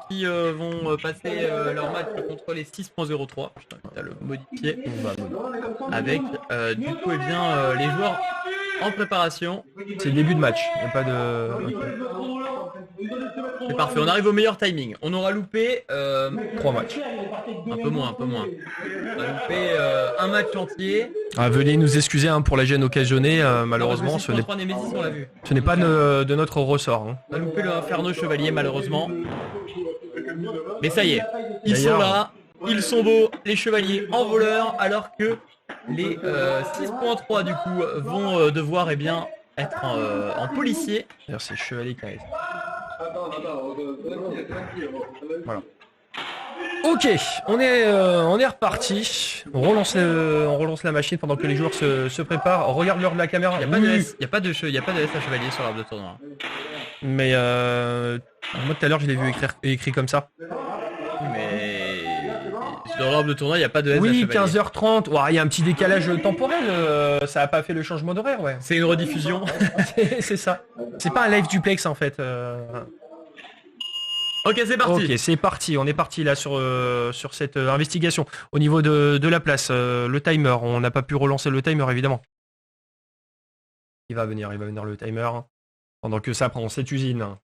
qui vont passer leur match contre les 6.03. Je t'invite à le modifier. Avec du coup, eh bien, les joueurs en préparation. C'est le début de match. Il n'y a pas de... Okay. C'est parfait, on arrive au meilleur timing. On aura loupé 3 matchs. Un peu moins. On a loupé un match entier. Ah, veuillez nous excuser hein, pour la gêne occasionnée. Malheureusement, ce n'est pas de notre ressort. Hein. On a loupé le Inferno Chevalier malheureusement. Mais ça y est, ils sont là. Ils sont beaux, les chevaliers en voleur, alors que les 6.3 du coup vont devoir eh bien être en policier. D'ailleurs, c'est chevalier qui arrive. Voilà. Ok, on est reparti. On relance la machine pendant que les joueurs se préparent. Regarde l'heure de la caméra. Il n'y a pas de S à chevalier sur l'arbre de tournoi. Mais moi tout à l'heure je l'ai vu écrit comme ça. Mais sur l'arbre de tournoi il n'y a pas de S à oui, chevalier. 15h30. Il y a un petit décalage temporel. Ça n'a pas fait le changement d'horaire, ouais. C'est une rediffusion. c'est ça. C'est pas un live duplex en fait. Ok, c'est parti. Ok, c'est parti. On est parti là sur cette investigation. Au niveau de la place, le timer. On n'a pas pu relancer le timer évidemment. Il va venir le timer. Pendant que ça prend cette usine.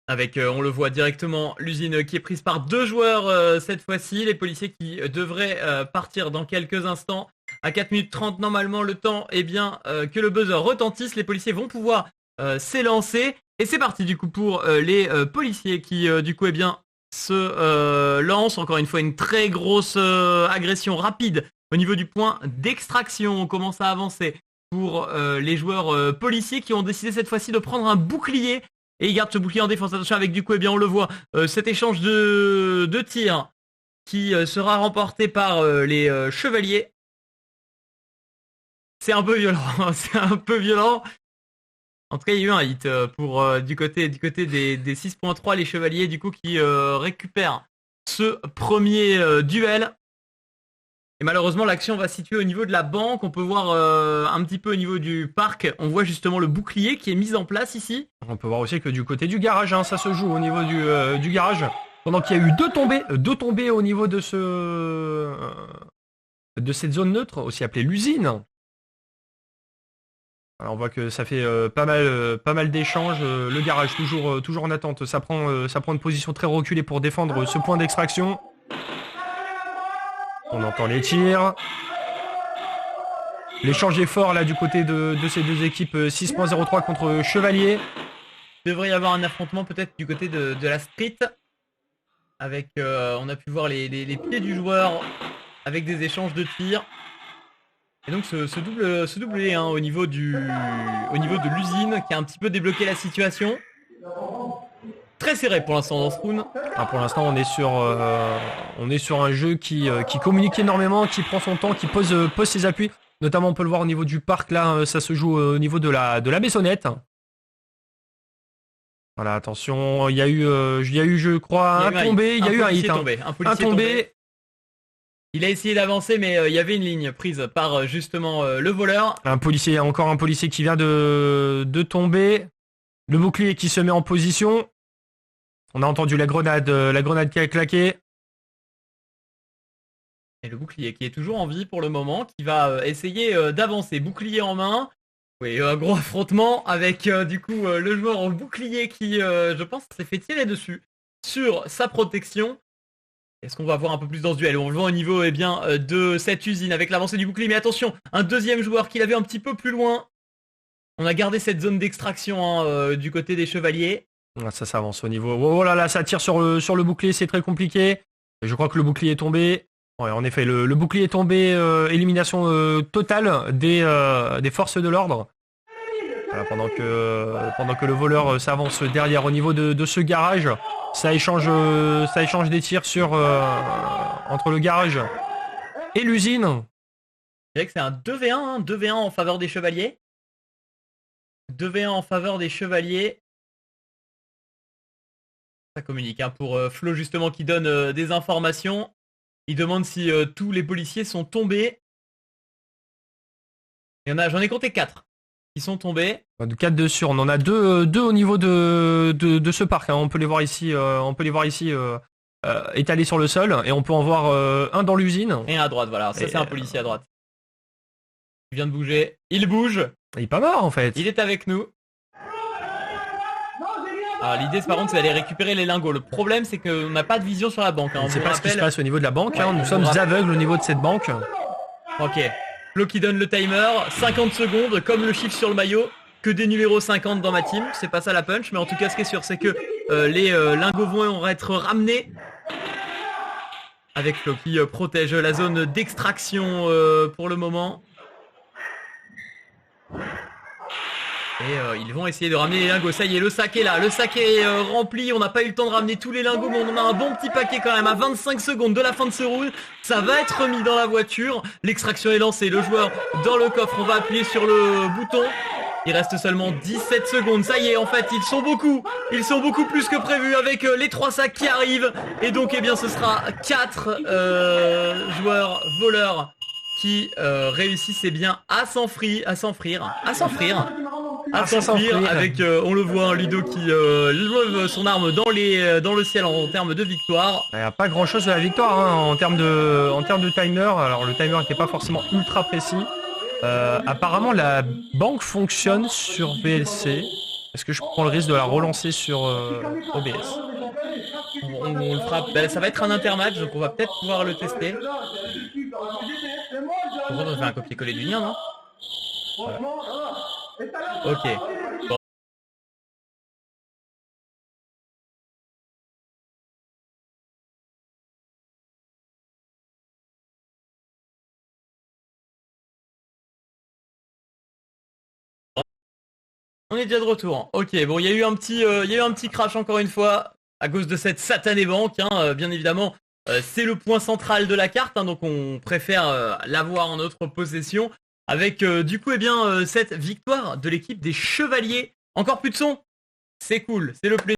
Avec, on le voit directement, l'usine qui est prise par 2 joueurs cette fois-ci. Les policiers qui devraient partir dans quelques instants. À 4 minutes 30 normalement le temps eh bien, que le buzzer retentisse. Les policiers vont pouvoir s'élancer. Et c'est parti du coup pour les policiers qui du coup eh bien se lancent. Encore une fois une très grosse agression rapide au niveau du point d'extraction. On commence à avancer pour les joueurs policiers qui ont décidé cette fois-ci de prendre un bouclier. Et ils gardent ce bouclier en défense. Attention avec du coup eh bien on le voit cet échange de tirs qui sera remporté par les chevaliers. C'est un peu violent. En tout cas, il y a eu un hit pour du côté des 6.3, les chevaliers du coup qui récupèrent ce premier duel. Et malheureusement, l'action va se situer au niveau de la banque. On peut voir un petit peu au niveau du parc. On voit justement le bouclier qui est mis en place ici. On peut voir aussi que du côté du garage, hein, ça se joue au niveau du garage. Pendant qu'il y a eu deux tombées au niveau de cette zone neutre, aussi appelée l'usine. Alors on voit que ça fait pas mal d'échanges. Le garage toujours en attente. Ça prend une position très reculée pour défendre ce point d'extraction. On entend les tirs. L'échange est fort là du côté de ces deux équipes. 6.03 contre Chevalier. Il devrait y avoir un affrontement peut-être du côté de la street. Avec on a pu voir les pieds du joueur avec des échanges de tirs. Et donc ce doublé hein, au niveau de l'usine qui a un petit peu débloqué la situation. Très serré pour l'instant dans ce round. Ah, pour l'instant on est sur un jeu qui communique énormément, qui prend son temps, qui pose ses appuis. Notamment, on peut le voir au niveau du parc, là, ça se joue au niveau de la maisonnette. Voilà, attention, il y a eu, je crois, un tombé, il y a eu un hit. Un tombé. Il a essayé d'avancer, mais il y avait une ligne prise par justement le voleur. Encore un policier qui vient de tomber. Le bouclier qui se met en position. On a entendu la grenade qui a claqué. Et le bouclier qui est toujours en vie pour le moment, qui va essayer d'avancer. Bouclier en main. Oui, un gros affrontement avec du coup le joueur en bouclier qui, je pense, s'est fait tirer dessus sur sa protection. Est-ce qu'on va voir un peu plus dans ce duel? On le voit au niveau de cette usine avec l'avancée du bouclier. Mais attention, un deuxième joueur qui l'avait un petit peu plus loin. On a gardé cette zone d'extraction du côté des chevaliers. Ça s'avance au niveau. Oh là là, ça tire sur le bouclier, c'est très compliqué. Je crois que le bouclier est tombé. Ouais, en effet, le bouclier est tombé. Élimination totale des forces de l'ordre. Voilà, pendant que le voleur s'avance derrière au niveau de ce garage, ça échange des tirs entre le garage et l'usine. Je dirais que c'est un 2v1, hein, 2v1 en faveur des chevaliers. 2v1 en faveur des chevaliers. Ça communique pour Flo justement qui donne des informations. Il demande si tous les policiers sont tombés. J'en ai compté 4 qui sont tombés. 4 de sûr, on en a deux au niveau de ce parc. Hein. On peut les voir ici, étalés sur le sol, et on peut en voir un dans l'usine. Et un à droite, voilà. Ça c'est un policier à droite. Il vient de bouger. Il bouge. Il est pas mort en fait. Il est avec nous. Alors l'idée par contre c'est d'aller récupérer les lingots. Le problème c'est qu'on n'a pas de vision sur la banque. Hein. On ne sait pas ce qui se passe au niveau de la banque. Ouais, nous sommes aveugles au niveau de cette banque. Ok. Flo qui donne le timer. 50 secondes comme le chiffre sur le maillot. Que des numéros 50 dans ma team. C'est pas ça la punch. Mais en tout cas ce qui est sûr c'est que les lingots vont être ramenés. Avec Flo qui protège la zone d'extraction pour le moment. Et ils vont essayer de ramener les lingots. Ça y est, le sac est là. Le sac est rempli. On n'a pas eu le temps de ramener tous les lingots, mais on en a un bon petit paquet quand même. À 25 secondes de la fin de ce round, ça va être mis dans la voiture. L'extraction est lancée. Le joueur dans le coffre. On va appuyer sur le bouton. Il reste seulement 17 secondes. Ça y est, en fait, ils sont beaucoup. Ils sont beaucoup plus que prévu avec les 3 sacs qui arrivent. Et donc, ce sera 4 joueurs voleurs qui réussissent bien à s'enfuir avec, on le voit, Ludo qui lève son arme dans le ciel en termes de victoire. Il n'y a pas grand chose de la victoire hein, en termes de timer. Alors le timer n'était pas forcément ultra précis. Apparemment la banque fonctionne sur VLC. Est-ce que je prends le risque de la relancer sur OBS? On le fera. Ça va être un intermatch, donc on va peut-être pouvoir le tester. On va faire un copier-coller du lien, non? Voilà. Ok. Bon. On est déjà de retour. Ok, bon, il y a eu un petit crash encore une fois à cause de cette satanée banque, hein, bien évidemment. C'est le point central de la carte, hein, donc on préfère l'avoir en notre possession. Avec du coup cette victoire de l'équipe des chevaliers. Encore plus de son. C'est cool, c'est le plaisir.